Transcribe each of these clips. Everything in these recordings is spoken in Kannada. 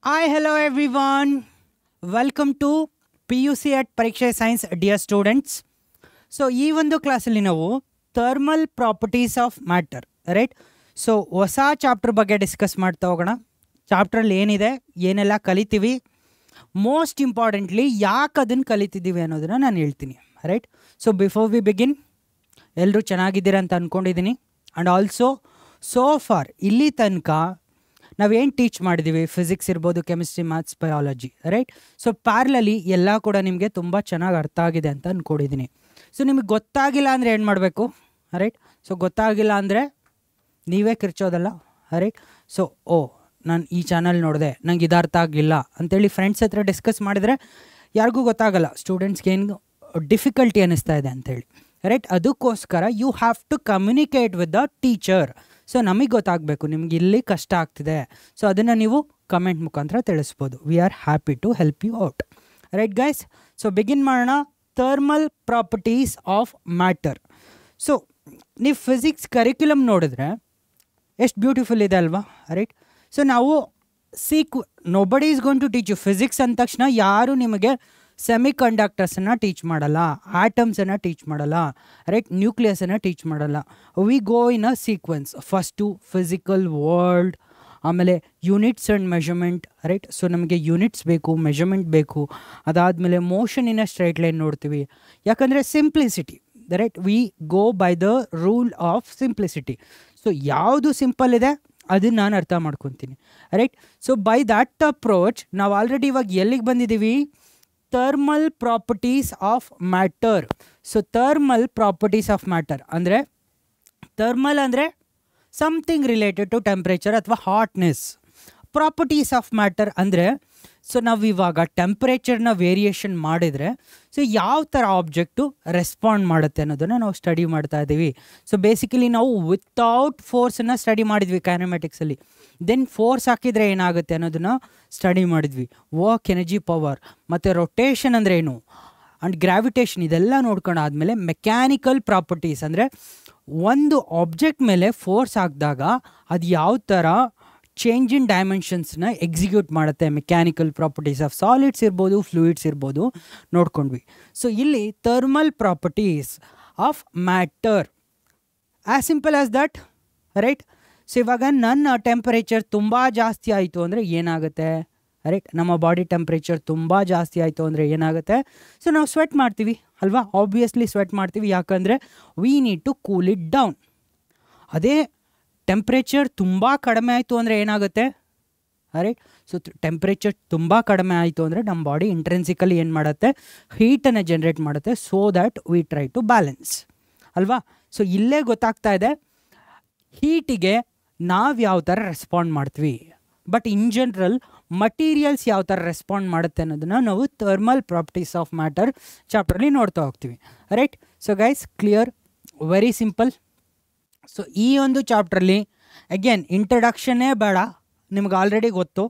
Hi, hello everyone. Welcome to PUC at Pariksha Science, dear students. So, ಈ ಒಂದು ಕ್ಲಾಸಲ್ಲಿ ನಾವು thermal properties of matter right. So ಹೊಸ ಚಾಪ್ಟರ್ ಬಗ್ಗೆ ಡಿಸ್ಕಸ್ ಮಾಡ್ತಾ ಹೋಗೋಣ. ಚಾಪ್ಟ್ರಲ್ಲಿ ಏನಿದೆ, ಏನೆಲ್ಲ ಕಲಿತೀವಿ, ಮೋಸ್ಟ್ ಇಂಪಾರ್ಟೆಂಟ್ಲಿ ಯಾಕೆ ಅದನ್ನು ಕಲಿತಿದ್ದೀವಿ ಅನ್ನೋದನ್ನು ನಾನು ಹೇಳ್ತೀನಿ right. So before we begin, ಎಲ್ಲರೂ ಚೆನ್ನಾಗಿದ್ದೀರಾ ಅಂತ ಅಂದ್ಕೊಂಡಿದ್ದೀನಿ. ಆ್ಯಂಡ್ ಆಲ್ಸೋ ಸೋ ಫಾರ್ ಇಲ್ಲಿ ತನಕ ನಾವೇನು ಟೀಚ್ ಮಾಡಿದ್ದೀವಿ, ಫಿಸಿಕ್ಸ್ ಇರ್ಬೋದು, chemistry, maths, biology right. So ಪ್ಯಾರಲಲಿ ಎಲ್ಲ ಕೂಡ ನಿಮಗೆ ತುಂಬ ಚೆನ್ನಾಗಿ ಅರ್ಥ ಆಗಿದೆ ಅಂತ ಅಂದ್ಕೊಂಡಿದ್ದೀನಿ. ಸೊ ನಿಮಗೆ ಗೊತ್ತಾಗಿಲ್ಲ ಅಂದರೆ ಏನು ಮಾಡಬೇಕು ರೈಟ್. ಸೊ ಗೊತ್ತಾಗಿಲ್ಲ ಅಂದರೆ ನೀವೇ ಕಿರ್ಚೋದಲ್ಲ ರೈಟ್. ಸೊ ನಾನು ಈ ಚಾನಲ್ ನೋಡಿದೆ, ನಂಗೆ ಇದು ಅರ್ಥ ಆಗಲಿಲ್ಲ ಅಂತೇಳಿ ಫ್ರೆಂಡ್ಸ್ ಹತ್ರ ಡಿಸ್ಕಸ್ ಮಾಡಿದರೆ ಯಾರಿಗೂ ಗೊತ್ತಾಗಲ್ಲ, ಸ್ಟೂಡೆಂಟ್ಸ್ಗೆ ಏನು ಡಿಫಿಕಲ್ಟಿ ಅನ್ನಿಸ್ತಾ ಇದೆ ಅಂಥೇಳಿ ರೈಟ್. ಅದಕ್ಕೋಸ್ಕರ you have to communicate with the teacher. So ನಮಗೆ ಗೊತ್ತಾಗಬೇಕು ನಿಮ್ಗೆ ಇಲ್ಲಿ ಕಷ್ಟ ಆಗ್ತಿದೆ. ಸೊ ಅದನ್ನು ನೀವು ಕಮೆಂಟ್ ಮುಖಾಂತರ ತಿಳಿಸ್ಬೋದು. We are happy to help you out right guys. So begin ಮಾಡೋಣ. Thermal properties of matter. So ನೀವು ಫಿಸಿಕ್ಸ್ ಕರಿಕ್ಯುಲಮ್ ನೋಡಿದ್ರೆ ಎಷ್ಟು ಬ್ಯೂಟಿಫುಲ್ ಇದೆ ಅಲ್ವಾ ರೈಟ್. ಸೊ ನಾವು nobody is going to teach you physics ಅಂದ ತಕ್ಷಣ ಯಾರು ನಿಮಗೆ ಸೆಮಿ ಕಂಡಕ್ಟರ್ಸನ್ನು ಟೀಚ್ ಮಾಡಲ್ಲ, ಆಟಮ್ಸನ್ನು ಟೀಚ್ ಮಾಡಲ್ಲ ರೈಟ್, ನ್ಯೂಕ್ಲಿಯಸನ್ನು ಟೀಚ್ ಮಾಡಲ್ಲ. We go in a sequence. First physical world, ಆಮೇಲೆ units and measurement right. So ನಮಗೆ ಯೂನಿಟ್ಸ್ ಬೇಕು, ಮೆಷರ್ಮೆಂಟ್ ಬೇಕು. ಅದಾದಮೇಲೆ motion in a straight line ನೋಡ್ತೀವಿ, ಯಾಕಂದರೆ simplicity right. We go by the rule of simplicity. So ಯಾವುದು ಸಿಂಪಲ್ ಇದೆ ಅದನ್ನು ನಾನು ಅರ್ಥ ಮಾಡ್ಕೊತೀನಿ right. So by that approach ನಾವು ಆಲ್ರೆಡಿ ಇವಾಗ ಎಲ್ಲಿಗೆ ಬಂದಿದ್ದೀವಿ, thermal properties of matter. So thermal properties of matter ಅಂದರೆ, ಥರ್ಮಲ್ ಅಂದರೆ ಸಮಥಿಂಗ್ ರಿಲೇಟೆಡ್ ಟು ಟೆಂಪ್ರೇಚರ್ ಅಥವಾ ಹಾಟ್ನೆಸ್. ಪ್ರಾಪರ್ಟೀಸ್ ಆಫ್ ಮ್ಯಾಟರ್ ಅಂದರೆ, ಸೊ ನಾವು ಇವಾಗ ಟೆಂಪ್ರೇಚರ್ನ ವೇರಿಯೇಷನ್ ಮಾಡಿದರೆ ಸೊ ಯಾವ ಥರ ಆಬ್ಜೆಕ್ಟು ರೆಸ್ಪಾಂಡ್ ಮಾಡುತ್ತೆ ಅನ್ನೋದನ್ನು ನಾವು ಸ್ಟಡಿ ಮಾಡ್ತಾ ಇದ್ದೀವಿ. ಸೊ ಬೇಸಿಕಲಿ ನಾವು ವಿತೌಟ್ ಫೋರ್ಸನ್ನು ಸ್ಟಡಿ ಮಾಡಿದ್ವಿ ಕೈನೆಮ್ಯಾಟಿಕ್ಸಲ್ಲಿ. ದೆನ್ ಫೋರ್ಸ್ ಹಾಕಿದರೆ ಏನಾಗುತ್ತೆ ಅನ್ನೋದನ್ನು ಸ್ಟಡಿ ಮಾಡಿದ್ವಿ. ವರ್ಕ್, ಎನರ್ಜಿ, ಪವರ್, ಮತ್ತು ರೊಟೇಷನ್ ಅಂದರೆ ಏನು, ಆ್ಯಂಡ್ ಗ್ರಾವಿಟೇಷನ್, ಇದೆಲ್ಲ ನೋಡ್ಕೊಂಡಾದ್ಮೇಲೆ ಮೆಕ್ಯಾನಿಕಲ್ ಪ್ರಾಪರ್ಟೀಸ್ ಅಂದರೆ ಒಂದು ಆಬ್ಜೆಕ್ಟ್ ಮೇಲೆ ಫೋರ್ಸ್ ಹಾಕಿದಾಗ ಅದು ಯಾವ ಥರ ಚೇಂಜ್ ಇನ್ ಡೈಮೆನ್ಷನ್ಸ್ನ ಎಕ್ಸಿಕ್ಯೂಟ್ ಮಾಡುತ್ತೆ. ಮೆಕ್ಯಾನಿಕಲ್ ಪ್ರಾಪರ್ಟೀಸ್ ಆಫ್ ಸಾಲಿಡ್ಸ್ ಇರ್ಬೋದು, ಫ್ಲೂಯಿಡ್ಸ್ ಇರ್ಬೋದು ನೋಡ್ಕೊಂಡ್ವಿ. ಸೊ ಇಲ್ಲಿ thermal properties of matter, as simple as that right. So ಇವಾಗ ನನ್ನ ಟೆಂಪರೇಚರ್ ತುಂಬ ಜಾಸ್ತಿ ಆಯಿತು ಅಂದರೆ ಏನಾಗುತ್ತೆ ರೈಟ್. ನಮ್ಮ ಬಾಡಿ ಟೆಂಪ್ರೇಚರ್ ತುಂಬ ಜಾಸ್ತಿ ಆಯಿತು ಅಂದರೆ ಏನಾಗುತ್ತೆ, ಸೊ ನಾವು ಸ್ವೆಟ್ ಮಾಡ್ತೀವಿ ಅಲ್ವಾ. ಆಬ್ವಿಯಸ್ಲಿ ಸ್ವೆಟ್ ಮಾಡ್ತೀವಿ, ಯಾಕಂದರೆ we need to cool it down. ಅದೇ ಟೆಂಪ್ರೇಚರ್ ತುಂಬ ಕಡಿಮೆ ಆಯಿತು ಅಂದರೆ ಏನಾಗುತ್ತೆ ರೈಟ್. ಸೊ ಟೆಂಪ್ರೇಚರ್ ತುಂಬ ಕಡಿಮೆ ಆಯಿತು ಅಂದರೆ ನಮ್ಮ ಬಾಡಿ ಇಂಟ್ರೆನ್ಸಿಕಲಿ ಏನು ಮಾಡುತ್ತೆ, ಹೀಟನ್ನು ಜನ್ರೇಟ್ ಮಾಡುತ್ತೆ. So that we try to balance ಅಲ್ವಾ. ಸೊ ಇಲ್ಲೇ ಗೊತ್ತಾಗ್ತಾ ಇದೆ ಹೀಟಿಗೆ ನಾವು ಯಾವ ಥರ ರೆಸ್ಪಾಂಡ್ ಮಾಡ್ತೀವಿ. ಬಟ್ ಇನ್ ಜನರಲ್ ಮಟೀರಿಯಲ್ಸ್ ಯಾವ ಥರ ರೆಸ್ಪಾಂಡ್ ಮಾಡುತ್ತೆ ಅನ್ನೋದನ್ನು ನಾವು ಥರ್ಮಲ್ ಪ್ರಾಪರ್ಟೀಸ್ ಆಫ್ ಮ್ಯಾಟರ್ ಚಾಪ್ಟ್ರಲ್ಲಿ ನೋಡ್ತಾ ಹೋಗ್ತೀವಿ right. So guys clear, very simple. So ಈ ಒಂದು ಚಾಪ್ಟ್ರಲ್ಲಿ ಅಗೇನ್ ಇಂಟ್ರಡಕ್ಷನ್ನೇ ಬೇಡ, ನಿಮ್ಗೆ ಆಲ್ರೆಡಿ ಗೊತ್ತು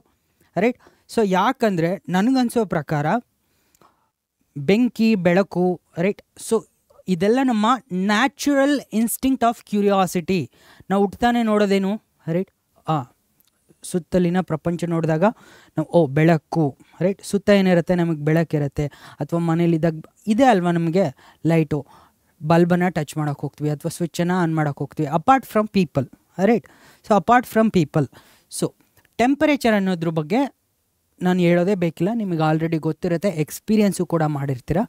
ರೈಟ್. ಸೊ ಯಾಕಂದರೆ ನನಗನ್ಸೋ ಪ್ರಕಾರ ಬೆಂಕಿ, ಬೆಳಕು ರೈಟ್, ಸೊ ಇದೆಲ್ಲ ನಮ್ಮ ನ್ಯಾಚುರಲ್ ಇನ್ಸ್ಟಿಂಕ್ಟ್ ಆಫ್ ಕ್ಯೂರಿಯಾಸಿಟಿ. ನಾವು ಹುಟ್ತಾನೆ ನೋಡೋದೇನು ರೈಟ್, ಸುತ್ತಲಿನ ಪ್ರಪಂಚ ನೋಡಿದಾಗ ನಾವು ಬೆಳಕು ರೈಟ್, ಸುತ್ತ ಏನಿರುತ್ತೆ ನಮಗೆ ಬೆಳಕಿರುತ್ತೆ. ಅಥವಾ ಮನೇಲಿದ್ದಾಗ ಇದೆ ಅಲ್ವಾ ನಮಗೆ ಲೈಟು, ಬಲ್ಬನ್ನು ಟಚ್ ಮಾಡೋಕ್ಕೆ ಹೋಗ್ತೀವಿ ಅಥವಾ ಸ್ವಿಚ್ಚನ್ನು ಆನ್ ಮಾಡೋಕ್ಕೆ ಹೋಗ್ತೀವಿ. Apart from people right. So apart from people, so temperature ಅನ್ನೋದ್ರ ಬಗ್ಗೆ ನಾನು ಹೇಳೋದೇ ಬೇಕಿಲ್ಲ, ನಿಮಗೆ ಆಲ್ರೆಡಿ ಗೊತ್ತಿರುತ್ತೆ, ಎಕ್ಸ್ಪೀರಿಯೆನ್ಸು ಕೂಡ ಮಾಡಿರ್ತೀರ.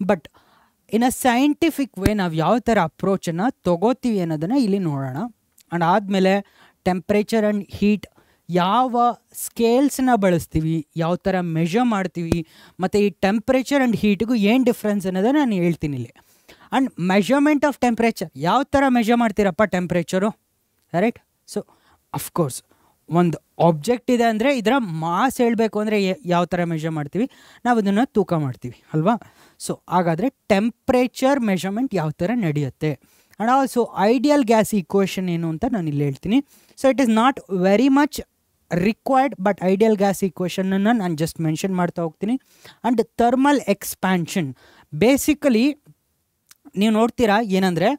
But in a scientific way ನಾವು ಯಾವ ಥರ ಅಪ್ರೋಚನ್ನು ತೊಗೋತೀವಿ ಅನ್ನೋದನ್ನು ಇಲ್ಲಿ ನೋಡೋಣ. ಆ್ಯಂಡ್ ಆದಮೇಲೆ ಟೆಂಪ್ರೇಚರ್ ಆ್ಯಂಡ್ ಹೀಟ್ ಯಾವ ಸ್ಕೇಲ್ಸನ್ನ ಬಳಸ್ತೀವಿ, ಯಾವ ಥರ ಮೆಷರ್ ಮಾಡ್ತೀವಿ, ಮತ್ತು ಈ ಟೆಂಪ್ರೇಚರ್ ಆ್ಯಂಡ್ ಹೀಟಿಗೂ ಏನು ಡಿಫ್ರೆನ್ಸ್ ಅನ್ನೋದನ್ನು ನಾನು ಹೇಳ್ತೀನಿ ಇಲ್ಲಿ. ಆ್ಯಂಡ್ ಮೆಷರ್ಮೆಂಟ್ ಆಫ್ ಟೆಂಪ್ರೇಚರ್, ಯಾವ ಥರ ಮೆಷರ್ ಮಾಡ್ತೀರಪ್ಪ ಟೆಂಪ್ರೇಚರು ರೈಟ್. ಸೊ ಅಫ್ಕೋರ್ಸ್ ಒಂದು ಆಬ್ಜೆಕ್ಟ್ ಇದೆ ಅಂದರೆ ಇದರ ಮಾಸ್ ಹೇಳಬೇಕು ಅಂದರೆ ಯಾವ ಥರ ಮೆಷರ್ ಮಾಡ್ತೀವಿ, ನಾವು ಅದನ್ನು ತೂಕ ಮಾಡ್ತೀವಿ ಅಲ್ವಾ. ಸೊ ಹಾಗಾದರೆ ಟೆಂಪ್ರೇಚರ್ ಮೆಷರ್ಮೆಂಟ್ ಯಾವ ಥರ ನಡೆಯುತ್ತೆ. And also ideal gas equation ಏನು ಅಂತ ನಾನು ಇಲ್ಲಿ ಹೇಳ್ತೀನಿ. So it is not very much required, but ideal gas ಈಕ್ವೇಷನನ್ನು ನಾನು ಜಸ್ಟ್ ಮೆನ್ಷನ್ ಮಾಡ್ತಾ ಹೋಗ್ತೀನಿ. ಆ್ಯಂಡ್ ಥರ್ಮಲ್ ಎಕ್ಸ್ಪ್ಯಾನ್ಷನ್, ಬೇಸಿಕಲಿ ನೀವು ನೋಡ್ತೀರಾ ಏನಂದರೆ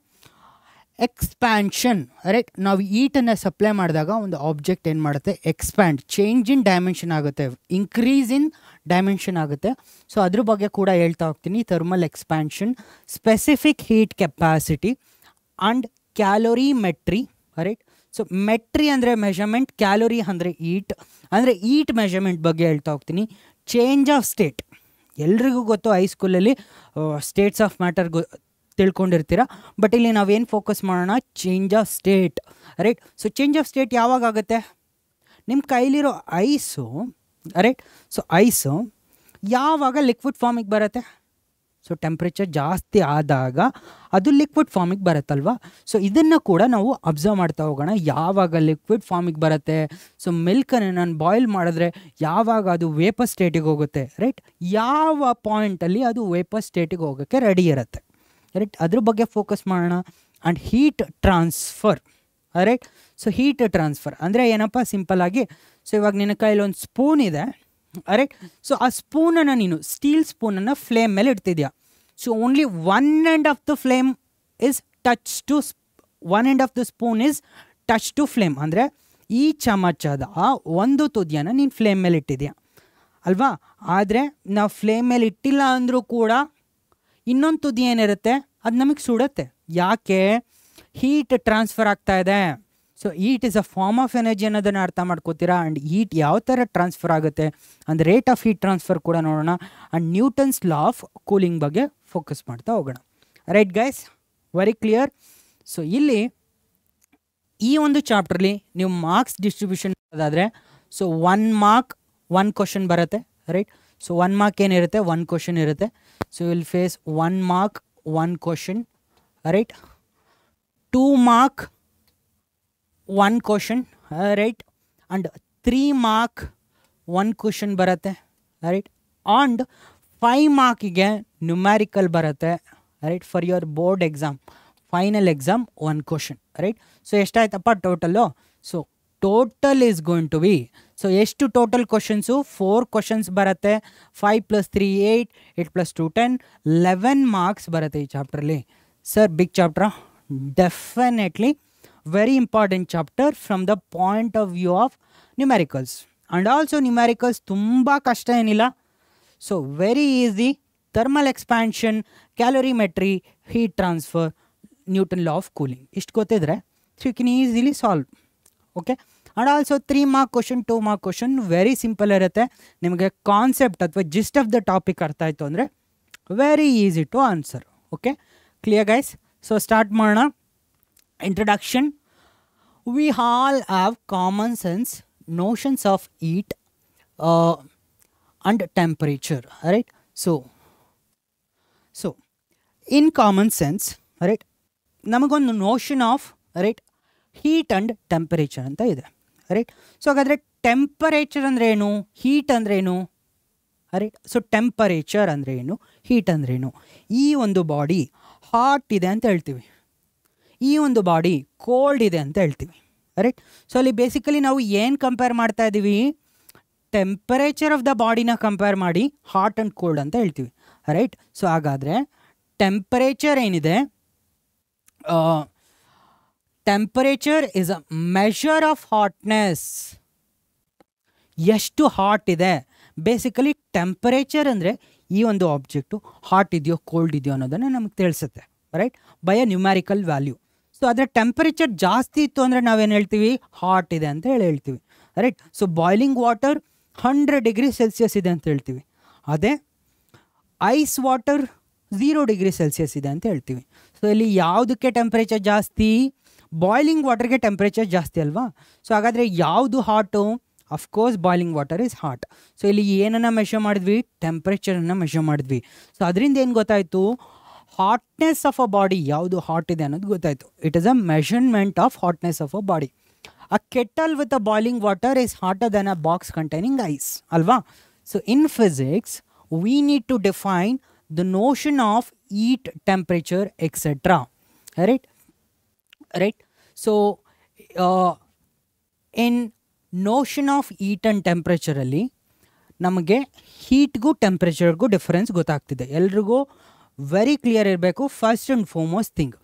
ಎಕ್ಸ್ಪ್ಯಾನ್ಷನ್ ರೈಟ್. ನಾವು ಹೀಟನ್ನು ಸಪ್ಲೈ ಮಾಡಿದಾಗ ಒಂದು ಆಬ್ಜೆಕ್ಟ್ ಏನು ಮಾಡುತ್ತೆ, ಎಕ್ಸ್ಪ್ಯಾಂಡ್, ಚೇಂಜ್ ಇನ್ ಡೈಮೆನ್ಷನ್ ಆಗುತ್ತೆ, ಇನ್ಕ್ರೀಸ್ ಇನ್ ಡೈಮೆನ್ಷನ್ ಆಗುತ್ತೆ. ಸೊ ಅದ್ರ ಬಗ್ಗೆ ಕೂಡ ಹೇಳ್ತಾ ಹೋಗ್ತೀನಿ. Thermal expansion, specific heat capacity and calorimetry right. So metry ಅಂದರೆ ಮೆಷರ್ಮೆಂಟ್, ಕ್ಯಾಲೋರಿ ಅಂದರೆ ಹೀಟ್ ಮೆಷರ್ಮೆಂಟ್ ಬಗ್ಗೆ ಹೇಳ್ತಾ ಹೋಗ್ತೀನಿ. ಚೇಂಜ್ ಆಫ್ ಸ್ಟೇಟ್, ಎಲ್ರಿಗೂ ಗೊತ್ತು ಹೈಸ್ಕೂಲಲ್ಲಿ ಸ್ಟೇಟ್ಸ್ ಆಫ್ ಮ್ಯಾಟರ್ ತಿಳ್ಕೊಂಡಿರ್ತೀರ, ಬಟ್ ಇಲ್ಲಿ ನಾವೇನು ಫೋಕಸ್ ಮಾಡೋಣ, change of state right. So change of state ಯಾವಾಗ ಆಗುತ್ತೆ, ನಿಮ್ಮ ಕೈಲಿರೋ ಐಸು ರೈಟ್. ಸೊ ಐಸು ಯಾವಾಗ ಲಿಕ್ವಿಡ್ ಫಾರ್ಮಿಗೆ ಬರುತ್ತೆ, ಸೊ ಟೆಂಪ್ರೇಚರ್ ಜಾಸ್ತಿ ಆದಾಗ ಅದು ಲಿಕ್ವಿಡ್ ಫಾರ್ಮಿಗೆ ಬರುತ್ತಲ್ವ. ಸೊ ಇದನ್ನು ಕೂಡ ನಾವು ಅಬ್ಸರ್ವ್ ಮಾಡ್ತಾ ಹೋಗೋಣ, ಯಾವಾಗ ಲಿಕ್ವಿಡ್ ಫಾರ್ಮಿಗೆ ಬರುತ್ತೆ. ಸೊ ಮಿಲ್ಕನ್ನು ನಾನು ಬಾಯ್ಲ್ ಮಾಡಿದ್ರೆ ಯಾವಾಗ ಅದು ವೇಪರ್ ಸ್ಟೇಟಿಗೆ ಹೋಗುತ್ತೆ ರೈಟ್, ಯಾವ ಪಾಯಿಂಟಲ್ಲಿ ಅದು ವೇಪರ್ ಸ್ಟೇಟಿಗೆ ಹೋಗೋಕ್ಕೆ ರೆಡಿ ಇರುತ್ತೆ ರೈಟ್. ಅದ್ರ ಬಗ್ಗೆ ಫೋಕಸ್ ಮಾಡೋಣ. And heat transfer right. So heat transfer ಅಂದರೆ ಏನಪ್ಪ, ಸಿಂಪಲ್ಲಾಗಿ, ಸೊ ಇವಾಗ ನಿನ್ನ ಕೈಯಲ್ಲಿ ಒಂದು ಸ್ಪೂನ್ ಇದೆ ರೈಟ್. ಸೊ ಆ ಸ್ಪೂನನ್ನು ನೀನು ಸ್ಟೀಲ್ ಸ್ಪೂನನ್ನು ಫ್ಲೇಮ್ ಮೇಲೆ ಇಡ್ತಿದ್ಯಾ. So only one end of the flame is touch to one end of the spoon is touch to flame, ಅಂದರೆ ಈ ಚಮಚದ ಒಂದು ತುದಿಯನ್ನು ನೀನು ಫ್ಲೇಮ್ ಮೇಲೆ ಇಟ್ಟಿದ್ಯಾ ಅಲ್ವಾ. ಆದರೆ ನಾವು ಫ್ಲೇಮ್ ಮೇಲೆ ಇಟ್ಟಿಲ್ಲ ಅಂದರೂ ಕೂಡ ಇನ್ನೊಂದು ತುದಿ ಏನಿರುತ್ತೆ ಅದು ನಮಗೆ ಸುಡುತ್ತೆ. ಯಾಕೆ, ಹೀಟ್ ಟ್ರಾನ್ಸ್ಫರ್ ಆಗ್ತಾ ಇದೆ. So heat is a form of energy ಅನ್ನೋದನ್ನು ಅರ್ಥ ಮಾಡ್ಕೋತೀರಾ. ಆ್ಯಂಡ್ ಹೀಟ್ ಯಾವ ಥರ ಟ್ರಾನ್ಸ್ಫರ್ ಆಗುತ್ತೆ and rate of heat transfer ಕೂಡ ನೋಡೋಣ. And Newton's law of cooling ಬಗ್ಗೆ ಫೋಕಸ್ ಮಾಡ್ತಾ ಹೋಗೋಣ right guys. Very clear. So ಇಲ್ಲಿ ಈ ಒಂದು ಚಾಪ್ಟ್ರಲ್ಲಿ ನೀವು ಮಾರ್ಕ್ಸ್ ಡಿಸ್ಟ್ರಿಬ್ಯೂಷನ್ ಮಾಡೋದಾದರೆ, ಸೊ 1 ಮಾರ್ಕ್ 1 ಕ್ವಶನ್ ಬರುತ್ತೆ ರೈಟ್. ಸೊ 1 ಮಾರ್ಕ್ ಏನಿರುತ್ತೆ, 1 ಕ್ವಶನ್ ಇರುತ್ತೆ. So will face 1 mark 1 question right, 2 mark 1 question right, and 3 mark 1 question ಬರುತ್ತೆ ರೈಟ್. ಆ್ಯಂಡ್ 5 ಮಾರ್ಕಿಗೆ ನ್ಯೂಮ್ಯಾರಿಕಲ್ ಬರುತ್ತೆ right for your board exam, final exam 1 question right. So ಎಷ್ಟಾಯ್ತಪ್ಪ total, so total is going to be, so ಎಷ್ಟು ಟೋಟಲ್ ಕ್ವಶನ್ಸು, 4 ಕ್ವಶನ್ಸ್ ಬರುತ್ತೆ. 5 + 3 8, 8 + 2 10, 11 ಮಾರ್ಕ್ಸ್ ಬರುತ್ತೆ ಈ ಚಾಪ್ಟ್ರಲ್ಲಿ. ಸರ್ ಬಿಗ್ ಚಾಪ್ಟ್ರಾ? Definitely very important chapter from the point of view of numericals. And also numericals ತುಂಬ ಕಷ್ಟ ಏನಿಲ್ಲ. So very easy. Thermal expansion, calorimetry, heat transfer, Newton law of cooling, ಇಷ್ಟು ಗೊತ್ತಿದ್ರೆ you can easily solve. Okay. And also 3 mark question, 2 mark question very simple ಇರುತ್ತೆ. ನಿಮಗೆ ಕಾನ್ಸೆಪ್ಟ್ ಅಥವಾ ಜಿಸ್ಟ್ ಆಫ್ ದ ಟಾಪಿಕ್ ಅರ್ಥ ಆಯಿತು ಅಂದರೆ very easy to answer. Okay, clear guys? So start ಮಾಡೋಣ. Introduction. We all have common sense notions of heat and temperature right. So in common sense right, ನಮಗೊಂದು notion of right heat and temperature ಅಂತ ಇದೆ ರೈಟ್. ಸೊ ಹಾಗಾದರೆ ಟೆಂಪರೇಚರ್ ಅಂದರೆ ಏನು, ಹೀಟ್ ಅಂದ್ರೇನು ರೈಟ್. ಸೊ ಟೆಂಪರೇಚರ್ ಅಂದರೆ ಏನು, ಹೀಟ್ ಅಂದ್ರೇನು. ಈ ಒಂದು ಬಾಡಿ ಹಾಟ್ ಇದೆ ಅಂತ ಹೇಳ್ತೀವಿ, ಈ ಒಂದು ಬಾಡಿ ಕೋಲ್ಡ್ ಇದೆ ಅಂತ ಹೇಳ್ತೀವಿ ರೈಟ್. ಸೊ ಅಲ್ಲಿ ಬೇಸಿಕಲಿ ನಾವು ಏನು ಕಂಪೇರ್ ಮಾಡ್ತಾ ಇದ್ದೀವಿ, ಟೆಂಪರೇಚರ್ ಆಫ್ ದ ಬಾಡಿನ ಕಂಪೇರ್ ಮಾಡಿ ಹಾಟ್ ಆ್ಯಂಡ್ ಕೋಲ್ಡ್ ಅಂತ ಹೇಳ್ತೀವಿ ರೈಟ್. ಸೊ ಹಾಗಾದರೆ ಟೆಂಪರೇಚರ್ ಏನಿದೆ, temperature is a measure of hotness. ಎಷ್ಟು ಹಾಟ್ ಇದೆ, ಬೇಸಿಕಲಿ ಟೆಂಪರೇಚರ್ ಅಂದರೆ ಈ ಒಂದು ಆಬ್ಜೆಕ್ಟು ಹಾಟ್ ಇದೆಯೋ ಕೋಲ್ಡ್ ಇದೆಯೋ ಅನ್ನೋದನ್ನು ನಮಗೆ ತಿಳಿಸುತ್ತೆ right by a numerical value. So ಅದರ ಟೆಂಪರೇಚರ್ ಜಾಸ್ತಿ ಇತ್ತು ಅಂದರೆ ನಾವೇನು ಹೇಳ್ತೀವಿ, ಹಾಟ್ ಇದೆ ಅಂತ ಹೇಳ್ತೀವಿ right. So boiling water 100 degree Celsius ಇದೆ ಅಂತ ಹೇಳ್ತೀವಿ. ಅದೇ ಐಸ್ ವಾಟರ್ 0 ಡಿಗ್ರಿ ಸೆಲ್ಸಿಯಸ್ ಇದೆ ಅಂತ ಹೇಳ್ತೀವಿ. ಸೊ ಇಲ್ಲಿ ಯಾವುದಕ್ಕೆ ಟೆಂಪರೇಚರ್ ಜಾಸ್ತಿ, ಬಾಯ್ಲಿಂಗ್ ವಾಟರ್ಗೆ ಟೆಂಪರೇಚರ್ ಜಾಸ್ತಿ ಅಲ್ವಾ. ಸೊ ಹಾಗಾದರೆ ಯಾವುದು hot, of course boiling water is hot. So ಇಲ್ಲಿ ಏನನ್ನು ಮೆಷರ್ ಮಾಡಿದ್ವಿ, ಟೆಂಪರೇಚರನ್ನು ಮೆಷರ್ ಮಾಡಿದ್ವಿ. ಸೊ ಅದರಿಂದ ಏನು ಗೊತ್ತಾಯಿತು, ಹಾಟ್ನೆಸ್ ಆಫ್ ಅ ಬಾಡಿ ಯಾವುದು ಹಾಟ್ ಇದೆ ಅನ್ನೋದು ಗೊತ್ತಾಯಿತು. It is a measurement of hotness of a body. A kettle with a boiling water is hotter than a box containing ice ಅಲ್ವಾ. So in physics we need to define the notion of heat, temperature, etc. Right. So in notion of heat and temperature ಅಲ್ಲಿ ನಮಗೆ ಹೀಟ್ಗೂ ಟೆಂಪ್ರೇಚರ್ಗೂ ಡಿಫರೆನ್ಸ್ ಗೊತ್ತಾಗ್ತಿದೆ. ಎಲ್ರಿಗೂ ವೆರಿ ಕ್ಲಿಯರ್ ಇರಬೇಕು first and foremost thing.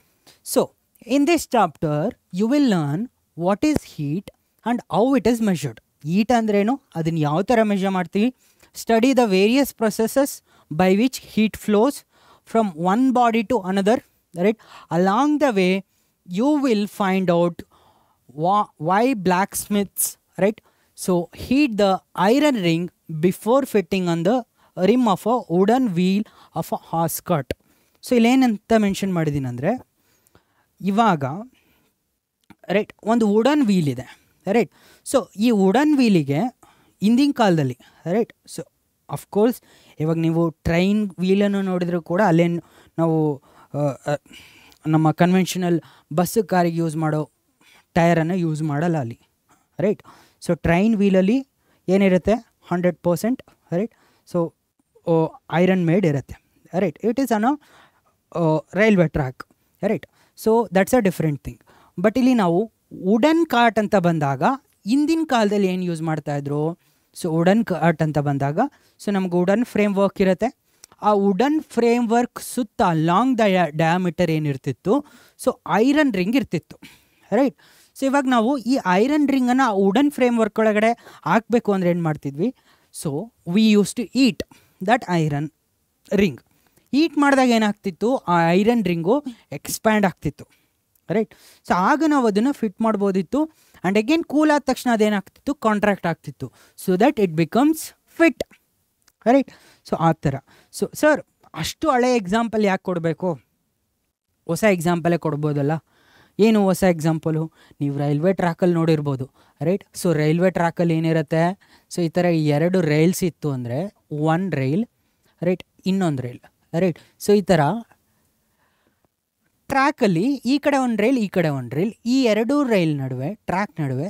So In this chapter, you will learn what is heat and how it is measured. Heat ಅಂದ್ರೇನು, ಅದನ್ನ ಯಾವ ಥರ ಮೆಜರ್ ಮಾಡ್ತೀವಿ. Study the various processes by which heat flows from one body to another. Right? Along the way, you will find out why blacksmiths, right? So heat the iron ring before fitting on the rim of a wooden wheel of a horse cart. So ಇಲ್ಲೇನಂತ ಮೆನ್ಷನ್ ಮಾಡಿದ್ದೀನಿ ಅಂದರೆ, ಇವಾಗ ರೈಟ್ ಒಂದು ವುಡನ್ ವೀಲ್ ಇದೆ, ರೈಟ್. ಸೊ ಈ ವುಡನ್ ವೀಲಿಗೆ ಹಿಂದಿನ ಕಾಲದಲ್ಲಿ, ರೈಟ್, ಸೊ ಅಫ್ಕೋರ್ಸ್ ಇವಾಗ ನೀವು ಟ್ರೈನ್ ವೀಲನ್ನು ನೋಡಿದರೂ ಕೂಡ ಅಲ್ಲೇನು ನಾವು ನಮ್ಮ ಕನ್ವೆನ್ಷನಲ್ ಬಸ್ಸು ಕಾರಿಗೆ ಯೂಸ್ ಮಾಡೋ ಟಯರನ್ನು ಯೂಸ್ ಮಾಡಲ್ಲ ಅಲ್ಲಿ, ರೈಟ್. ಸೊ ಟ್ರೈನ್ ವೀಲಲ್ಲಿ ಏನಿರುತ್ತೆ 100%, ರೈಟ್. ಸೊ ಐರನ್ ಮೇಡ್ ಇರುತ್ತೆ, right. It is on a railway track, right. So that's a different thing. But ಇಲ್ಲಿ ನಾವು ವುಡನ್ ಕಾರ್ಟ್ ಅಂತ ಬಂದಾಗ ಹಿಂದಿನ ಕಾಲದಲ್ಲಿ ಏನು ಯೂಸ್ ಮಾಡ್ತಾಯಿದ್ರು, ಸೊ ವುಡನ್ ಕಾರ್ಟ್ ಅಂತ ಬಂದಾಗ ಸೊ ನಮ್ಗೆ ವುಡನ್ ಫ್ರೇಮ್ ವರ್ಕ್ ಇರುತ್ತೆ. ಆ ವುಡನ್ ಫ್ರೇಮ್ ವರ್ಕ್ ಸುತ್ತ ಲಾಂಗ್ ಡಯಾಮೀಟರ್ ಏನಿರ್ತಿತ್ತು, ಸೊ ಐರನ್ ರಿಂಗ್ ಇರ್ತಿತ್ತು, ರೈಟ್. ಸೊ ಇವಾಗ ನಾವು ಈ ಐರನ್ ರಿಂಗನ್ನು ಆ ವುಡನ್ ಫ್ರೇಮ್ ವರ್ಕ್ ಒಳಗಡೆ ಹಾಕಬೇಕು ಅಂದರೆ ಏನು ಮಾಡ್ತಿದ್ವಿ, so we use to heat that iron ring. Heat ಮಾಡಿದಾಗ ಏನಾಗ್ತಿತ್ತು, ಆ ಐರನ್ ರಿಂಗು ಎಕ್ಸ್ಪ್ಯಾಂಡ್ ಆಗ್ತಿತ್ತು, ರೈಟ್. ಸೊ ಆಗ ನಾವು ಅದನ್ನು ಫಿಟ್ ಮಾಡ್ಬೋದಿತ್ತು. ಆ್ಯಂಡ್ ಅಗೇನ್ ಕೂಲ್ ಆದ ತಕ್ಷಣ ಅದೇನಾಗ್ತಿತ್ತು, ಕಾಂಟ್ರಾಕ್ಟ್ ಆಗ್ತಿತ್ತು, so that it becomes fit, right. So ಆ ಥರ. ಸೊ ಸರ್ ಅಷ್ಟು ಹಳೆ ಎಕ್ಸಾಂಪಲ್ ಯಾಕೆ ಕೊಡಬೇಕು, ಹೊಸ ಎಕ್ಸಾಂಪಲೇ ಕೊಡ್ಬೋದಲ್ಲ. ಏನು ಹೊಸ ಎಕ್ಸಾಂಪಲು, ನೀವು ರೈಲ್ವೆ ಟ್ರ್ಯಾಕಲ್ಲಿ ನೋಡಿರ್ಬೋದು, ರೈಟ್. ಸೊ ರೈಲ್ವೆ ಟ್ರ್ಯಾಕಲ್ಲಿ ಏನಿರುತ್ತೆ, ಸೊ ಈ ಥರ 2 ರೈಲ್ಸ್ ಇತ್ತು ಅಂದರೆ ಒನ್ ರೈಲ್, ರೈಟ್, ಇನ್ನೊಂದು ರೈಲ್, ರೈಟ್. ಸೊ ಈ ಥರ ಟ್ರ್ಯಾಕಲ್ಲಿ ಈ ಕಡೆ ಒಂದು ರೈಲ್, ಈ ಕಡೆ ಒಂದು ರೈಲ್, ಈ 2 ರೈಲ್ ನಡುವೆ, ಟ್ರ್ಯಾಕ್ ನಡುವೆ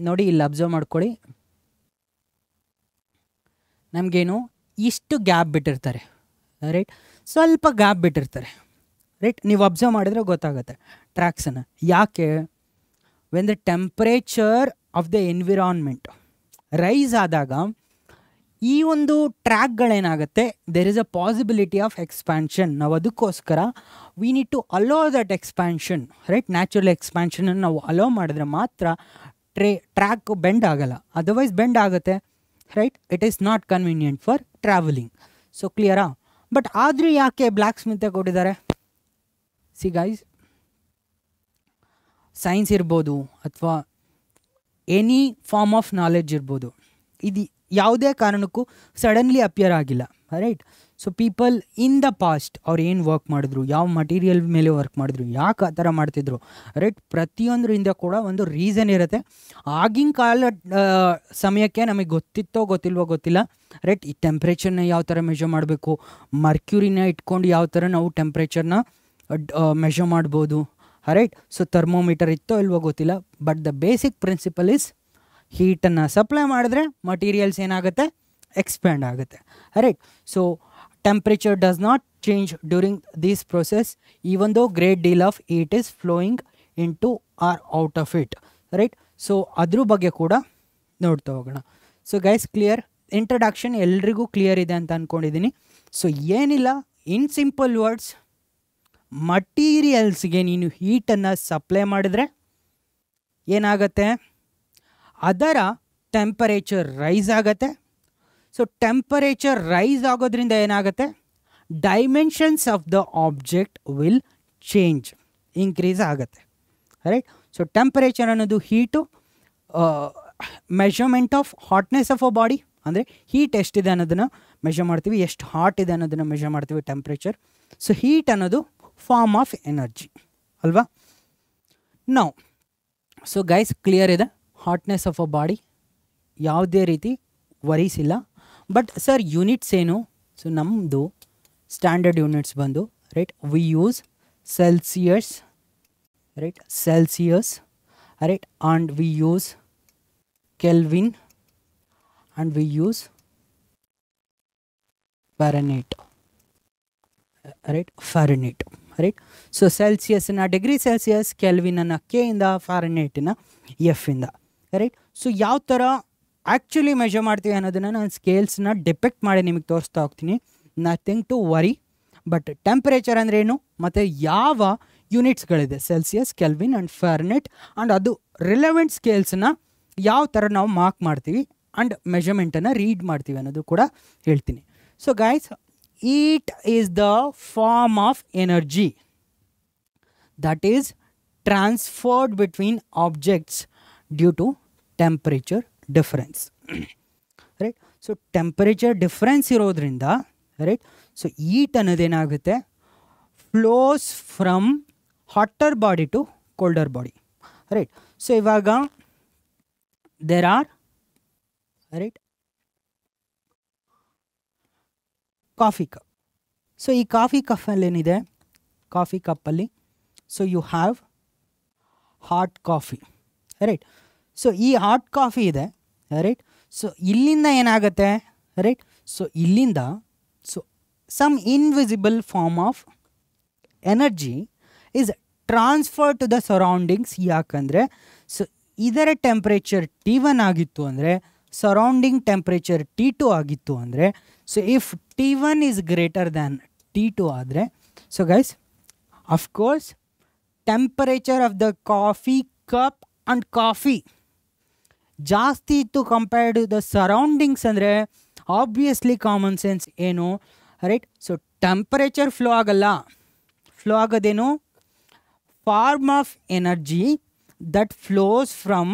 ನೋಡಿ, ಇಲ್ಲಿ ಅಬ್ಸರ್ವ್ ಮಾಡ್ಕೊಳ್ಳಿ, ನಮಗೇನು ಇಷ್ಟು ಗ್ಯಾಪ್ ಬಿಟ್ಟಿರ್ತಾರೆ, ರೈಟ್. ಸ್ವಲ್ಪ ಗ್ಯಾಪ್ ಬಿಟ್ಟಿರ್ತಾರೆ, ರೈಟ್. ನೀವು ಅಬ್ಸರ್ವ್ ಮಾಡಿದ್ರೆ ಗೊತ್ತಾಗುತ್ತೆ ಟ್ರ್ಯಾಕ್ಸನ್ನು. ಯಾಕೆ, when the temperature of the environment rise ಆದಾಗ ಈ ಒಂದು ಟ್ರ್ಯಾಕ್ಗಳೇನಾಗುತ್ತೆ, there is a possibility of expansion. ನಾವು ಅದಕ್ಕೋಸ್ಕರ we need to allow that expansion, right. Natural ಎಕ್ಸ್ಪ್ಯಾನ್ಷನನ್ನು ನಾವು ಅಲೋ ಮಾಡಿದ್ರೆ ಮಾತ್ರ ಟ್ರ್ಯಾಕ್ ಬೆಂಡ್ ಆಗಲ್ಲ, ಅದರ್ವೈಸ್ ಬೆಂಡ್ ಆಗುತ್ತೆ, right. It is not convenient for travelling. So ಕ್ಲಿಯರಾ. ಬಟ್ ಆದರೂ ಯಾಕೆ ಬ್ಲ್ಯಾಕ್ ಸ್ಮಿತೆ ಕೊಟ್ಟಿದ್ದಾರೆ, ಸಿ ಗೈಸ್, ಸೈನ್ಸ್ ಇರ್ಬೋದು ಅಥವಾ ಎನಿ ಫಾರ್ಮ್ ಆಫ್ ನಾಲೆಡ್ಜ್ ಇರ್ಬೋದು, ಇದು ಯಾವುದೇ ಕಾರಣಕ್ಕೂ ಸಡನ್ಲಿ ಅಪಿಯರ್ ಆಗಿಲ್ಲ, right. So people in the past ಅವ್ರು ಏನು ವರ್ಕ್ ಮಾಡಿದ್ರು, ಯಾವ ಮಟೀರಿಯಲ್ ಮೇಲೆ ವರ್ಕ್ ಮಾಡಿದ್ರು, ಯಾಕೆ ಆ ಥರ ಮಾಡ್ತಿದ್ರು, ರೈಟ್. ಪ್ರತಿಯೊಂದ್ರ ಹಿಂದೆ ಕೂಡ ಒಂದು ರೀಸನ್ ಇರುತ್ತೆ. ಆಗಿನ ಕಾಲ ಸಮಯಕ್ಕೆ ನಮಗೆ ಗೊತ್ತಿತ್ತೋ ಗೊತ್ತಿಲ್ವೋ ಗೊತ್ತಿಲ್ಲ, ರೈಟ್. ಈ ಟೆಂಪ್ರೇಚರ್ನ ಯಾವ ಥರ ಮೆಷರ್ ಮಾಡಬೇಕು, ಮರ್ಕ್ಯೂರಿನ ಇಟ್ಕೊಂಡು ಯಾವ ಥರ ನಾವು ಟೆಂಪ್ರೇಚರ್ನ ಮೆಷರ್ ಮಾಡ್ಬೋದು, ರೈಟ್. ಸೊ ಥರ್ಮೋಮೀಟರ್ ಇತ್ತೋ ಇಲ್ವೋ ಗೊತ್ತಿಲ್ಲ, but the basic principle is ಹೀಟನ್ನು ಸಪ್ಲೈ ಮಾಡಿದ್ರೆ ಮಟೀರಿಯಲ್ಸ್ ಏನಾಗುತ್ತೆ, ಎಕ್ಸ್ಪ್ಯಾಂಡ್ ಆಗುತ್ತೆ, right. So temperature does not change during this process even though great deal of heat is flowing into or out of it, right. So ಅದ್ರ ಬಗ್ಗೆ ಕೂಡ ನೋಡ್ತಾ ಹೋಗೋಣ. ಸೊ ಗೈಸ್ ಕ್ಲಿಯರ್, ಇಂಟ್ರಡಕ್ಷನ್ ಎಲ್ರಿಗೂ ಕ್ಲಿಯರ್ ಇದೆ ಅಂತ ಅಂದ್ಕೊಂಡಿದ್ದೀನಿ. ಸೊ ಏನಿಲ್ಲ, ಇನ್ ಸಿಂಪಲ್ ವರ್ಡ್ಸ್, ಮಟೀರಿಯಲ್ಸ್ಗೆ ನೀನು ಹೀಟನ್ನು ಸಪ್ಲೈ ಮಾಡಿದ್ರೆ ಏನಾಗುತ್ತೆ, ಅದರ ಟೆಂಪರೇಚರ್ ರೈಸ್ ಆಗುತ್ತೆ. ಸೊ ಟೆಂಪರೇಚರ್ ರೈಸ್ ಆಗೋದ್ರಿಂದ ಏನಾಗುತ್ತೆ, dimensions of the object will change, increase ಆಗುತ್ತೆ, ರೈಟ್. ಸೊ ಟೆಂಪರೇಚರ್ ಅನ್ನೋದು heat, measurement of hotness of a body, ಅಂದರೆ ಹೀಟ್ ಎಷ್ಟಿದೆ ಅನ್ನೋದನ್ನು ಮೆಷರ್ ಮಾಡ್ತೀವಿ, ಎಷ್ಟು ಹಾಟ್ ಇದೆ ಅನ್ನೋದನ್ನು ಮೆಷರ್ ಮಾಡ್ತೀವಿ, ಟೆಂಪ್ರೇಚರ್. ಸೊ ಹೀಟ್ ಅನ್ನೋದು ಫಾರ್ಮ್ ಆಫ್ ಎನರ್ಜಿ ಅಲ್ವಾ. ನಾವು ಸೊ ಗೈಸ್ ಕ್ಲಿಯರ್ ಇದೆ, ಹಾಟ್ನೆಸ್ ಆಫ್ ಅ ಬಾಡಿ ಯಾವುದೇ ರೀತಿ ವರೀಸ್ ಇಲ್ಲ. ಬಟ್ ಸರ್ ಯೂನಿಟ್ಸ್ ಏನು, ಸೊ ನಮ್ಮದು ಸ್ಟ್ಯಾಂಡರ್ಡ್ ಯೂನಿಟ್ಸ್ ಬಂದು, right, we use Celsius, right, Celsius, right, and we use Kelvin, and we use Fahrenheit, right, Fahrenheit, right. So ಸೆಲ್ಸಿಯಸ್ನ ಡಿಗ್ರಿ ಸೆಲ್ಸಿಯಸ್, ಕೆಲ್ವಿನನ್ನು ಕೆ ಇಂದ, ಫ್ಯಾರನೈಟಿನ ಎಫ್ ಇಂದ, ರೈಟ್. ಸೊ ಯಾವ ಥರ ಆ್ಯಕ್ಚುಲಿ ಮೆಷರ್ ಮಾಡ್ತೀವಿ ಅನ್ನೋದನ್ನು ನಾನು ಸ್ಕೇಲ್ಸ್ನ ಡಿಪೆಕ್ಟ್ ಮಾಡಿ ನಿಮಗೆ ತೋರಿಸ್ತಾ ಹೋಗ್ತೀನಿ, nothing to worry. But temperature ಅಂದ್ರೇನು ಮತ್ತು ಯಾವ ಯೂನಿಟ್ಸ್ಗಳಿದೆ, Celsius, Kelvin and Fahrenheit. And ಅದು ರಿಲೆವೆಂಟ್ ಸ್ಕೇಲ್ಸ್ನ ಯಾವ ಥರ ನಾವು ಮಾರ್ಕ್ ಮಾಡ್ತೀವಿ ಆ್ಯಂಡ್ ಮೆಷರ್ಮೆಂಟನ್ನು ರೀಡ್ ಮಾಡ್ತೀವಿ ಅನ್ನೋದು ಕೂಡ ಹೇಳ್ತೀನಿ. So guys, it is the form of energy that is transferred between objects due to temperature difference. Right? So temperature difference ಇರೋದ್ರಿಂದ, right? So heat ಅನ್ನೋದೇನಾಗುತ್ತೆ, flows from hotter body to colder body. Right? So ಇವಾಗ there are, right, coffee cup. So ಈ ಕಾಫಿ ಕಪ್ಪಲ್ಲಿ ಏನಿದೆ, ಕಾಫಿ ಕಪ್ಪಲ್ಲಿ so you have hot coffee, right. So ಈ ಹಾಟ್ ಕಾಫಿ ಇದೆ, ರೈಟ್. ಸೊ ಇಲ್ಲಿಂದ ಏನಾಗುತ್ತೆ, ರೈಟ್. ಸೊ ಇಲ್ಲಿಂದ so some invisible form of energy is transfer to the surroundings. ಯಾಕಂದರೆ ಸೊ ಇದರ ಟೆಂಪ್ರೇಚರ್ T1 ಆಗಿತ್ತು ಅಂದರೆ ಸರೌಂಡಿಂಗ್ ಟೆಂಪ್ರೇಚರ್ T2 ಆಗಿತ್ತು ಅಂದರೆ, so if T1 is greater than T2 ಆದರೆ, so guys of course temperature of the coffee cup and coffee ಜಾಸ್ತಿ ಇತ್ತು ಕಂಪೇರ್ಡ್ ಟು ದ ಸರೌಂಡಿಂಗ್ಸ್ ಅಂದರೆ ಆಬ್ವಿಯಸ್ಲಿ ಕಾಮನ್ ಸೆನ್ಸ್ ಏನು, ರೈಟ್. ಸೊ ಟೆಂಪರೇಚರ್ ಫ್ಲೋ ಆಗಲ್ಲ, ಫ್ಲೋ ಆಗೋದೇನು, form of energy that flows from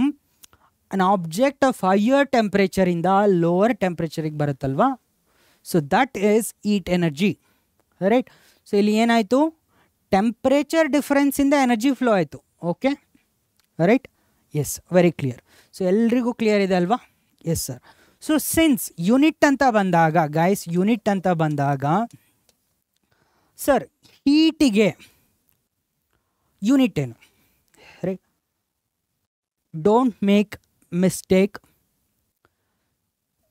an object of higher ಟೆಂಪ್ರೇಚರಿಂದ ಲೋವರ್ ಟೆಂಪ್ರೇಚರಿಗೆ ಬರುತ್ತಲ್ವಾ, so that is heat energy, right. So ಇಲ್ಲಿ ಏನಾಯಿತು, ಟೆಂಪ್ರೇಚರ್ ಡಿಫ್ರೆನ್ಸಿಂದ ಎನರ್ಜಿ ಫ್ಲೋ ಆಯಿತು. Okay, right. Yes, very clear. So ಎಲ್ರಿಗೂ ಕ್ಲಿಯರ್ ಇದೆ ಅಲ್ವಾ? Yes sir. So since unit ಅಂತ ಬಂದಾಗ ಗೈಸ್, ಯೂನಿಟ್ ಅಂತ ಬಂದಾಗ ಸರ್ ಹೀಟಿಗೆ ಯೂನಿಟ್ ಏನು, right. Don't make mistake,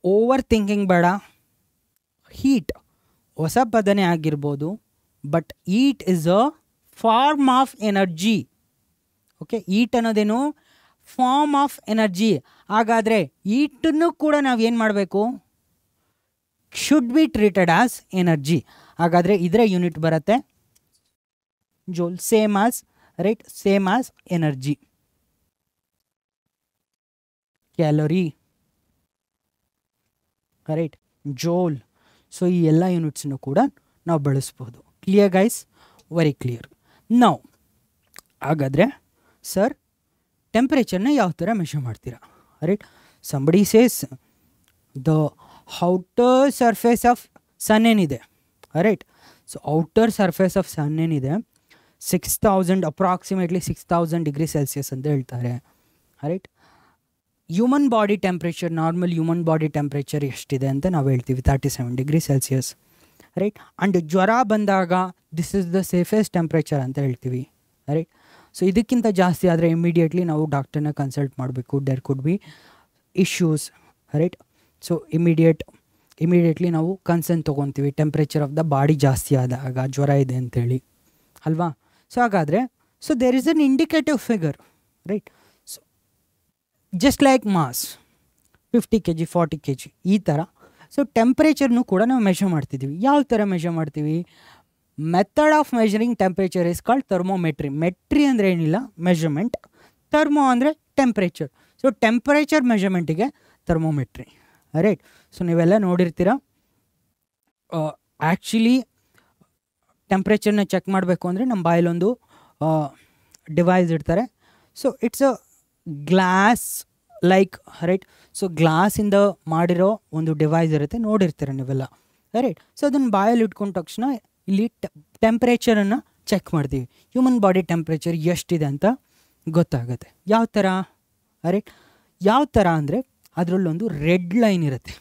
overthinking ಬೇಡ. ಹೀಟ್ ಹೊಸ ಪದನೇ ಆಗಿರ್ಬೋದು, but heat is a form of energy. Okay, heat ಅನ್ನೋದೇನು, ಫಾರ್ಮ್ ಆಫ್ ಎನರ್ಜಿ. ಹಾಗಾದರೆ ಈಟನ್ನು ಕೂಡ ನಾವು ಏನು ಮಾಡಬೇಕು, should be treated as energy. ಹಾಗಾದರೆ ಇದರ ಯೂನಿಟ್ ಬರುತ್ತೆ joule, same as, right, same as energy. Calorie, right, joule. So ಈ ಎಲ್ಲ ಯೂನಿಟ್ಸನ್ನು ಕೂಡ ನಾವು ಬಳಸ್ಬೋದು. Clear guys? Very clear. ನಾವು ಹಾಗಾದರೆ ಸರ್ ಟೆಂಪ್ರೇಚರ್ನ ಯಾವ ಥರ ಮೆಷರ್ ಮಾಡ್ತೀರಾ, right. Somebody says the outer surface of sun ಏನಿದೆ, right. So outer surface of sun ಏನಿದೆ 6000 ಅಪ್ರಾಕ್ಸಿಮೇಟ್ಲಿ 6000 ಡಿಗ್ರಿ ಸೆಲ್ಸಿಯಸ್ ಅಂತ ಹೇಳ್ತಾರೆ, right. Human body temperature, normal human body temperature ಎಷ್ಟಿದೆ ಅಂತ ನಾವು ಹೇಳ್ತೀವಿ, 37 ಡಿಗ್ರಿ ಸೆಲ್ಸಿಯಸ್, ರೈಟ್. ಆ್ಯಂಡ್ ಜ್ವರ ಬಂದಾಗ this is the safest temperature ಅಂತ ಹೇಳ್ತೀವಿ, ರೈಟ್. ಸೊ ಇದಕ್ಕಿಂತ ಜಾಸ್ತಿ ಆದರೆ ಇಮಿಡಿಯೇಟ್ಲಿ ನಾವು ಡಾಕ್ಟರ್ನ ಕನ್ಸಲ್ಟ್ ಮಾಡಬೇಕು, there could be issues, right. So immediately ನಾವು ಕನ್ಸರ್ನ್ ತೊಗೊತೀವಿ, ಟೆಂಪ್ರೇಚರ್ ಆಫ್ ದ ಬಾಡಿ ಜಾಸ್ತಿ ಆದಾಗ ಜ್ವರ ಇದೆ ಅಂತೇಳಿ, ಅಲ್ವಾ. ಸೊ ಹಾಗಾದರೆ so there is an indicative figure, right. So just like mass 50 kg 40 kg ಈ ಥರ. ಸೊ ಟೆಂಪ್ರೇಚರ್ನು ಕೂಡ ನಾವು ಮೆಷರ್ ಮಾಡ್ತಿದ್ದೀವಿ. ಯಾವ ಥರ ಮೆಷರ್ ಮಾಡ್ತೀವಿ, method of measuring temperature is called thermometry. Metry ಅಂದರೆ ಏನಿಲ್ಲ, ಮೆಷರ್ಮೆಂಟ್. ಥರ್ಮೋ ಅಂದರೆ ಟೆಂಪ್ರೇಚರ್. ಸೊ ಟೆಂಪ್ರೇಚರ್ ಮೆಷರ್ಮೆಂಟಿಗೆ ಥರ್ಮೋಮೆಟ್ರಿ, ರೈಟ್. ಸೊ ನೀವೆಲ್ಲ ನೋಡಿರ್ತೀರ, ಆ್ಯಕ್ಚುಲಿ ಟೆಂಪ್ರೇಚರ್ನ ಚೆಕ್ ಮಾಡಬೇಕು ಅಂದರೆ ನಮ್ಮ ಬಾಯಲ್ಲೊಂದು ಡಿವೈಸ್ ಇಡ್ತಾರೆ. So it's a glass like, right. So ಗ್ಲಾಸಿಂದ ಮಾಡಿರೋ ಒಂದು ಡಿವೈಸ್ ಇರುತ್ತೆ, ನೋಡಿರ್ತೀರ ನೀವೆಲ್ಲ, ರೈಟ್. ಸೊ ಅದನ್ನು ಬಾಯಲ್ಲಿ ಇಟ್ಕೊಂಡ ತಕ್ಷಣ ಇಲ್ಲಿ ಟೆಂಪ್ರೇಚರನ್ನು ಚೆಕ್ ಮಾಡ್ತೀವಿ, ಹ್ಯೂಮನ್ ಬಾಡಿ ಟೆಂಪ್ರೇಚರ್ ಎಷ್ಟಿದೆ ಅಂತ ಗೊತ್ತಾಗುತ್ತೆ. ಯಾವ ಥರ, ರೈಟ್. ಯಾವ ಥರ ಅಂದರೆ ಅದರಲ್ಲೊಂದು ರೆಡ್ ಲೈನ್ ಇರುತ್ತೆ.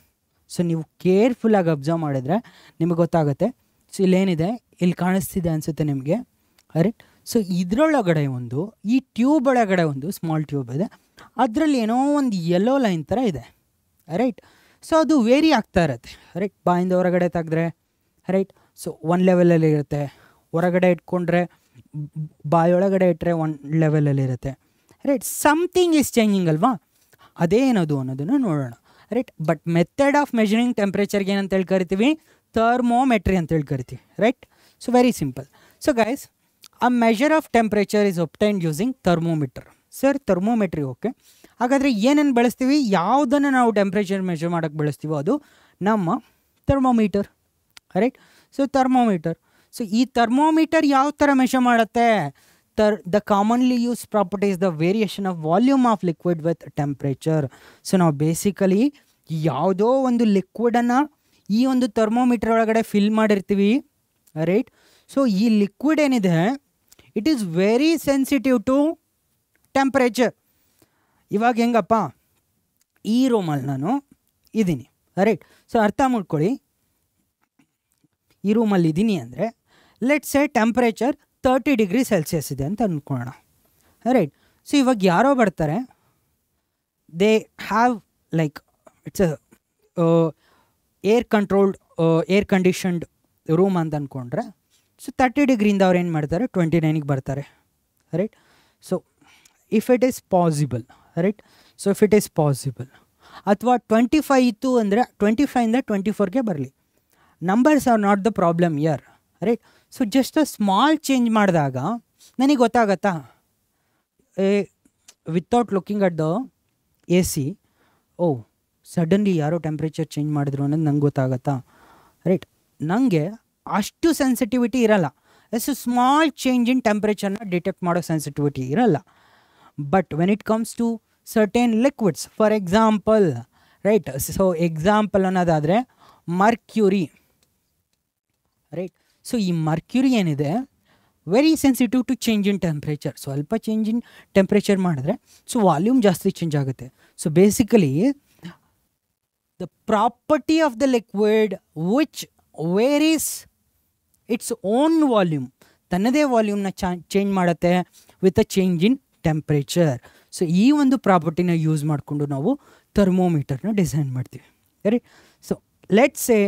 ಸೊ ನೀವು ಕೇರ್ಫುಲ್ಲಾಗಿ ಅಬ್ಸರ್ವ್ ಮಾಡಿದ್ರೆ ನಿಮಗೆ ಗೊತ್ತಾಗುತ್ತೆ. ಸೊ ಇಲ್ಲೇನಿದೆ, ಇಲ್ಲಿ ಕಾಣಿಸ್ತಿದೆ ಅನಿಸುತ್ತೆ ನಿಮಗೆ, ರೈಟ್. ಸೊ ಇದರೊಳಗಡೆ ಒಂದು, ಈ ಟ್ಯೂಬ್ ಒಳಗಡೆ ಒಂದು ಸ್ಮಾಲ್ ಟ್ಯೂಬ್ ಇದೆ, ಅದರಲ್ಲಿ ಏನೋ ಒಂದು ಯೆಲ್ಲೋ ಲೈನ್ ಥರ ಇದೆ, ರೈಟ್. ಸೊ ಅದು ವೇರಿ ಆಗ್ತಾ ಇರುತ್ತೆ, ರೈಟ್. ಬಾಯಿಂದ ಹೊರಗಡೆ ತೆಗೆದ್ರೆ, ರೈಟ್. ಸೊ ಒಂದು ಲೆವೆಲಲ್ಲಿ ಇರುತ್ತೆ, ಹೊರಗಡೆ ಇಟ್ಕೊಂಡ್ರೆ ಬಾಯೊಳಗಡೆ ಇಟ್ಟರೆ ಒಂದು ಲೆವೆಲಲ್ಲಿ ಇರುತ್ತೆ, ರೈಟ್. ಸಮಥಿಂಗ್ ಈಸ್ ಚೇಂಜಿಂಗ್ ಅಲ್ವಾ, ಅದೇನದು ಅನ್ನೋದನ್ನು ನೋಡೋಣ, right. But method of measuring ಟೆಂಪ್ರೇಚರ್ಗೆ ಏನಂತ ಹೇಳಿ ಕರಿತೀವಿ, ಥರ್ಮೋಮೆಟ್ರಿ ಅಂತ ಹೇಳಿ ಕರಿತೀವಿ, right. So very simple. So guys, a measure of temperature is obtained using thermometer. Sir thermometry okay, ಹಾಗಾದರೆ ಏನೇನು ಬಳಸ್ತೀವಿ, ಯಾವುದನ್ನು ನಾವು ಟೆಂಪ್ರೇಚರ್ ಮೆಷರ್ ಮಾಡೋಕ್ಕೆ ಬಳಸ್ತೀವೋ ಅದು ನಮ್ಮ thermometer, right. So thermometer, so ಈ ಥರ್ಮೋಮೀಟರ್ ಯಾವ ಥರ ಮೆಷರ್ ಮಾಡುತ್ತೆ, the commonly used property is the variation of volume of liquid with temperature. So ನಾವು ಬೇಸಿಕಲಿ ಯಾವುದೋ ಒಂದು ಲಿಕ್ವಿಡನ್ನು ಈ ಒಂದು ಥರ್ಮೋಮೀಟರ್ ಒಳಗಡೆ ಫಿಲ್ ಮಾಡಿರ್ತೀವಿ, ರೈಟ್. ಸೊ ಈ ಲಿಕ್ವಿಡ್ ಏನಿದೆ it is very sensitive to temperature. ಇವಾಗ ಹೆಂಗಪ್ಪ, ಈ ರೂಮಲ್ಲಿ ನಾನು ಇದ್ದೀನಿ, ರೈಟ್. ಸೊ ಅರ್ಥ ಮಾಡ್ಕೊಳ್ಳಿ, ಈ ರೂಮಲ್ಲಿ ಇದ್ದೀನಿ ಅಂದರೆ let's say temperature 30 degree Celsius ಇದೆ ಅಂತ ಅಂದ್ಕೊಳ್ಳೋಣ, ರೈಟ್. ಸೊ ಇವಾಗ ಯಾರೋ ಬರ್ತಾರೆ, they have like it's air controlled air conditioned room ಅಂತ ಅಂದ್ಕೊಂಡ್ರೆ, ಸೊ 30 ಡಿಗ್ರಿಯಿಂದ ಅವ್ರು ಏನು ಮಾಡ್ತಾರೆ 29ಗೆ ಬರ್ತಾರೆ, right. So if it is possible, right. So if it is possible, ಅಥವಾ 25 ಇತ್ತು ಅಂದರೆ 25ಇಂದ 24ಗೆ ಬರಲಿ, numbers are not the problem here, right. So just a small change ಮಾಡಿದಾಗ ನನಗೆ ಗೊತ್ತಾಗತ್ತಾ, without looking at the A C, oh suddenly ಯಾರೋ ಟೆಂಪ್ರೇಚರ್ ಚೇಂಜ್ ಮಾಡಿದ್ರು ಅನ್ನೋದು ನಂಗೆ ಗೊತ್ತಾಗತ್ತಾ, ರೈಟ್. ನನಗೆ ಅಷ್ಟು ಸೆನ್ಸಿಟಿವಿಟಿ ಇರಲ್ಲ, ಎಸ್ ಸ್ಮಾಲ್ ಚೇಂಜ್ ಇನ್ ಟೆಂಪ್ರೇಚರ್ನ ಡಿಟೆಕ್ಟ್ ಮಾಡೋ ಸೆನ್ಸಿಟಿವಿಟಿ ಇರಲ್ಲ. But when it comes to certain liquids, for example, right. So example ಅನ್ನೋದಾದರೆ ಮರ್ಕ್ಯೂರಿ, ರೈಟ್. ಸೊ ಈ ಮರ್ಕ್ಯೂರಿ ಏನಿದೆ very sensitive to change in temperature. ಸ್ವಲ್ಪ ಚೇಂಜ್ ಇನ್ ಟೆಂಪ್ರೇಚರ್ ಮಾಡಿದ್ರೆ ಸೊ ವಾಲ್ಯೂಮ್ ಜಾಸ್ತಿ ಚೇಂಜ್ ಆಗುತ್ತೆ. So basically the property of the liquid which varies its own volume, ತನ್ನದೇ ವಾಲ್ಯೂಮ್ನ ಚೇಂಜ್ ಮಾಡುತ್ತೆ with a change in temperature. So ಈ ಒಂದು ಪ್ರಾಪರ್ಟಿನ ಯೂಸ್ ಮಾಡಿಕೊಂಡು ನಾವು ಥರ್ಮೋಮೀಟರ್ನ ಡಿಸೈನ್ ಮಾಡ್ತೀವಿ, right. So let's say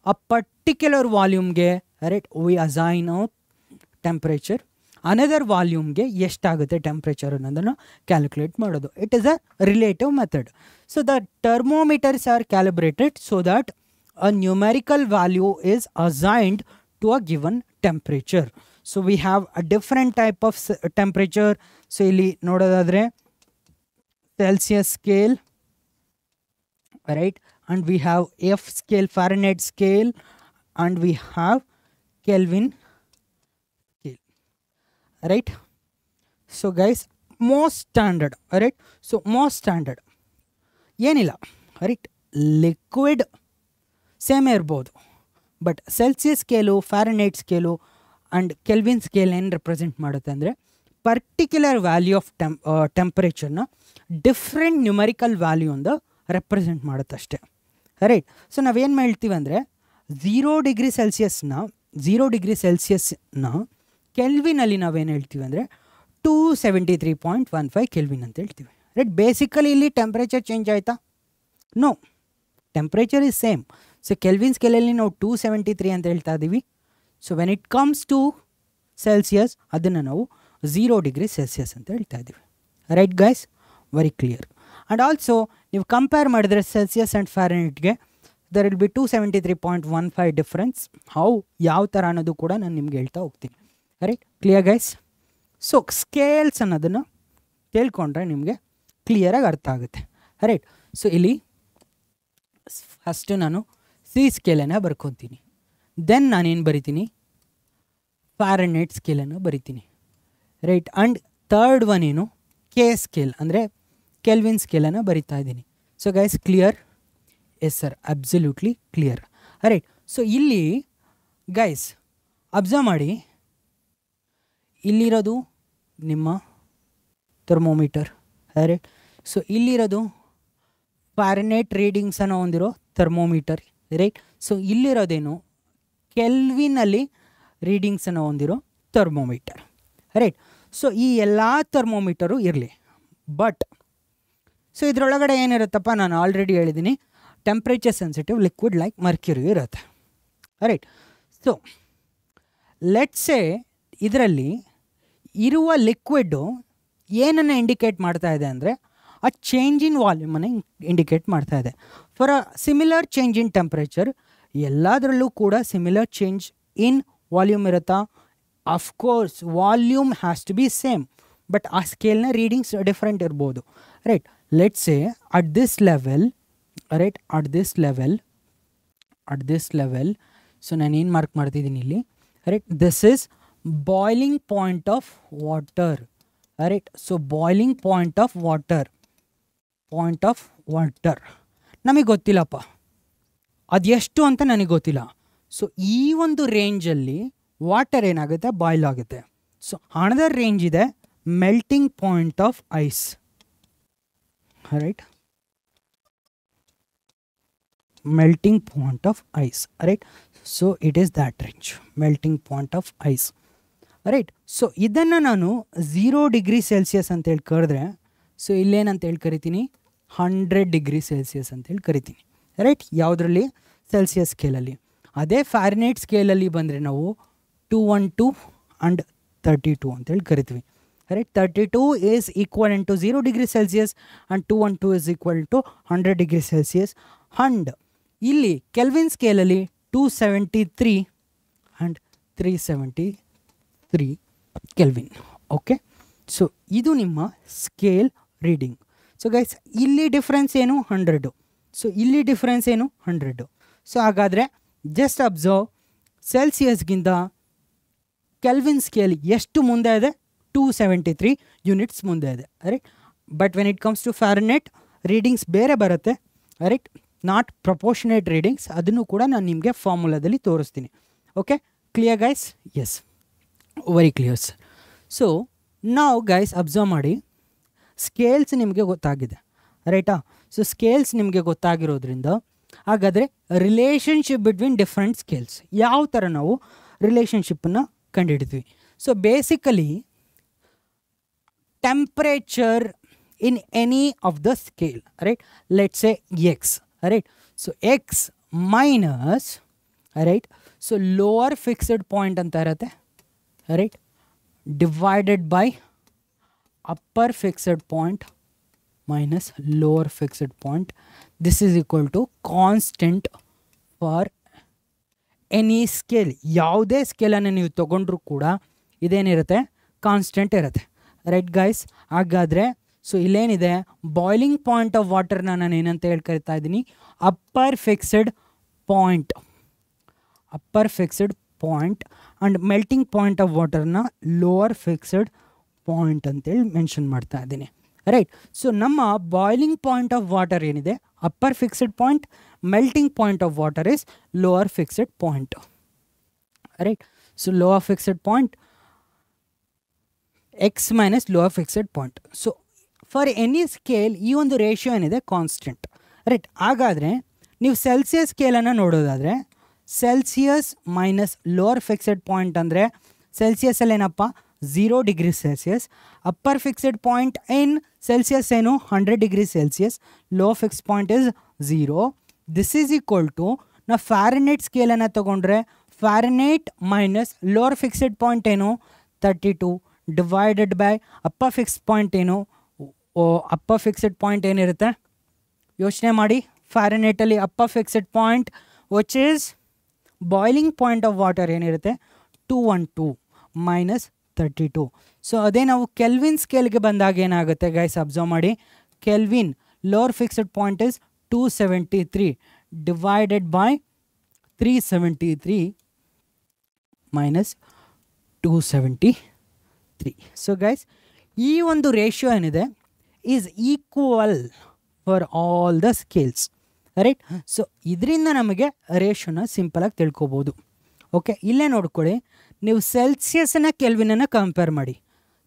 a particular ವಾಲ್ಯೂಮ್ಗೆ, right, we assign temperature, another ವಾಲ್ಯೂಮ್ಗೆ ಎಷ್ಟಾಗುತ್ತೆ ಟೆಂಪ್ರೇಚರ್ ಅನ್ನೋದನ್ನು ಕ್ಯಾಲ್ಕುಲೇಟ್ ಮಾಡೋದು. It is a relative method. So the thermometers are calibrated so that a numerical value is assigned to a given temperature. So we have a different type of temperature. So ಇಲ್ಲಿ ನೋಡೋದಾದರೆ Celsius scale, right, and we have F scale, Fahrenheit scale, and we have Kelvin scale, right. So guys, most standard, right. So most standard ಏನಿಲ್ಲ, ರೈಟ್, ಲಿಕ್ವಿಡ್ ಸೇಮ್ ಇರ್ಬೋದು, but Celsius scale, Fahrenheit scale and Kelvin scale ಏನು ರೆಪ್ರೆಸೆಂಟ್ ಮಾಡುತ್ತೆ ಅಂದರೆ ಪರ್ಟಿಕ್ಯುಲರ್ ವ್ಯಾಲ್ಯೂ ಆಫ್ ಟೆಂಪ್ರೇಚರ್ನ ಡಿಫ್ರೆಂಟ್ ನ್ಯೂಮರಿಕಲ್ ವ್ಯಾಲ್ಯೂ ಅಂತ ರೆಪ್ರೆಸೆಂಟ್ ಮಾಡುತ್ತಷ್ಟೇ, ರೈಟ್. ಸೊ ನಾವೇನು ಹೇಳ್ತೀವಿ ಅಂದರೆ 0 ಡಿಗ್ರಿ ಸೆಲ್ಸಿಯಸ್ನ ಕೆಲ್ವಿನಲ್ಲಿ ನಾವೇನು ಹೇಳ್ತೀವಿ ಅಂದರೆ 273.15 ಕೆಲ್ವಿನ್ ಅಂತ ಹೇಳ್ತೀವಿ, ರೈಟ್. ಬೇಸಿಕಲಿ ಇಲ್ಲಿ ಟೆಂಪ್ರೇಚರ್ ಚೇಂಜ್ ಆಯಿತಾ? No, temperature is same. So Kelvin ಸ್ಕೇಲಲ್ಲಿ ನಾವು 273 ಅಂತ ಹೇಳ್ತಾ ಇದ್ದೀವಿ. So when it comes to Celsius ಅದನ್ನು ನಾವು 0 ಡಿಗ್ರಿ ಸೆಲ್ಸಿಯಸ್ ಅಂತ ಹೇಳ್ತಾ ಇದ್ದೀವಿ, right guys, very clear. And also ನೀವು ಕಂಪೇರ್ ಮಾಡಿದರೆ ಸೆಲ್ಸಿಯಸ್ ಆ್ಯಂಡ್ ಫ್ಯಾರನೈಟ್ಗೆ ದರ್ ವಿಲ್ ಬಿ 273.15 ಡಿಫ್ರೆನ್ಸ್. ಯಾವ ಥರ ಅನ್ನೋದು ಕೂಡ ನಾನು ನಿಮ್ಗೆ ಹೇಳ್ತಾ ಹೋಗ್ತೀನಿ, right. Clear guys? So scales ಅನ್ನೋದನ್ನು ತಿಳ್ಕೊಂಡ್ರೆ ನಿಮಗೆ ಕ್ಲಿಯರಾಗಿ ಅರ್ಥ ಆಗುತ್ತೆ, ರೈಟ್. ಸೊ ಇಲ್ಲಿ ಫಸ್ಟು ನಾನು ಸಿ ಸ್ಕೇಲನ್ನು ಬರ್ಕೊತೀನಿ, ದೆನ್ ನಾನೇನು ಬರಿತೀನಿ, ಫ್ಯಾರನೈಟ್ ಸ್ಕೇಲನ್ನು ಬರಿತೀನಿ, ರೈಟ್. ಆ್ಯಂಡ್ ಥರ್ಡ್ ಒನ್ ಏನು, ಕೆ ಸ್ಕೇಲ್ ಅಂದರೆ ಕೆಲ್ವಿನ್ ಸ್ಕೇಲನ್ನು ಬರಿತಾ ಇದ್ದೀನಿ. So guys clear? Yes sir, absolutely clear, right. So ಇಲ್ಲಿ ಗೈಸ್ ಅಬ್ಸರ್ವ್ ಮಾಡಿ, ಇಲ್ಲಿರೋದು ನಿಮ್ಮ ಥರ್ಮೋಮೀಟರ್, ರೈಟ್. ಸೊ ಇಲ್ಲಿರೋದು ಫ್ಯಾರನೈಟ್ ರೀಡಿಂಗ್ಸನ್ನು ಹೊಂದಿರೋ ಥರ್ಮೋಮೀಟರ್, ರೈಟ್. ಸೊ ಇಲ್ಲಿರೋದೇನು ಕೆಲ್ವಿನಲ್ಲಿ ರೀಡಿಂಗ್ಸನ್ನು ಹೊಂದಿರೋ ಥರ್ಮೋಮೀಟರ್, ರೈಟ್. ಸೊ ಈ ಎಲ್ಲ ಥರ್ಮೋಮೀಟರು ಇರಲಿ, ಬಟ್ ಸೊ ಇದರೊಳಗಡೆ ಏನಿರುತ್ತಪ್ಪ, ನಾನು ಆಲ್ರೆಡಿ ಹೇಳಿದ್ದೀನಿ, temperature sensitive liquid like mercury ಇರುತ್ತೆ, ರೈಟ್. ಸೊ ಲೆಟ್ಸ್ ಸೇ ಇದರಲ್ಲಿ ಇರುವ ಲಿಕ್ವಿಡ್ಡು ಏನನ್ನು ಇಂಡಿಕೇಟ್ ಮಾಡ್ತಾ ಇದೆ ಅಂದರೆ ಆ ಚೇಂಜ್ ಇನ್ ವಾಲ್ಯೂಮನ್ನು ಇಂಡಿಕೇಟ್ ಮಾಡ್ತಾ ಇದೆ. For a similar change in temperature ಎಲ್ಲದರಲ್ಲೂ ಕೂಡ ಸಿಮಿಲರ್ ಚೇಂಜ್ ಇನ್ ವಾಲ್ಯೂಮ್ ಇರುತ್ತಾ, of course volume has to be same, but ಆ ಸ್ಕೇಲ್ನ ರೀಡಿಂಗ್ಸ್ ಡಿಫ್ರೆಂಟ್ ಇರ್ಬೋದು. Right, let's say at this level, right, at this level, so ನಾನು ಏನು ಮಾರ್ಕ್ ಮಾಡ್ತಿದ್ದೀನಿ ಇಲ್ಲಿ, right, this is boiling point of water. Right, so boiling point of water ನಮಗೆ ಗೊತ್ತಿಲ್ಲಪ್ಪ, ಅದು ಎಷ್ಟು ಅಂತ ನನಗೆ ಗೊತ್ತಿಲ್ಲ. ಸೊ ಈ ಒಂದು ರೇಂಜಲ್ಲಿ ವಾಟರ್ ಏನಾಗುತ್ತೆ, ಬಾಯ್ಲ್ ಆಗುತ್ತೆ. ಸೊ ಅನದರ್ ರೇಂಜ್ ಇದೆ melting point of ice. Right, melting point of ice. Right, so it is that range, melting point of ice. Right, so ಇದನ್ನು ನಾನು 0 ಡಿಗ್ರಿ ಸೆಲ್ಸಿಯಸ್ ಅಂತೇಳಿ ಕರೆದ್ರೆ, ಸೊ ಇಲ್ಲೇನಂತ ಹೇಳಿ ಕರಿತೀನಿ, 100 ಡಿಗ್ರಿ ಸೆಲ್ಸಿಯಸ್ ಅಂತೇಳಿ ಕರಿತೀನಿ. ರೈಟ್, ಯಾವುದರಲ್ಲಿ, ಸೆಲ್ಸಿಯಸ್ ಸ್ಕೇಲಲ್ಲಿ. ಅದೇ ಫ್ಯಾರನೈಟ್ ಸ್ಕೇಲಲ್ಲಿ ಬಂದರೆ ನಾವು 212 ಆ್ಯಂಡ್ 32 ಅಂತೇಳಿ ಕರಿತೀವಿ. Right, 32 is equivalent to 0 degree Celsius and 212 is equal to 100 degree Celsius. And ಇಲ್ಲಿ ಕೆಲ್ವಿನ್ ಸ್ಕೇಲಲ್ಲಿ 273 ಆ್ಯಂಡ್ 373 ಕೆಲ್ವಿನ್. ಓಕೆ, ಸೊ ಇದು ನಿಮ್ಮ ಸ್ಕೇಲ್ ರೀಡಿಂಗ್. ಸೊ ಗೈಸ್, ಇಲ್ಲಿ ಡಿಫ್ರೆನ್ಸ್ ಏನು, 100. ಸೊ ಇಲ್ಲಿ ಡಿಫ್ರೆನ್ಸ್ ಏನು, 100. ಸೊ ಹಾಗಾದರೆ ಜಸ್ಟ್ ಅಬ್ಸರ್ವ್, ಸೆಲ್ಸಿಯಸ್ಗಿಂತ ಕೆಲ್ವಿನ್ ಸ್ಕೇಲ್ ಎಷ್ಟು ಮುಂದೆ ಇದೆ, 273 ಯೂನಿಟ್ಸ್ ಮುಂದೆ ಇದೆ. Right, but when it comes to Fahrenheit readings ಬೇರೆ ಬರುತ್ತೆ. ರೈಟ್, ನಾಟ್ ಪ್ರಪೋರ್ಷನೇಟ್ ರೀಡಿಂಗ್ಸ್, ಅದನ್ನು ಕೂಡ ನಾನು ನಿಮಗೆ ಫಾರ್ಮುಲಾದಲ್ಲಿ ತೋರಿಸ್ತೀನಿ. Okay, clear guys? Yes, very clear sir. So ನಾವು ಗೈಸ್ ಅಬ್ಸರ್ವ್ ಮಾಡಿ, ಸ್ಕೇಲ್ಸ್ ನಿಮಗೆ ಗೊತ್ತಾಗಿದೆ. ರೈಟಾ? ಸೊ ಸ್ಕೇಲ್ಸ್ ನಿಮಗೆ ಗೊತ್ತಾಗಿರೋದ್ರಿಂದ ಹಾಗಾದರೆ ರಿಲೇಷನ್ಶಿಪ್ ಬಿಟ್ವೀನ್ ಡಿಫ್ರೆಂಟ್ ಸ್ಕೇಲ್ಸ್ ಯಾವ ಥರ ನಾವು ರಿಲೇಷನ್ಶಿಪ್ಪನ್ನು ಕಂಡುಹಿಡಿದ್ವಿ. So basically temperature in any of the scale, right, let's say x, right, so x minus, right, so lower fixed point anta irutte, right, divided by upper fixed point minus lower fixed point, this is equal to constant for any scale. ಯಾವುದೇ ಸ್ಕೇಲನ್ನು ನೀವು ತೊಗೊಂಡ್ರೂ ಕೂಡ ಇದೇನಿರುತ್ತೆ, ಕಾನ್ಸ್ಟೆಂಟ್ ಇರುತ್ತೆ. ರೈಟ್ ಗೈಸ್, ಹಾಗಾದರೆ ಸೊ ಇಲ್ಲೇನಿದೆ, ಬಾಯ್ಲಿಂಗ್ ಪಾಯಿಂಟ್ ಆಫ್ ವಾಟರ್ನ ನಾನು ಏನಂತ ಹೇಳಿ ಕರಿತಾ ಇದ್ದೀನಿ, upper fixed point and melting point of ವಾಟರ್ನ ಲೋವರ್ ಫಿಕ್ಸ್ಡ್ ಪಾಯಿಂಟ್ ಅಂತೇಳಿ ಮೆನ್ಷನ್ ಮಾಡ್ತಾ ಇದ್ದೀನಿ. ರೈಟ್, ಸೊ ನಮ್ಮ ಬಾಯ್ಲಿಂಗ್ ಪಾಯಿಂಟ್ ಆಫ್ ವಾಟರ್ ಏನಿದೆ upper fixed point, melting point of water is lower fixed point. Right, so lower fixed point x minus lower fixed point. So for any scale ಈ ಒಂದು ರೇಷಿಯೋ ಏನಿದೆ ಕಾನ್ಸ್ಟೆಂಟ್. ರೈಟ್, ಹಾಗಾದರೆ ನೀವು ಸೆಲ್ಸಿಯಸ್ ಸ್ಕೇಲನ್ನು ನೋಡೋದಾದರೆ Celsius minus lower fixed point ಅಂದರೆ ಸೆಲ್ಸಿಯಸಲ್ಲಿ ಏನಪ್ಪ 0 degree Celsius, upper fixed point in Celsius ಏನು 100 degree Celsius, low fix point is 0. This is equal to ನಾವು ಫ್ಯಾರನೈಟ್ ಸ್ಕೇಲನ್ನು ತೊಗೊಂಡ್ರೆ Fahrenheit minus lower fixed point ಏನು 32 divided by upper fixed point ಏನು, ಅಪ್ಪರ್ ಫಿಕ್ಸೆಡ್ ಪಾಯಿಂಟ್ ಏನಿರುತ್ತೆ ಯೋಚನೆ ಮಾಡಿ, ಫ್ಯಾರನೈಟಲ್ಲಿ upper fixed point which is boiling point of water ಏನಿರುತ್ತೆ 212 ಮೈನಸ್ 32. ಸೊ ಅದೇ ನಾವು ಕೆಲ್ವಿನ್ ಸ್ಕೇಲ್ಗೆ ಬಂದಾಗ ಏನಾಗುತ್ತೆ ಗೈಸ್ ಅಬ್ಸರ್ವ್ ಮಾಡಿ, kelvin lower fixed point is 273 divided by 373 minus 273. So guys, ಈ ಒಂದು ರೇಷಿಯೋ ಏನಿದೆ is equal for all the scales. Right, so ಇದರಿಂದ ನಮಗೆ ರೇಷಿಯೋನ ಸಿಂಪಲಾಗಿ ತಿಳ್ಕೊಬೋದು. ಓಕೆ, ಇಲ್ಲೇ ನೋಡ್ಕೊಳ್ಳಿ, ನೀವು ಸೆಲ್ಸಿಯಸ್ನ ಕೆಲ್ವಿನನ್ನು ಕಂಪೇರ್ ಮಾಡಿ,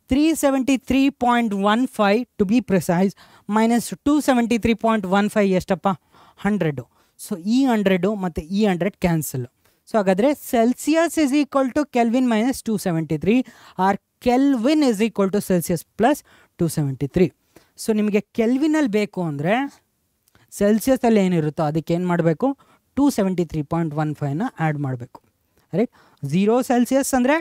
373.15 ಟು ಬಿ ಪ್ರಿಸೈಸ್ ಮೈನಸ್ 273.15 ಎಷ್ಟಪ್ಪ 100. ಸೊ ಈ 100 ಮತ್ತು ಈ 100 ಕ್ಯಾನ್ಸಲ್. ಸೊ ಹಾಗಾದರೆ Celsius is equal to Kelvin minus 273 or Kelvin is equal to Celsius plus 273. So ನಿಮಗೆ ಕೆಲ್ವಿನಲ್ಲಿ ಬೇಕು ಅಂದರೆ ಸೆಲ್ಸಿಯಸಲ್ಲಿ ಏನಿರುತ್ತೋ ಅದಕ್ಕೆ ಏನು ಮಾಡಬೇಕು, 273.15ನ ಆ್ಯಡ್ ಮಾಡಬೇಕು. ರೈಟ್, 0 ಸೆಲ್ಸಿಯಸ್ ಅಂದರೆ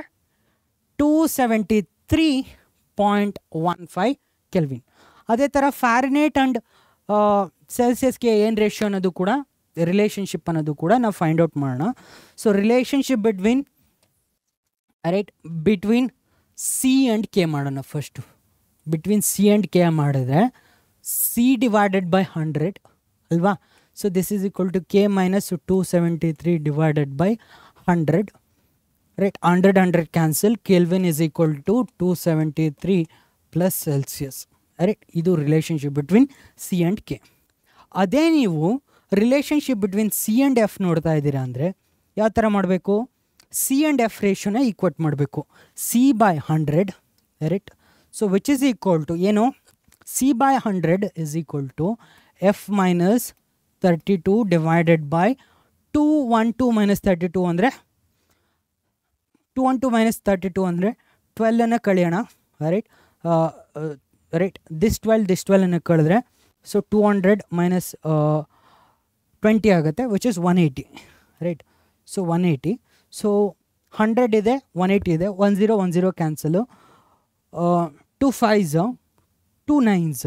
273.15 ಕೆಲ್ವಿನ್. ಅದೇ ಥರ ಫ್ಯಾರನೈಟ್ ಆ್ಯಂಡ್ ಸೆಲ್ಸಿಯಸ್ಗೆ ಏನು ರೇಷಿಯೋ ಅನ್ನೋದು ಕೂಡ, ರಿಲೇಷನ್ಶಿಪ್ ಅನ್ನೋದು ಕೂಡ ನಾವು ಫೈಂಡ್ ಔಟ್ ಮಾಡೋಣ. So relationship between right between C and K ಮಾಡೋಣ first. Between C and K ಮಾಡಿದ್ರೆ ಸಿ ಡಿವೈಡೆಡ್ ಬೈ 100 ಅಲ್ವಾ. So this is equal to K minus 273 divided by 100. Right 100 cancel. Kelvin is equal to 273 plus Celsius. Right ಇದು relationship between C and K. ಅದೇ ನೀವು relationship between C and F ನೋಡ್ತಾ ಇದ್ದೀರಾ ಅಂದರೆ ಯಾವ ಥರ ಮಾಡಬೇಕು, ಸಿ ಆ್ಯಂಡ್ ಎಫ್ ರೇಷಿಯೋನ ಈಕ್ವಟ್ ಮಾಡಬೇಕು. C by 100 right. So which is equal to ಏನು, C by 100 is equal to F minus 32 divided by 212 minus 32 ಅಂದರೆ 212 ಮೈನಸ್ 32 ಅಂದರೆ 12 ಕಳೆಯೋಣ. ರೈಟ್ ರೈಟ್ ದಿಸ್ 12 ಕಳೆದ್ರೆ ಸೊ 200 ಮೈನಸ್ 20 ಆಗುತ್ತೆ which is 180. Right so 180. So 100 ಇದೆ 180 ಇದೆ, 10 cancel, 2 5s 2 9s.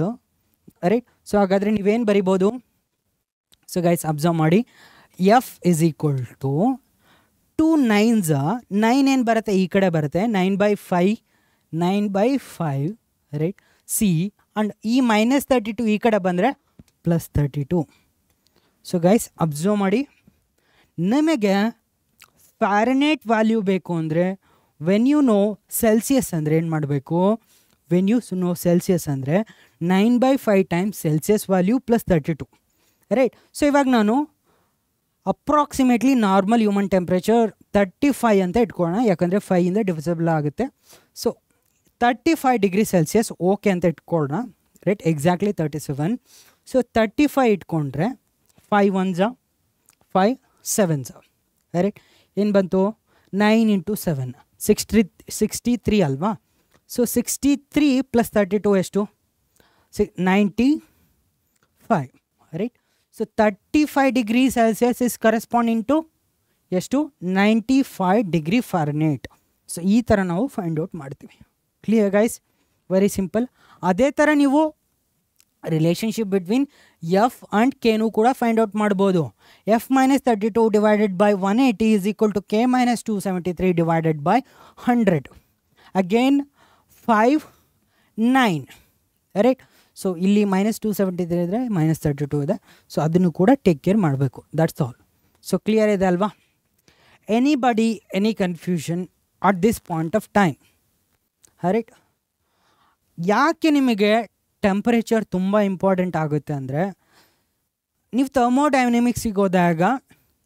Right so ಹಾಗಾದರೆ ನೀವೇನು ಬರಿಬೋದು, ಸೊ ಗೈಸ್ ಅಬ್ಸರ್ವ್ ಮಾಡಿ, F is equal to 2 9s 9 ಏನು ಬರುತ್ತೆ ಈ ಕಡೆ ಬರುತ್ತೆ 9/5 ರೈಟ್ ಸಿ ಆ್ಯಂಡ್ ಈ ಮೈನಸ್ 32 ಈ ಕಡೆ ಬಂದರೆ ಪ್ಲಸ್ 32. ಸೊ ಗೈಸ್ ಅಬ್ಸರ್ವ್ ಮಾಡಿ, ನಮಗೆ ಫ್ಯಾರನೇಟ್ ವ್ಯಾಲ್ಯೂ ಬೇಕು ಅಂದರೆ ವೆನ್ ಯು ನೋ ಸೆಲ್ಸಿಯಸ್ ಅಂದರೆ ಏನು ಮಾಡಬೇಕು, ವೆನ್ ಯು ನೋ ಸೆಲ್ಸಿಯಸ್ ಅಂದರೆ 9/5 times Celsius value plus 32. Right so ಇವಾಗ ನಾನು ಅಪ್ರಾಕ್ಸಿಮೇಟ್ಲಿ ನಾರ್ಮಲ್ ಹ್ಯೂಮನ್ ಟೆಂಪ್ರೇಚರ್ 35 ಅಂತ ಇಟ್ಕೊಳ್ಳೋಣ, ಯಾಕಂದರೆ 5ಇಂದ ಡಿವಿಸಿಬಲ್ ಆಗುತ್ತೆ. ಸೊ 35 ಡಿಗ್ರಿ ಸೆಲ್ಸಿಯಸ್ ಓಕೆ ಅಂತ ಇಟ್ಕೊಳ್ಳೋಣ. Right exactly 37. ಸೊ 35 ಇಟ್ಕೊಂಡ್ರೆ 5 1s 5 7s. ರೈಟ್ ಏನು ಬಂತು 9 × 7 63 ಅಲ್ವಾ. ಸೊ 63 ಪ್ಲಸ್ 32 ಎಷ್ಟು 95. Right so 35 degree Celsius is corresponding to ಎಷ್ಟು 95 ಡಿಗ್ರಿ ಫಾರೆನ್ಹೀಟ್. ಸೊ ಈ ಥರ ನಾವು ಫೈಂಡ್ ಔಟ್ ಮಾಡ್ತೀವಿ. Clear guys, very simple. ಅದೇ ಥರ ನೀವು ರಿಲೇಷನ್ಶಿಪ್ ಬಿಟ್ವೀನ್ ಎಫ್ ಆ್ಯಂಡ್ ಕೆನೂ ಕೂಡ ಫೈಂಡ್ ಔಟ್ ಮಾಡ್ಬೋದು. F minus 32 divided by 180 is equal to K minus 273 divided by 100. Again 5 9 right. So ಇಲ್ಲಿ ಮೈನಸ್ 273 ಇದ್ದರೆ ಮೈನಸ್ 32 ಇದೆ. ಸೊ ಅದನ್ನು ಕೂಡ ಟೇಕ್ ಕೇರ್ ಮಾಡಬೇಕು. That's all. ಸೊ ಕ್ಲಿಯರ್ ಇದೆ ಅಲ್ವಾ? Anybody any confusion at this point of time? Right ಯಾಕೆ ನಿಮಗೆ ಟೆಂಪರೇಚರ್ ತುಂಬ ಇಂಪಾರ್ಟೆಂಟ್ ಆಗುತ್ತೆ ಅಂದರೆ, ನೀವು ಥರ್ಮೋಡೈನಮಿಕ್ಸಿಗೆ ಹೋದಾಗ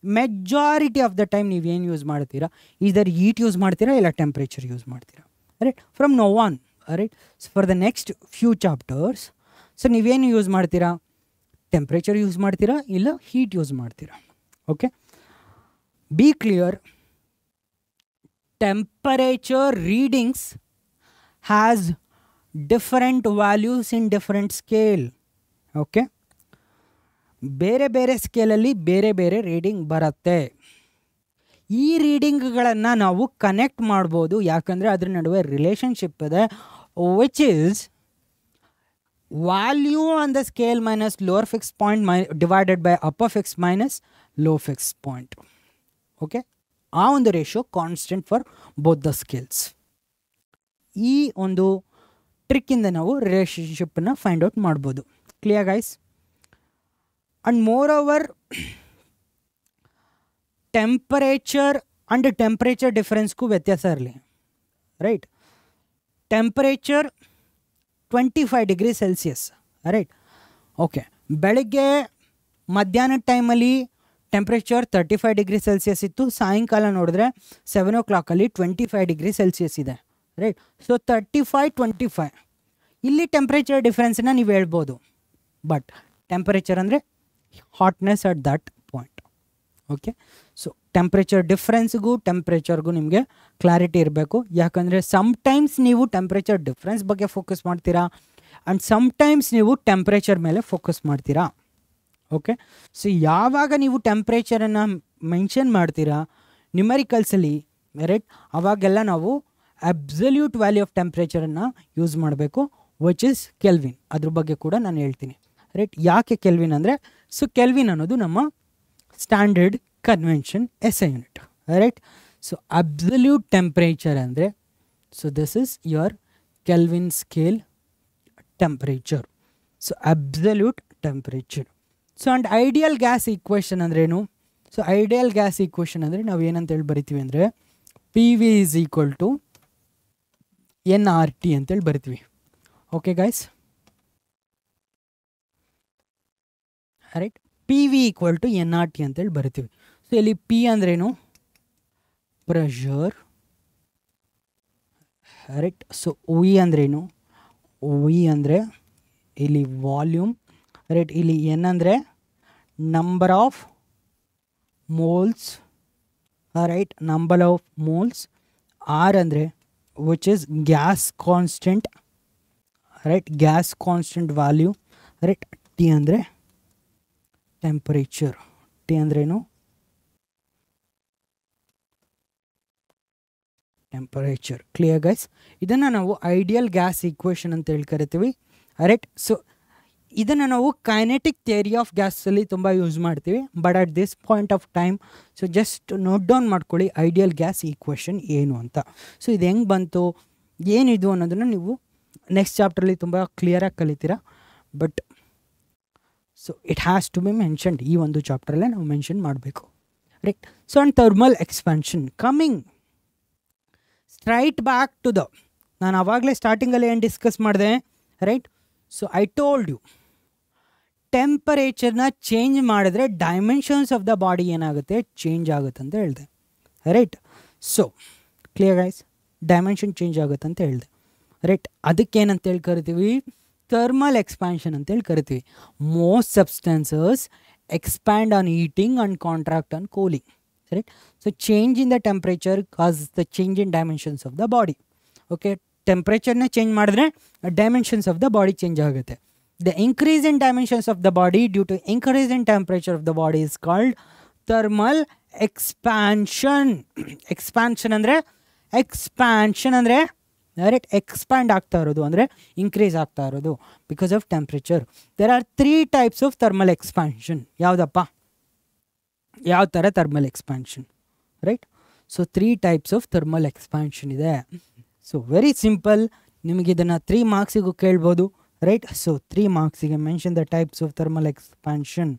ಮೆಜಾರಿಟಿ ಆಫ್ ದ ಟೈಮ್ ನೀವೇನು ಯೂಸ್ ಮಾಡ್ತೀರಾ, ಇದರ್ ಹೀಟ್ ಯೂಸ್ ಮಾಡ್ತೀರಾ ಇಲ್ಲ ಟೆಂಪ್ರೇಚರ್ ಯೂಸ್ ಮಾಡ್ತೀರಾ. Right from no one right for the next few chapters. So ನೀವೇನು ಯೂಸ್ ಮಾಡ್ತೀರಾ, ಟೆಂಪ್ರೇಚರ್ ಯೂಸ್ ಮಾಡ್ತೀರಾ ಇಲ್ಲ ಹೀಟ್ ಯೂಸ್ ಮಾಡ್ತೀರಾ. Okay, be clear. Temperature readings has different values in different scale. Okay, ಬೇರೆ ಬೇರೆ ಸ್ಕೇಲಲ್ಲಿ ಬೇರೆ ಬೇರೆ ರೀಡಿಂಗ್ ಬರುತ್ತೆ. ಈ ರೀಡಿಂಗ್ಗಳನ್ನು ನಾವು ಕನೆಕ್ಟ್ ಮಾಡ್ಬೋದು, ಯಾಕಂದರೆ ಅದ್ರ ನಡುವೆ ರಿಲೇಷನ್ಶಿಪ್ ಇದೆ, which is value on the scale minus lower fix point divided by upper fix minus low fix point. Okay, ಆ ಒಂದು ratio constant for both the scales. ಈ ಒಂದು ಟ್ರಿಕ್ಕಿಂದ ನಾವು ರಿಲೇಷನ್ಶಿಪ್ಪನ್ನು ಫೈಂಡ್ ಔಟ್ ಮಾಡ್ಬೋದು. Clear guys? And moreover temperature and temperature ಡಿಫರೆನ್ಸ್ಗೂ ವ್ಯತ್ಯಾಸ ಇರಲಿ. Right, temperature 25 degree Celsius. Right okay, ಬೆಳಗ್ಗೆ ಮಧ್ಯಾಹ್ನದ ಟೈಮಲ್ಲಿ ಟೆಂಪ್ರೇಚರ್ 35 ಡಿಗ್ರಿ ಸೆಲ್ಸಿಯಸ್ ಇತ್ತು, ಸಾಯಂಕಾಲ ನೋಡಿದ್ರೆ 7 o'clock 25 ಡಿಗ್ರಿ ಸೆಲ್ಸಿಯಸ್ ಇದೆ. ರೈಟ್, ಸೊ 35 25 ಇಲ್ಲಿ ಟೆಂಪ್ರೇಚರ್ ಡಿಫ್ರೆನ್ಸನ್ನ ನೀವು ಹೇಳ್ಬೋದು. ಬಟ್ ಟೆಂಪರೇಚರ್ ಅಂದರೆ hotness at that point. Okay, so temperature ಡಿಫ್ರೆನ್ಸ್ಗೂ ಟೆಂಪ್ರೇಚರ್ಗೂ ನಿಮಗೆ ಕ್ಲಾರಿಟಿ ಇರಬೇಕು. ಯಾಕಂದರೆ ಸಮ್ಟೈಮ್ಸ್ ನೀವು ಟೆಂಪ್ರೇಚರ್ ಡಿಫ್ರೆನ್ಸ್ ಬಗ್ಗೆ ಫೋಕಸ್ ಮಾಡ್ತೀರಾ ಆ್ಯಂಡ್ ಸಮ್ಟೈಮ್ಸ್ ನೀವು ಟೆಂಪ್ರೇಚರ್ ಮೇಲೆ ಫೋಕಸ್ ಮಾಡ್ತೀರಾ. ಓಕೆ, ಸೊ ಯಾವಾಗ ನೀವು ಟೆಂಪ್ರೇಚರನ್ನು ಮೆನ್ಷನ್ ಮಾಡ್ತೀರಾ ನ್ಯೂಮೆರಿಕಲ್ಸಲ್ಲಿ, ರೈಟ್, ಅವಾಗೆಲ್ಲ ನಾವು ಅಬ್ಸಲ್ಯೂಟ್ ವ್ಯಾಲ್ಯೂ ಆಫ್ ಟೆಂಪ್ರೇಚರನ್ನು ಯೂಸ್ ಮಾಡಬೇಕು, ವಿಚ್ ಇಸ್ ಕೆಲ್ವಿನ್. ಅದ್ರ ಬಗ್ಗೆ ಕೂಡ ನಾನು ಹೇಳ್ತೀನಿ. ರೈಟ್, ಯಾಕೆ ಕೆಲ್ವಿನ್ ಅಂದರೆ, ಸೊ ಕೆಲ್ವಿನ್ ಅನ್ನೋದು ನಮ್ಮ standard convention S I unit. Right, so absolute temperature ಅಂದರೆ so this is your kelvin scale temperature. So absolute temperature. So and ideal gas equation ಅಂದ್ರೇನು? ಸೊ ಐಡಿಯಲ್ ಗ್ಯಾಸ್ ಈಕ್ವೇಷನ್ ಅಂದರೆ ನಾವು ಏನಂತೇಳಿ ಬರಿತೀವಿ ಅಂದರೆ P V is equal to N R T ಅಂತೇಳಿ ಬರಿತೀವಿ. Okay guys, right. P V equal to N R T ಅಂತೇಳಿ ಬರಿತೀವಿ. ಸೊ ಇಲ್ಲಿ ಪಿ ಅಂದ್ರೇನು? Pressure, right. ಸೊ ವಿ ಅಂದ್ರೇನು? ವಿ ಅಂದರೆ ಇಲ್ಲಿ ವಾಲ್ಯೂಮ್, ರೈಟ್. ಇಲ್ಲಿ ಎನ್ ಅಂದರೆ number of moles, right, number of moles. R ಅಂದರೆ which is gas constant, right, gas constant value, right. T ಅಂದರೆ ಟೆಂಪರೇಚರ್. ಟಿ ಅಂದ್ರೇನು? ಟೆಂಪರೇಚರ್. Clear guys? ಇದನ್ನು ನಾವು ಐಡಿಯಲ್ ಗ್ಯಾಸ್ ಈಕ್ವೇಷನ್ ಅಂತ ಹೇಳಿ ಕರಿತೀವಿ, ರೈಟ್. ಸೊ ಇದನ್ನು ನಾವು ಕೈನೆಟಿಕ್ ಥಿಯರಿ ಆಫ್ ಗ್ಯಾಸಲ್ಲಿ ತುಂಬ ಯೂಸ್ ಮಾಡ್ತೀವಿ. But at this point of time so just note down ಮಾಡ್ಕೊಳ್ಳಿ ಐಡಿಯಲ್ ಗ್ಯಾಸ್ ಈಕ್ವೇಷನ್ ಏನು ಅಂತ. ಸೊ ಇದು ಹೆಂಗೆ ಬಂತು, ಏನಿದು ಅನ್ನೋದನ್ನು ನೀವು ನೆಕ್ಸ್ಟ್ ಚಾಪ್ಟ್ರಲ್ಲಿ ತುಂಬ ಕ್ಲಿಯರಾಗಿ ಕಲಿತೀರಾ. But so it has to be mentioned. ಈ ಒಂದು ಚಾಪ್ಟ್ರಲ್ಲೇ ನಾವು ಮೆನ್ಷನ್ ಮಾಡಬೇಕು, right. So and thermal expansion coming straight back to the, ನಾನು ಆವಾಗಲೇ ಸ್ಟಾರ್ಟಿಂಗಲ್ಲಿ ಏನು ಡಿಸ್ಕಸ್ ಮಾಡಿದೆ, right. So I told you ಟೆಂಪರೇಚರ್ನ ಚೇಂಜ್ ಮಾಡಿದ್ರೆ ಡೈಮೆನ್ಷನ್ಸ್ ಆಫ್ ದ ಬಾಡಿ ಏನಾಗುತ್ತೆ, ಚೇಂಜ್ ಆಗುತ್ತೆ ಅಂತ ಹೇಳಿದೆ, right. So clear guys? Dimension change ಆಗುತ್ತೆ ಅಂತ ಹೇಳಿದೆ, ರೈಟ್. ಅದಕ್ಕೇನಂತೇಳಿ ಕರಿತೀವಿ? ಥರ್ಮಲ್ ಎಕ್ಸ್ಪ್ಯಾನ್ಷನ್ ಅಂತೇಳಿ ಕರಿತೀವಿ. Most substances expand on heating and contract on cooling, right. So change in the temperature causes the change in dimensions of the body. Okay, temperature na change madre dimensions of the body change agutte. The increase in dimensions of the body due to increase in temperature of the body is called thermal expansion. Expansion andre right, expand ಆಗ್ತಾ ಇರೋದು ಅಂದರೆ ಇನ್ಕ್ರೀಸ್ ಆಗ್ತಾ ಇರೋದು because of temperature. There are 3 types of thermal expansion. ಯಾವುದಪ್ಪ? ಯಾವ ಥರ thermal expansion, right. So 3 types of thermal expansion ಇದೆ. ಸೊ ವೆರಿ ಸಿಂಪಲ್, ನಿಮಗೆ ಇದನ್ನು 3 ಮಾರ್ಕ್ಸಿಗೂ ಕೇಳ್ಬೋದು, ರೈಟ್. ಸೊ 3 ಮಾರ್ಕ್ಸಿಗೆ mention the types of thermal expansion,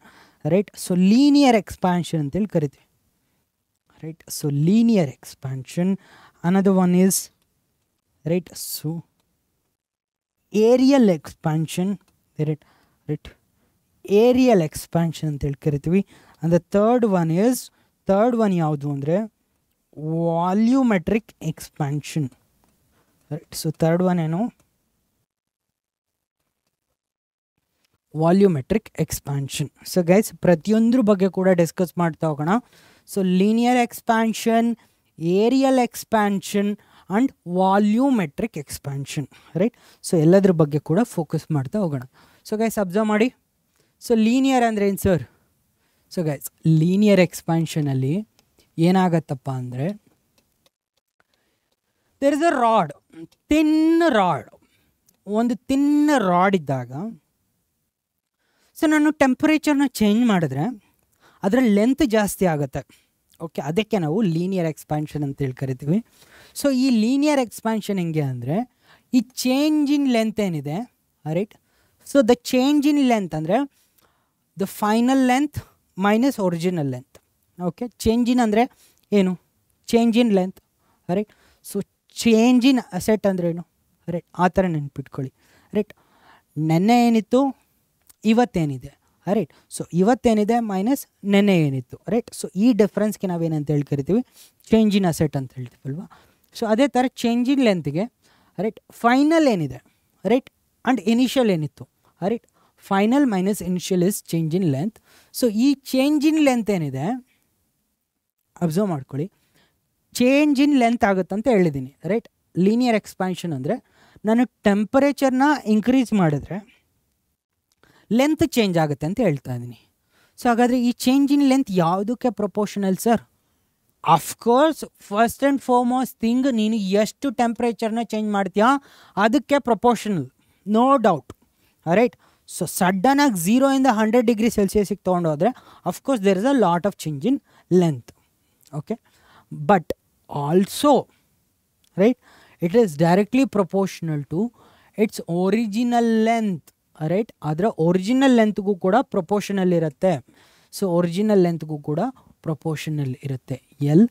right. So linear expansion ಅಂತೇಳಿ ಕರಿತೀವಿ, right. So linear expansion. Another one is, right, so areal expansion, right, right. Areal expansion ಅಂತೇಳಿ ಕರಿತೀವಿ. And the third one ಯಾವುದು ಅಂದರೆ volumetric expansion, right. So third one ಏನು? Volumetric expansion. ಸೊ ಗೈಸ್ ಪ್ರತಿಯೊಂದ್ರ ಬಗ್ಗೆ ಕೂಡ ಡಿಸ್ಕಸ್ ಮಾಡ್ತಾ ಹೋಗೋಣ. So linear expansion, areal expansion and volumetric expansion, right. So ಎಲ್ಲದ್ರ ಬಗ್ಗೆ ಕೂಡ ಫೋಕಸ್ ಮಾಡ್ತಾ ಹೋಗೋಣ. ಸೊ ಗೈಸ್ ಅಬ್ಸರ್ವ್ ಮಾಡಿ. ಸೊ ಲೀನಿಯರ್ ಅಂದರೆ ಏನು ಸರ್? ಸೊ ಗೈಸ್ ಲೀನಿಯರ್ ಎಕ್ಸ್ಪ್ಯಾನ್ಷನಲ್ಲಿ ಏನಾಗತ್ತಪ್ಪ ಅಂದರೆ there is a rod, thin rod. ಒಂದು ತಿನ್ ರಾಡ್ ಇದ್ದಾಗ ಸೊ ನಾನು ಟೆಂಪರೇಚರ್ನ ಚೇಂಜ್ ಮಾಡಿದ್ರೆ ಅದರ ಲೆಂತ್ ಜಾಸ್ತಿ ಆಗುತ್ತೆ. ಓಕೆ, ಅದಕ್ಕೆ ನಾವು ಲೀನಿಯರ್ ಎಕ್ಸ್ಪ್ಯಾನ್ಷನ್ ಅಂತೇಳಿ ಕರಿತೀವಿ. ಸೊ ಈ ಲೀನಿಯರ್ ಎಕ್ಸ್ಪ್ಯಾನ್ಷನ್ ಹೆಂಗೆ ಅಂದರೆ ಈ ಚೇಂಜ್ ಇನ್ ಲೆಂತ್ ಏನಿದೆ, right. So the change in length ಅಂದರೆ the final length minus original length. Okay, change in ಅಂದರೆ ಏನು? Change in length, right. So change in asset ಅಂದ್ರೇನು, ರೈಟ್. ಆ ಥರ ನೆನ್ಪಿಟ್ಕೊಳ್ಳಿ, ರೈಟ್. ನೆನ್ನೆ ಏನಿತ್ತು, ಇವತ್ತೇನಿದೆ, ರೈಟ್. ಸೊ ಇವತ್ತೇನಿದೆ ಮೈನಸ್ ನೆನ್ನೆ ಏನಿತ್ತು, ರೈಟ್. ಸೊ ಈ ಡಿಫ್ರೆನ್ಸ್ಗೆ ನಾವೇನಂತ ಹೇಳಿ ಕರಿತೀವಿ? ಚೇಂಜ್ ಇನ್ ಅಸೆಟ್ ಅಂತ ಹೇಳ್ತೀವಲ್ವಾ. ಸೊ ಅದೇ ಥರ ಚೇಂಜ್ ಇನ್ ಲೆಂತ್ಗೆ, ರೈಟ್, ಫೈನಲ್ ಏನಿದೆ, ರೈಟ್, ಆ್ಯಂಡ್ ಇನಿಷಿಯಲ್ ಏನಿತ್ತು, right. Final minus initial is change in length. So ಈ ಚೇಂಜ್ ಇನ್ ಲೆಂತ್ ಏನಿದೆ ಅಬ್ಸರ್ವ್ ಮಾಡ್ಕೊಳ್ಳಿ, ಚೇಂಜ್ ಇನ್ ಲೆಂತ್ ಆಗುತ್ತಂತ ಹೇಳಿದ್ದೀನಿ, ರೈಟ್. ಲೀನಿಯರ್ ಎಕ್ಸ್ಪ್ಯಾನ್ಷನ್ ಅಂದರೆ ನಾನು ಟೆಂಪರೇಚರ್ನ ಇನ್ಕ್ರೀಸ್ ಮಾಡಿದ್ರೆ ಲೆಂತ್ ಚೇಂಜ್ ಆಗುತ್ತೆ ಅಂತ ಹೇಳ್ತಾ ಇದ್ದೀನಿ. ಸೊ ಹಾಗಾದರೆ ಈ ಚೇಂಜ್ ಇನ್ ಲೆಂತ್ ಯಾವುದಕ್ಕೆ proportional sir? Of course first and foremost thing, ನೀನು ಎಷ್ಟು ಟೆಂಪ್ರೇಚರ್ನ ಚೇಂಜ್ ಮಾಡ್ತೀಯಾ ಅದಕ್ಕೆ proportional, no doubt, right. So ಸಡನ್ನಾಗಿ 0 ಇಂದ 100 ಡಿಗ್ರಿ ಸೆಲ್ಸಿಯಸ್ಸಿಗೆ ತೊಗೊಂಡೋದ್ರೆ of course there is a lot of change in length, okay. But also, right, it is directly proportional to its original length, right, ಅದರ ಒರಿಜಿನಲ್ ಲೆಂತ್ಗೂ ಕೂಡ ಪ್ರಪೋರ್ಷನಲ್ ಇರುತ್ತೆ. ಸೊ ಒರಿಜಿನಲ್ ಲೆಂತ್ಗೂ ಕೂಡ ಪ್ರಪೋರ್ಷನಲ್ ಇರುತ್ತೆ L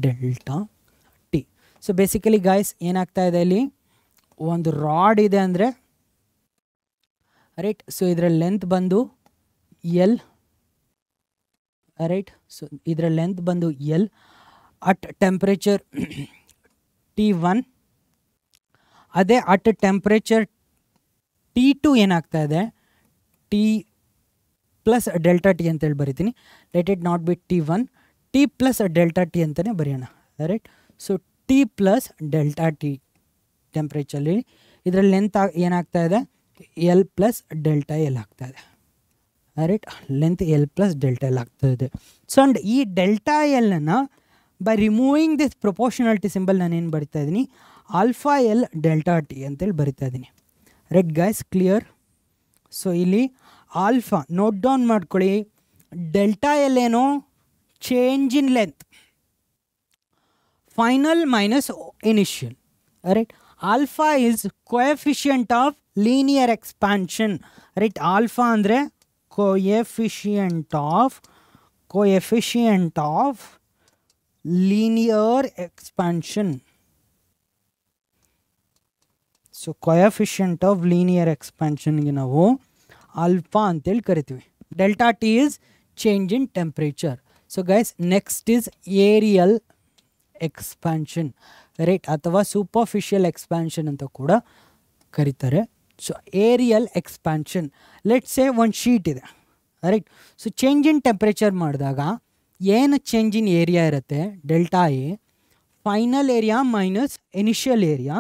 delta T. So basically guys ಏನಾಗ್ತಾ ಇದೆ ಇಲ್ಲಿ, ಒಂದು ರಾಡ್ ಇದೆ ಅಂದರೆ ರೈಟ್, ಸೊ ಇದರ ಲೆಂತ್ ಬಂದು ಎಲ್, ರೈಟ್, ಸೊ ಇದರ ಲೆಂತ್ ಬಂದು ಎಲ್ ಅಟ್ ಟೆಂಪ್ರೇಚರ್ T1. ಅದೇ ಅಟ್ ಟೆಂಪ್ರೇಚರ್ T2 ಏನಾಗ್ತಾ ಇದೆ, ಟಿ ಪ್ಲಸ್ ಡೆಲ್ಟಾ ಟಿ ಅಂತೇಳಿ ಬರಿತೀನಿ. Let it not be T1, T plus delta T ಅಂತಲೇ ಬರೆಯೋಣ, right. So T plus delta T ಟೆಂಪ್ರೇಚರಲ್ಲಿ ಇದರ ಲೆಂತ್ ಏನಾಗ್ತಾ ಇದೆ, ಎಲ್ ಪ್ಲಸ್ ಡೆಲ್ಟಾ ಎಲ್ ಆಗ್ತಾ ಇದೆ, right. Length L plus delta L ಆಗ್ತಾ ಇದೆ. ಸೊ ಅಂಡ್ ಈ ಡೆಲ್ಟಾ ಎಲ್ನ by removing this proportionality symbol ನಾನೇನು ಬರಿತಾ ಇದ್ದೀನಿ, ಆಲ್ಫಾ ಎಲ್ ಡೆಲ್ಟಾ ಟಿ ಅಂತೇಳಿ ಬರಿತಾ ಇದ್ದೀನಿ. Right guys, clear? ಸೊ ಇಲ್ಲಿ ಆಲ್ಫಾ ನೋಟ್ ಡೌನ್ ಮಾಡ್ಕೊಳ್ಳಿ, ಡೆಲ್ಟಾ ಎಲ್ ಏನೋ change in length, final minus initial, right. Alpha is coefficient of linear expansion, right. Alpha ಅಂದರೆ coefficient of linear expansion. So coefficient of linear ಎಕ್ಸ್ಪ್ಯಾನ್ಷನ್ಗೆ ನಾವು ಆಲ್ಫಾ ಅಂತೇಳಿ ಕರಿತೀವಿ. Delta T is change in temperature. So guys, next is areal expansion, right, ಅಥವಾ ಸೂಪರ್ಫಿಷಿಯಲ್ ಎಕ್ಸ್ಪ್ಯಾನ್ಷನ್ ಅಂತ ಕೂಡ ಕರೀತಾರೆ. So areal expansion, let say ಒಂದು ಶೀಟ್ ಇದೆ, right. So change in temperature ಮಾಡಿದಾಗ ಏನು ಚೇಂಜ್ ಇನ್ ಏರಿಯಾ ಇರುತ್ತೆ, delta A, final area minus initial area,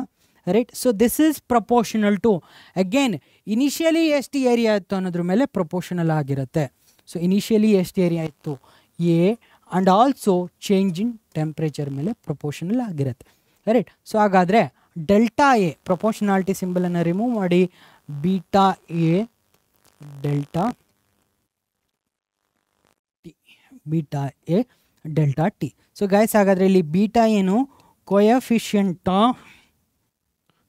right. So this is proportional to, again initially ಎಷ್ಟು ಏರಿಯಾ ಇತ್ತು ಅನ್ನೋದ್ರ ಮೇಲೆ ಪ್ರಪೋರ್ಷನಲ್ ಆಗಿರುತ್ತೆ. ಸೊ ಇನಿಷಿಯಲಿ ಎಷ್ಟು ಏರಿಯಾ ಇತ್ತು A, and also change in temperature ಮೇಲೆ ಪ್ರಪೋರ್ಷನಲ್ ಆಗಿರುತ್ತೆ, ರೈಟ್. ಸೊ ಹಾಗಾದರೆ ಡೆಲ್ಟಾ ಎ ಪ್ರಪೋರ್ಷನಾಲಿಟಿ ಸಿಂಬಲನ್ನು ರಿಮೂವ್ ಮಾಡಿ, beta A delta T, beta A delta T. So guys, ಹಾಗಾದರೆ ಇಲ್ಲಿ ಬೀಟಾ ಏನು, ಕೋಎಫಿಷಿಯಂಟ್ ಆಫ್,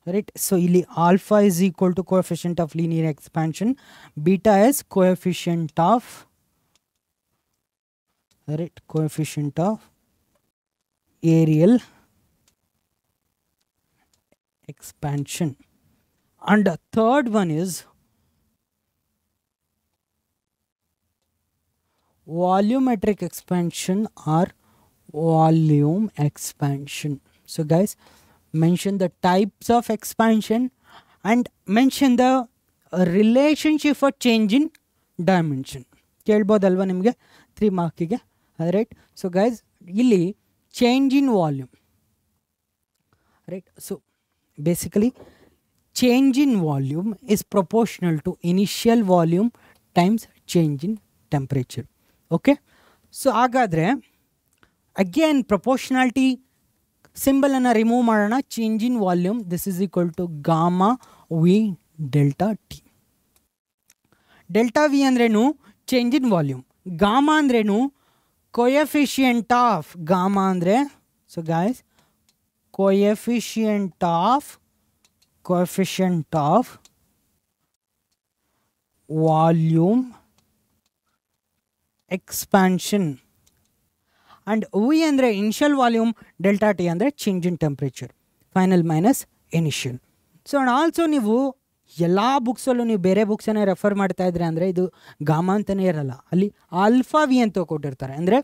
right. So ಇಲ್ಲಿ alpha is equal to coefficient of linear expansion, beta is coefficient of, right, coefficient of areal expansion, and the third one is volumetric expansion or volume expansion. So guys, mention the types of expansion and mention the relationship for change in dimension. ಕೇಳ್ಬೋದಲ್ವ ನಿಮಗೆ 3 ಮಾರ್ಕಿಗೆ, ರೈಟ್. ಸೊ ಗೈಸ್, ಇಲ್ಲಿ change in volume, right. So basically change in volume is proportional to initial volume times change in temperature. Okay. So ಹಾಗಾದರೆ ಅಗೇನ್ ಪ್ರಪೋರ್ಷನಾಲಿಟಿ ಸಿಂಬಲನ್ನು ರಿಮೂವ್ ಮಾಡೋಣ, change in volume, this is equal to gamma V delta T. Delta V ಅಂದ್ರೇನು, ಚೇಂಜ್ ಇನ್ ವಾಲ್ಯೂಮ್. ಗಾಮಾ ಅಂದ್ರೇನು, ಕೋಎಫಿಷಿಯಂಟ್ ಆಫ್, ಗಾಮಾ ಅಂದರೆ, so guys, coefficient of volume expansion. And V ಅಂದರೆ ಇನಿಷಿಯಲ್ ವಾಲ್ಯೂಮ್, ಡೆಲ್ಟಾ ಟಿ ಅಂದರೆ change in temperature, final minus initial. So and also ನೀವು ಎಲ್ಲ ಬುಕ್ಸಲ್ಲೂ ನೀವು ಬೇರೆ ಬುಕ್ಸನ್ನೇ ರೆಫರ್ ಮಾಡ್ತಾ ಇದ್ರೆ ಅಂದರೆ ಇದು ಗಾಮಾ ಅಂತಲೇ ಇರಲ್ಲ, ಅಲ್ಲಿ ಆಲ್ಫಾ ವಿ ಅಂತ ಕೊಟ್ಟಿರ್ತಾರೆ, ಅಂದರೆ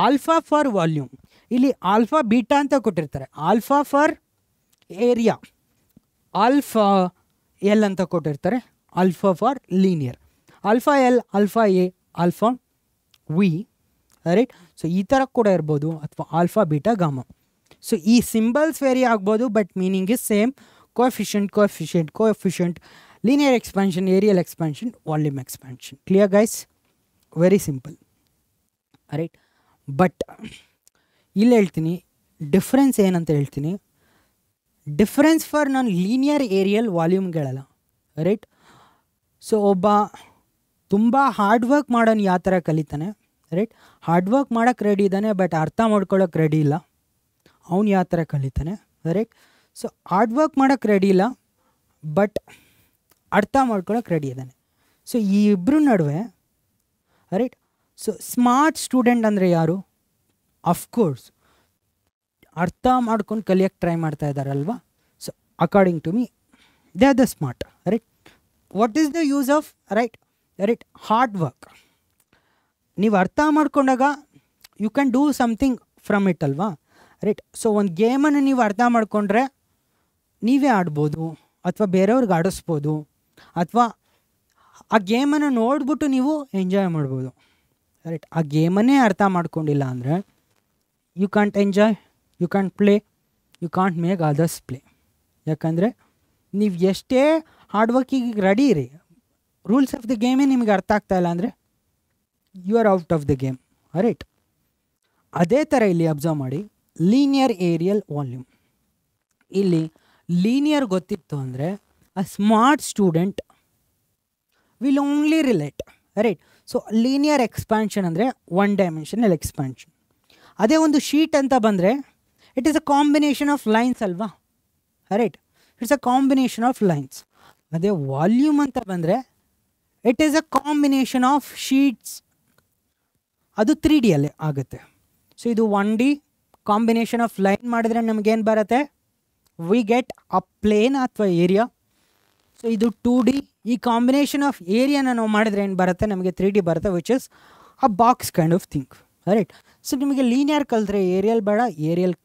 ಆಲ್ಫಾ ಫಾರ್ ವಾಲ್ಯೂಮ್. ಇಲ್ಲಿ ಆಲ್ಫಾ ಬೀಟಾ ಅಂತ ಕೊಟ್ಟಿರ್ತಾರೆ, alpha for area, alpha L ಅಂತ ಕೊಟ್ಟಿರ್ತಾರೆ, alpha for linear, alpha L, alpha A, alpha V, right. So ಈ ಥರ ಕೂಡ ಇರ್ಬೋದು, ಅಥವಾ ಆಲ್ಫಾ ಬೀಟಾ ಗಾಮಾ. ಸೊ ಈ ಸಿಂಬಲ್ಸ್ ವೇರಿ ಆಗ್ಬೋದು, but meaning is same, coefficient, linear expansion, areal expansion, volume expansion. Clear guys? Very simple, right. But ಇಲ್ಲಿ ಹೇಳ್ತೀನಿ ಡಿಫ್ರೆನ್ಸ್ ಏನಂತ ಹೇಳ್ತೀನಿ. ಡಿಫ್ರೆನ್ಸ್ ಫಾರ್ ನಾನು ಲೀನಿಯರ್ ಏರಿಯಲ್ ವಾಲ್ಯೂಮ್ಗಳಲ್ಲ, ರೈಟ್. ಸೊ ಒಬ್ಬ ತುಂಬ ಹಾರ್ಡ್ ವರ್ಕ್ ಮಾಡೋನು ಯಾವ ಥರ ಕಲಿತಾನೆ, ರೈಟ್. ಹಾರ್ಡ್ ವರ್ಕ್ ಮಾಡೋಕ್ಕೆ ರೆಡಿ ಇದ್ದಾನೆ, ಬಟ್ ಅರ್ಥ ಮಾಡ್ಕೊಳ್ಳೋಕೆ ರೆಡಿ ಇಲ್ಲ. ಅವ್ನು ಯಾವ ಥರ ಕಲಿತಾನೆ, ರೈಟ್. ಸೊ ಹಾರ್ಡ್ ವರ್ಕ್ ಮಾಡೋಕ್ಕೆ ರೆಡಿ ಇಲ್ಲ, ಬಟ್ ಅರ್ಥ ಮಾಡ್ಕೊಳಕ್ಕೆ ರೆಡಿ ಇದ್ದಾನೆ. ಸೊ ಈ ಇಬ್ಬರ ನಡುವೆ, ರೈಟ್. ಸೊ ಸ್ಮಾರ್ಟ್ ಸ್ಟೂಡೆಂಟ್ ಅಂದರೆ ಯಾರು? ಅಫ್ಕೋರ್ಸ್ ಅರ್ಥ ಮಾಡ್ಕೊಂಡು ಕಲಿಯೋಕ್ಕೆ ಟ್ರೈ ಮಾಡ್ತಾ ಇದ್ದಾರಲ್ವ. So according to me they are the smart, right. What is the use of, right, hard work? ನೀವು ಅರ್ಥ ಮಾಡ್ಕೊಂಡಾಗ you can do something from it ಅಲ್ವಾ, ರೈಟ್. ಸೊ ಒಂದು ಗೇಮನ್ನು ನೀವು ಅರ್ಥ ಮಾಡಿಕೊಂಡ್ರೆ ನೀವೇ ಆಡ್ಬೋದು, ಅಥವಾ ಬೇರೆಯವ್ರಿಗೆ ಆಡಿಸ್ಬೋದು, ಅಥವಾ ಆ ಗೇಮನ್ನು ನೋಡ್ಬಿಟ್ಟು ನೀವು ಎಂಜಾಯ್ ಮಾಡ್ಬೋದು, ರೈಟ್. ಆ ಗೇಮನ್ನೇ ಅರ್ಥ ಮಾಡ್ಕೊಂಡಿಲ್ಲ ಅಂದರೆ you can't enjoy, you can't play, you can't make others play. ಯಾಕಂದರೆ ನೀವು ಎಷ್ಟೇ ಹಾರ್ಡ್ ವರ್ಕಿಗೆ ರೆಡಿ ಇರಿ, ರೂಲ್ಸ್ ಆಫ್ ದ ಗೇಮೇ ನಿಮಗೆ ಅರ್ಥ ಆಗ್ತಾಯಿಲ್ಲ ಅಂದರೆ you are out of the game, right. ಅದೇ ಥರ ಇಲ್ಲಿ ಅಬ್ಸರ್ವ್ ಮಾಡಿ, ಲೀನಿಯರ್ ಏರಿಯಲ್ ವಾಲ್ಯೂಮ್. ಇಲ್ಲಿ ಲೀನಿಯರ್ ಗೊತ್ತಿತ್ತು ಅಂದರೆ a smart student will only relate, right. So linear expansion ಅಂದರೆ ಒನ್ ಡೈಮೆನ್ಷನಲ್ ಎಕ್ಸ್ಪ್ಯಾನ್ಷನ್. ಅದೇ ಒಂದು ಶೀಟ್ ಅಂತ ಬಂದರೆ it is a combination of lines ಅಲ್ವಾ, right. It's a combination of lines. ಅದೇ ವಾಲ್ಯೂಮ್ ಅಂತ ಬಂದರೆ it is a combination of sheets. ಅದು 3D ಅಲ್ಲೇ ಆಗುತ್ತೆ. ಸೊ ಇದು 1D ಕಾಂಬಿನೇಷನ್ ಆಫ್ ಲೈನ್ ಮಾಡಿದ್ರೆ ನಮಗೇನು ಬರುತ್ತೆ? ವಿ ಗೆಟ್ ಅ ಪ್ಲೇನ್ ಅಥವಾ ಏರಿಯಾ. ಸೊ ಇದು 2D. ಈ ಕಾಂಬಿನೇಷನ್ ಆಫ್ ಏರಿಯಾನ ನಾವು ಮಾಡಿದ್ರೆ ಏನು ಬರುತ್ತೆ? ನಮಗೆ 3D ಬರುತ್ತೆ, which is a box kind of thing, right. So ನಿಮಗೆ ಲೀನಿಯರ್ ಕಲಿತ್ರೆ ಏರಿಯಲ್ ಬೇಡ, ಏರಿಯಲ್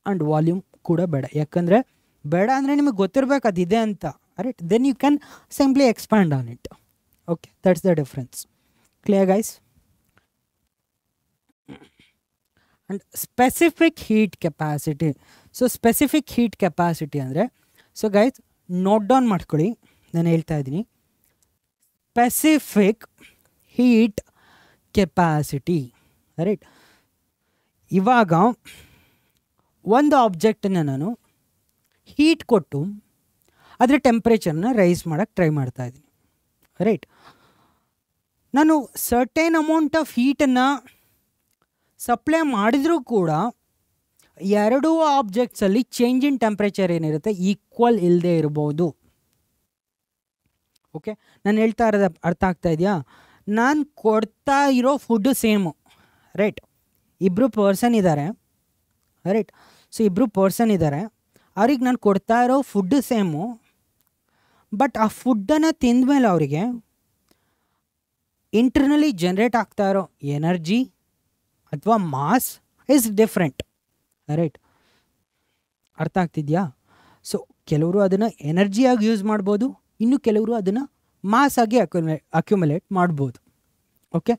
ಆ್ಯಂಡ್ ವಾಲ್ಯೂಮ್ ಕೂಡ ಬೇಡ. ಯಾಕಂದರೆ ಬೇಡ ಅಂದರೆ ನಿಮಗೆ ಗೊತ್ತಿರಬೇಕು ಅದಿದೆ ಅಂತ, right. Then you can simply expand on it. Okay, that's the difference. Clear guys? And specific heat capacity. So specific heat capacity ಅಂದರೆ, ಸೊ ಗೈಸ್ ನೋಟ್ ಡೌನ್ ಮಾಡ್ಕೊಳ್ಳಿ, ನಾನು ಹೇಳ್ತಾ ಇದ್ದೀನಿ. Specific heat capacity, right. ಇವಾಗ ಒಂದು ಆಬ್ಜೆಕ್ಟನ್ನು ನಾನು ಹೀಟ್ ಕೊಟ್ಟು ಅದರ ಟೆಂಪ್ರೇಚರ್ನ ರೈಸ್ ಮಾಡೋಕ್ಕೆ ಟ್ರೈ ಮಾಡ್ತಾಯಿದ್ದೀನಿ, ರೈಟ್. ನಾನು ಸರ್ಟೇನ್ ಅಮೌಂಟ್ ಆಫ್ ಹೀಟನ್ನು ಸಪ್ಲೈ ಮಾಡಿದರೂ ಕೂಡ ಎರಡೂ ಆಬ್ಜೆಕ್ಟ್ಸಲ್ಲಿ ಚೇಂಜ್ ಇನ್ ಟೆಂಪ್ರೇಚರ್ ಏನಿರುತ್ತೆ ಈಕ್ವಲ್ ಇಲ್ಲದೆ ಇರ್ಬೋದು. ಓಕೆ, ನಾನು ಹೇಳ್ತಾ ಇರೋದು ಅರ್ಥ ಆಗ್ತಾ ಇದೆಯಾ? ನಾನು ಕೊಡ್ತಾ ಇರೋ ಫುಡ್ಡು ಸೇಮು, ರೈಟ್. ಇಬ್ಬರು ಪರ್ಸನ್ ಇದ್ದಾರೆ, ರೈಟ್. ಸೊ ಇಬ್ಬರು ಪರ್ಸನ್ ಇದ್ದಾರೆ, ಅವ್ರಿಗೆ ನಾನು ಕೊಡ್ತಾ ಇರೋ ಫುಡ್ಡು ಸೇಮು. ಬಟ್ ಆ ಫುಡ್ಡನ್ನು ತಿಂದಮೇಲೆ ಅವರಿಗೆ ಇಂಟರ್ನಲಿ ಜನ್ರೇಟ್ ಆಗ್ತಾ ಇರೋ ಎನರ್ಜಿ ಅಥವಾ ಮಾಸ್ ಇಸ್ ಡಿಫ್ರೆಂಟ್, ರೈಟ್. ಅರ್ಥ ಆಗ್ತಿದೆಯಾ? ಸೊ ಕೆಲವರು ಅದನ್ನು ಎನರ್ಜಿಯಾಗಿ ಯೂಸ್ ಮಾಡ್ಬೋದು, ಇನ್ನು ಕೆಲವರು ಅದನ್ನು ಮಾಸ್ ಆಗಿ ಅಕ್ಯುಮುಲೇಟ್ ಮಾಡ್ಬೋದು. Okay,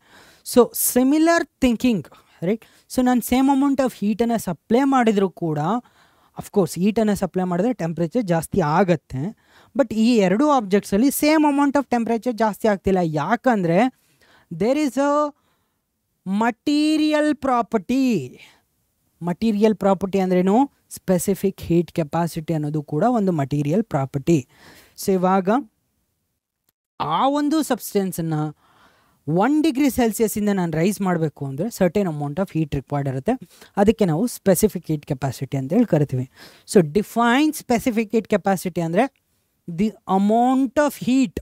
so similar thinking, right. So ನಾನು ಸೇಮ್ ಅಮೌಂಟ್ ಆಫ್ ಹೀಟನ್ನು ಸಪ್ಲೈ ಮಾಡಿದರೂ ಕೂಡ, ಅಫ್ಕೋರ್ಸ್ ಹೀಟನ್ನು ಸಪ್ಲೈ ಮಾಡಿದ್ರೆ ಟೆಂಪ್ರೇಚರ್ ಜಾಸ್ತಿ ಆಗುತ್ತೆ. ಬಟ್ ಈ ಎರಡೂ ಆಬ್ಜೆಕ್ಟ್ಸಲ್ಲಿ ಸೇಮ್ ಅಮೌಂಟ್ ಆಫ್ ಟೆಂಪ್ರೇಚರ್ ಜಾಸ್ತಿ ಆಗ್ತಿಲ್ಲ. ಯಾಕಂದರೆ there is a material property. Material property ಅಂದ್ರೇನು? ಸ್ಪೆಸಿಫಿಕ್ ಹೀಟ್ ಕೆಪಾಸಿಟಿ ಅನ್ನೋದು ಕೂಡ ಒಂದು ಮಟೀರಿಯಲ್ ಪ್ರಾಪರ್ಟಿ. ಸೊ ಇವಾಗ ಆ ಒಂದು ಸಬ್ಸ್ಟೆನ್ಸನ್ನು 1 ಡಿಗ್ರಿ ಸೆಲ್ಸಿಯಸ್ಸಿಂದ ನಾನು ರೈಸ್ ಮಾಡಬೇಕು ಅಂದರೆ certain amount of heat required ಇರುತ್ತೆ. ಅದಕ್ಕೆ ನಾವು ಸ್ಪೆಸಿಫಿಕ್ ಹೀಟ್ ಕೆಪಾಸಿಟಿ ಅಂತೇಳಿ ಕರಿತೀವಿ. So define specific heat capacity ಅಂದರೆ the amount of heat,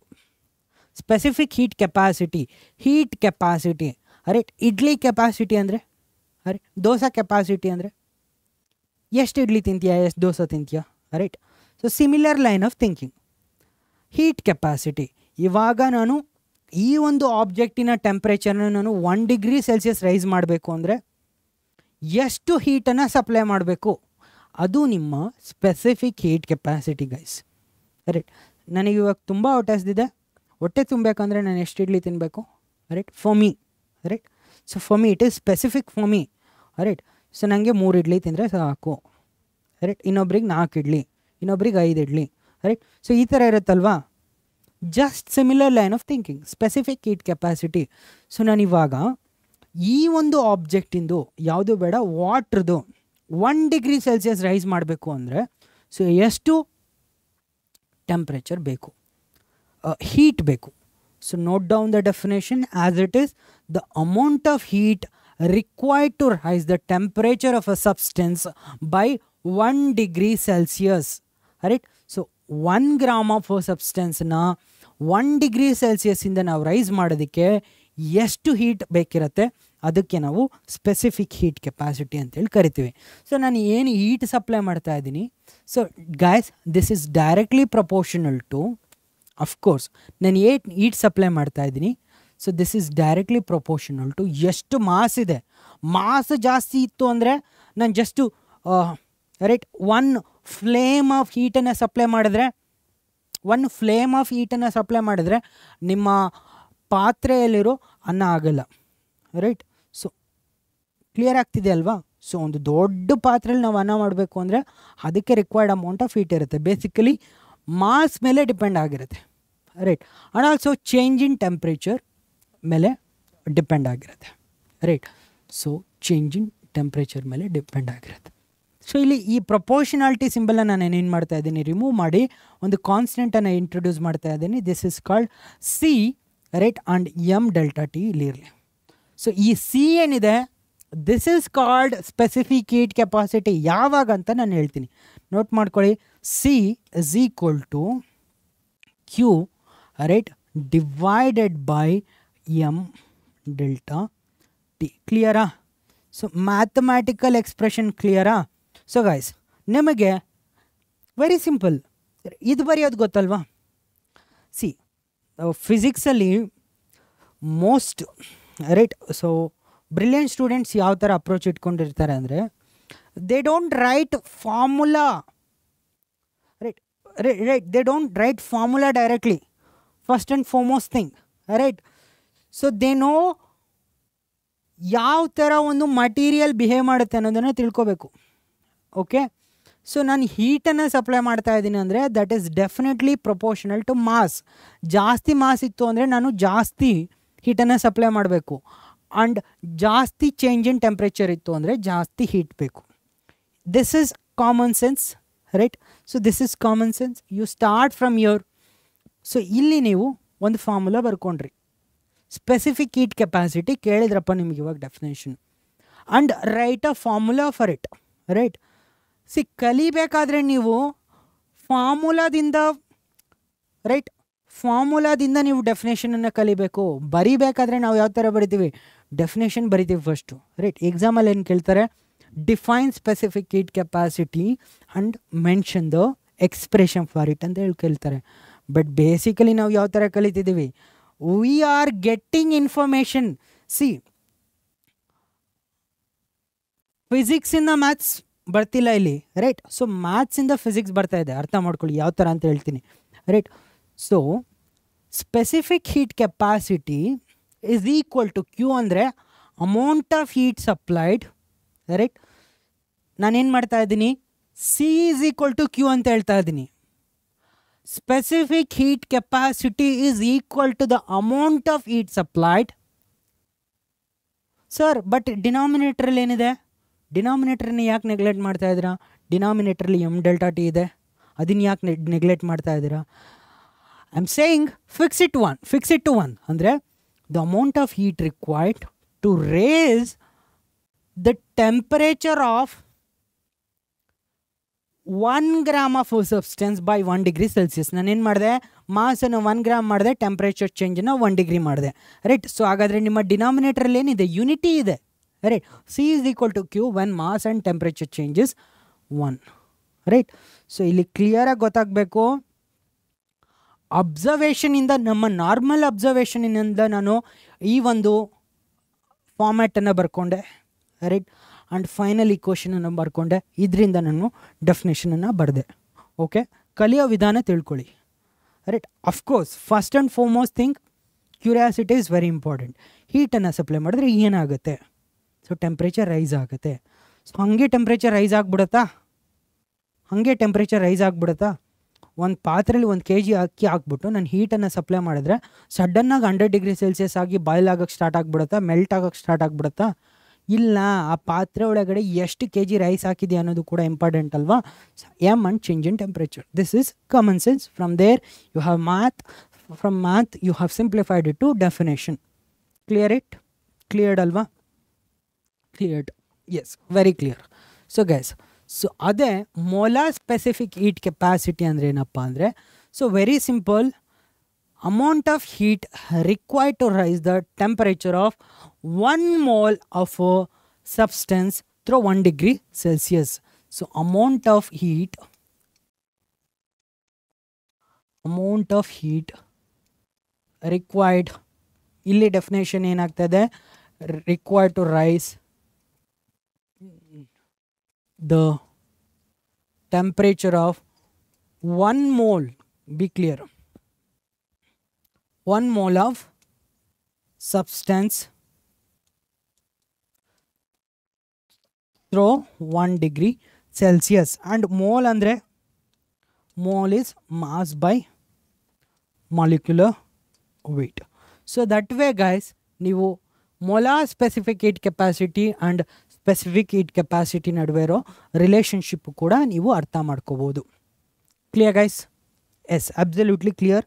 specific heat capacity, heat capacity, right. Idli capacity ಅಂದರೆ, ಅರೆ ದೋಸೆ ಕೆಪಾಸಿಟಿ ಅಂದರೆ ಎಷ್ಟು ಇಡ್ಲಿ ತಿಂತೀಯಾ, ಎಷ್ಟು ದೋಸೆ ತಿಂತೀಯಾ, right. So similar line of thinking. Heat capacity, ಇವಾಗ ನಾನು ಈ ಒಂದು ಆಬ್ಜೆಕ್ಟಿನ ಟೆಂಪ್ರೇಚರ್ನ ನಾನು 1 ಡಿಗ್ರಿ ಸೆಲ್ಸಿಯಸ್ ರೈಸ್ ಮಾಡಬೇಕು ಅಂದರೆ ಎಷ್ಟು ಹೀಟನ್ನು ಸಪ್ಲೈ ಮಾಡಬೇಕು, ಅದು ನಿಮ್ಮ specific heat capacity guys, right. ನನಗೆ ಇವಾಗ ತುಂಬ ಹೊಟ್ಟೆ ಹಸಿದಿದೆ, ಹೊಟ್ಟೆ ತುಂಬಬೇಕಂದ್ರೆ ನಾನು ಎಷ್ಟು ಇಡ್ಲಿ ತಿನ್ನಬೇಕು, right, for me, right. So for me it is specific for me, right. So ನನಗೆ 3 ಇಡ್ಲಿ ತಿಂದರೆ ಸಾಕು, ರೈಟ್. ಇನ್ನೊಬ್ರಿಗೆ 4 ಇಡ್ಲಿ, ಇನ್ನೊಬ್ರಿಗೆ 5 ಇಡ್ಲಿ, ರೈಟ್. ಸೊ ಈ ಥರ ಇರುತ್ತಲ್ವಾ. Just similar line of thinking, specific heat capacity. So ನಾನಿವಾಗ ಈ ಒಂದು ಆಬ್ಜೆಕ್ಟಿಂದು ಯಾವುದು ಬೇಡ, ವಾಟ್ರದು 1 ಡಿಗ್ರಿ ಸೆಲ್ಸಿಯಸ್ ರೈಸ್ ಮಾಡಬೇಕು ಅಂದರೆ ಸೊ ಎಷ್ಟು ಟೆಂಪ್ರೇಚರ್ ಬೇಕು, ಹೀಟ್ ಬೇಕು. So note down the definition as it is the amount of heat required to rise the temperature of a substance by 1 degree Celsius. Right? So 1 gram of a substance na 1 degree Celsius ಇಂದ ನಾವು ರೈಸ್ ಮಾಡೋದಕ್ಕೆ ಎಷ್ಟು ಹೀಟ್ ಬೇಕಿರುತ್ತೆ ಅದಕ್ಕೆ ನಾವು ಸ್ಪೆಸಿಫಿಕ್ ಹೀಟ್ ಕೆಪಾಸಿಟಿ ಅಂತೇಳಿ ಕರಿತೀವಿ. ಸೊ ನಾನು ಏನು ಹೀಟ್ ಸಪ್ಲೈ ಮಾಡ್ತಾ ಇದ್ದೀನಿ, so guys this is directly proportional to, of course ನಾನು ಹೀಟ್ ಸಪ್ಲೈ ಮಾಡ್ತಾ ಇದ್ದೀನಿ, so this is directly proportional to ಎಷ್ಟು ಮಾಸ್ ಇದೆ. ಮಾಸ್ ಜಾಸ್ತಿ ಇತ್ತು ಅಂದರೆ ನಾನು just right one flame of ಹೀಟನ್ನು ಸಪ್ಲೈ ಮಾಡಿದ್ರೆ ನಿಮ್ಮ ಪಾತ್ರೆಯಲ್ಲಿರೋ ಅನ್ನ ಆಗಲ್ಲ. ರೈಟ್? ಸೊ ಕ್ಲಿಯರ್ ಆಗ್ತಿದೆ ಅಲ್ವಾ? ಸೊ ಒಂದು ದೊಡ್ಡ ಪಾತ್ರೆಯಲ್ಲಿ ನಾವು ಅನ್ನ ಮಾಡಬೇಕು ಅಂದರೆ ಅದಕ್ಕೆ ರಿಕ್ವೈರ್ಡ್ ಅಮೌಂಟ್ ಆಫ್ ಹೀಟ್ ಇರುತ್ತೆ. ಬೇಸಿಕಲಿ ಮಾಸ್ ಮೇಲೆ ಡಿಪೆಂಡ್ ಆಗಿರುತ್ತೆ. Right? And also change in temperature ಮೇಲೆ ಡಿಪೆಂಡ್ ಆಗಿರುತ್ತೆ. Right? So change in temperature ಮೇಲೆ ಡಿಪೆಂಡ್ ಆಗಿರುತ್ತೆ. ಸೊ ಇಲ್ಲಿ ಈ ಪ್ರಪೋರ್ಷನಾಲಿಟಿ ಸಿಂಬಲ್ನ ನಾನು ಏನೇನು ಮಾಡ್ತಾ ಇದ್ದೀನಿ, ರಿಮೂವ್ ಮಾಡಿ ಒಂದು ಕಾನ್ಸ್ಟೆಂಟನ್ನು ಇಂಟ್ರೊಡ್ಯೂಸ್ ಮಾಡ್ತಾ ಇದ್ದೀನಿ. This is called C. Right? And M delta T ಇಲ್ಲಿರಲಿ. ಸೊ ಈ ಸಿ ಏನಿದೆ, this is called specific heat capacity. ಯಾವಾಗ ಅಂತ ನಾನು ಹೇಳ್ತೀನಿ, ನೋಟ್ ಮಾಡ್ಕೊಳ್ಳಿ. C is equal to Q, right, divided by M delta T. ಕ್ಲಿಯರಾ? ಸೊ ಮ್ಯಾಥಮ್ಯಾಟಿಕಲ್ ಎಕ್ಸ್ಪ್ರೆಷನ್ ಕ್ಲಿಯರಾ? ಸೊ ಗೈಸ್, ನಿಮಗೆ ವೆರಿ ಸಿಂಪಲ್ ಇದು ಬರೆಯೋದು ಗೊತ್ತಲ್ವಾ? ಸಿ ಫಿಸಿಕ್ಸಲ್ಲಿ most right, so brilliant students ಯಾವ ಥರ ಅಪ್ರೋಚ್ ಇಟ್ಕೊಂಡಿರ್ತಾರೆ ಅಂದರೆ, they don't write formula. Right? They don't write formula directly, first and foremost thing. Right? So they know ಯಾವ ಥರ ಒಂದು ಮಟೀರಿಯಲ್ ಬಿಹೇವ್ ಮಾಡುತ್ತೆ ಅನ್ನೋದನ್ನು ತಿಳ್ಕೊಬೇಕು. ಓಕೆ? ಸೊ ನಾನು ಹೀಟನ್ನು ಸಪ್ಲೈ ಮಾಡ್ತಾ ಇದ್ದೀನಿ ಅಂದರೆ that is definitely proportional to mass. ಜಾಸ್ತಿ ಮಾಸ್ ಇತ್ತು ಅಂದರೆ ನಾನು ಜಾಸ್ತಿ ಹೀಟನ್ನು ಸಪ್ಲೈ ಮಾಡಬೇಕು. ಆ್ಯಂಡ್ ಜಾಸ್ತಿ ಚೇಂಜ್ ಇನ್ ಟೆಂಪ್ರೇಚರ್ ಇತ್ತು ಅಂದರೆ ಜಾಸ್ತಿ ಹೀಟ್ ಬೇಕು. This is common sense. Right? So this is common sense. You start from your. So ಇಲ್ಲಿ ನೀವು ಒಂದು ಫಾರ್ಮುಲಾ ಬರ್ಕೊಂಡ್ರಿ, ಸ್ಪೆಸಿಫಿಕ್ ಹೀಟ್ ಕೆಪಾಸಿಟಿ ಕೇಳಿದ್ರಪ್ಪ ನಿಮ್ಗೆ ಇವಾಗ definition, and write a formula for it. Right? C ಕಲಿಬೇಕಾದ್ರೆ ನೀವು ಫಾರ್ಮುಲಾದಿಂದ, ರೈಟ್, ಫಾರ್ಮುಲಾದಿಂದ ನೀವು ಡೆಫಿನೇಷನನ್ನು ಕಲಿಬೇಕು. ಬರಿಬೇಕಾದ್ರೆ ನಾವು ಯಾವ ಥರ ಬರಿತೀವಿ, ಡೆಫಿನೇಷನ್ ಬರಿತೀವಿ ಫಸ್ಟು. ರೈಟ್? ಎಕ್ಸಾಮಲ್ಲಿ ಏನು ಕೇಳ್ತಾರೆ, define specific heat capacity and mention the expression for it ಅಂತ ಹೇಳಿ ಕೇಳ್ತಾರೆ. ಬಟ್ ಬೇಸಿಕಲಿ ನಾವು ಯಾವ ಥರ ಕಲಿತಿದ್ದೀವಿ, we are getting information. C ಫಿಸಿಕ್ಸಿಂದ ಮ್ಯಾಥ್ಸ್ ಬರ್ತಿಲ್ಲ ಇಲ್ಲಿ. ರೈಟ್? ಸೊ ಮ್ಯಾಥ್ಸಿಂದ ಫಿಸಿಕ್ಸ್ ಬರ್ತಾ ಇದೆ. ಅರ್ಥ ಮಾಡ್ಕೊಳ್ಳಿ ಯಾವ ಥರ ಅಂತ ಹೇಳ್ತೀನಿ. Right? So specific heat capacity is equal to Q ಅಂದರೆ amount of heat supplied. Right? ನಾನೇನು ಮಾಡ್ತಾ ಇದ್ದೀನಿ, C is equal to Q ಅಂತ ಹೇಳ್ತಾ ಇದ್ದೀನಿ. Specific heat capacity is equal to the amount of heat supplied. Sir but ಡಿನಾಮಿನೇಟ್ರಲ್ಲಿ ಏನಿದೆ, ಡಿನಾಮಿನೇಟ್ರನ್ನ ಯಾಕೆ ನೆಗ್ಲೆಕ್ಟ್ ಮಾಡ್ತಾ ಇದ್ದೀರಾ? ಡಿನಾಮಿನೇಟ್ರಲ್ಲಿ ಎಮ್ ಡೆಲ್ಟಾ ಟಿ ಇದೆ, ಅದನ್ನು ಯಾಕೆ ನೆಗ್ಲೆಕ್ಟ್ ಮಾಡ್ತಾ ಇದ್ದೀರಾ? I am saying fix it to one ಅಂದರೆ the amount of heat required to raise the temperature of 1 gram of substance by 1 degree Celsius. ನಾನೇನು ಮಾಡಿದೆ, ಮಾಸನ್ನು 1 ಗ್ರಾಮ್ ಮಾಡಿದೆ, ಟೆಂಪ್ರೇಚರ್ ಚೇಂಜನ್ನು 1 ಡಿಗ್ರಿ ಮಾಡಿದೆ. ರೈಟ್? ಸೊ ಹಾಗಾದರೆ ನಿಮ್ಮ ಡಿನಾಮಿನೇಟ್ರಲ್ಲಿ ಏನಿದೆ, ಯೂನಿಟಿ ಇದೆ. Right? C is equal to Q when mass and temperature changes 1. Right? So ಇಲ್ಲಿ ಕ್ಲಿಯರಾಗಿ ಗೊತ್ತಾಗಬೇಕು. ಅಬ್ಸರ್ವೇಷನಿಂದ, ನಮ್ಮ ನಾರ್ಮಲ್ ಅಬ್ಸರ್ವೇಷನಿಂದ ನಾನು ಈ ಒಂದು ಫಾರ್ಮ್ಯಾಟನ್ನು ಬರ್ಕೊಂಡೆ. ರೈಟ್? ಆ್ಯಂಡ್ ಫೈನಲ್ ಈಕ್ವೇಷನನ್ನು ಬರ್ಕೊಂಡೆ. ಇದರಿಂದ ನಾನು ಡೆಫಿನೇಷನನ್ನು ಬರೆದೆ. ಓಕೆ? ಕಲಿಯೋ ವಿಧಾನ ತಿಳ್ಕೊಳ್ಳಿ. Right? Of course first and foremost thing curiosity is very important. ಹೀಟನ್ನು ಸಪ್ಲೈ ಮಾಡಿದ್ರೆ ಏನಾಗುತ್ತೆ, ಸೊ ಟೆಂಪ್ರೇಚರ್ ರೈಸ್ ಆಗುತ್ತೆ. ಸೊ ಹಾಗೆ ಟೆಂಪ್ರೇಚರ್ ರೈಸ್ ಆಗಿಬಿಡುತ್ತಾ? ಒಂದು ಪಾತ್ರೆಯಲ್ಲಿ 1 kg ಅಕ್ಕಿ ಹಾಕ್ಬಿಟ್ಟು ನಾನು ಹೀಟನ್ನು ಸಪ್ಲೈ ಮಾಡಿದ್ರೆ ಸಡನ್ನಾಗಿ 100 ಡಿಗ್ರಿ ಸೆಲ್ಸಿಯಸ್ ಆಗಿ ಬಾಯ್ಲ್ ಆಗೋಕ್ಕೆ ಸ್ಟಾರ್ಟ್ ಆಗಿಬಿಡುತ್ತಾ, ಮೆಲ್ಟ್ ಆಗೋಕ್ಕೆ ಸ್ಟಾರ್ಟ್ ಆಗಿಬಿಡುತ್ತಾ? ಇಲ್ಲ. ಆ ಪಾತ್ರೆ ಒಳಗಡೆ ಎಷ್ಟು kg ರೈಸ್ ಹಾಕಿದೆ ಅನ್ನೋದು ಕೂಡ ಇಂಪಾರ್ಟೆಂಟ್ ಅಲ್ವಾ? M and change in temperature. This is common sense. From there you have math. From math you have simplified it to definition. Cleared ಅಲ್ವಾ? Cleared. Yes, very clear. So guys, so ಅದೇ ಮೋಲಾರ್ ಸ್ಪೆಸಿಫಿಕ್ ಹೀಟ್ ಕೆಪಾಸಿಟಿ ಅಂದರೆ ಏನಪ್ಪ ಅಂದರೆ, so very simple, amount of heat required to raise the temperature of 1 mole of a substance through 1 degree Celsius. So amount of heat required, ಇಲ್ಲಿ ಡೆಫಿನೇಷನ್ ಏನಾಗ್ತದೆ, required to rise the temperature of 1 mole, be clear, 1 mole of substance through 1 degree Celsius. And mole andre, mole is mass by molecular weight. So that way guys, ನೀವು molar specific heat capacity and specific heat capacity ನಡುವೆ ಇರೋ ರಿಲೇಷನ್ಶಿಪ್ ಕೂಡ ನೀವು ಅರ್ಥ ಮಾಡ್ಕೋಬೋದು. Clear guys? Yes, absolutely clear,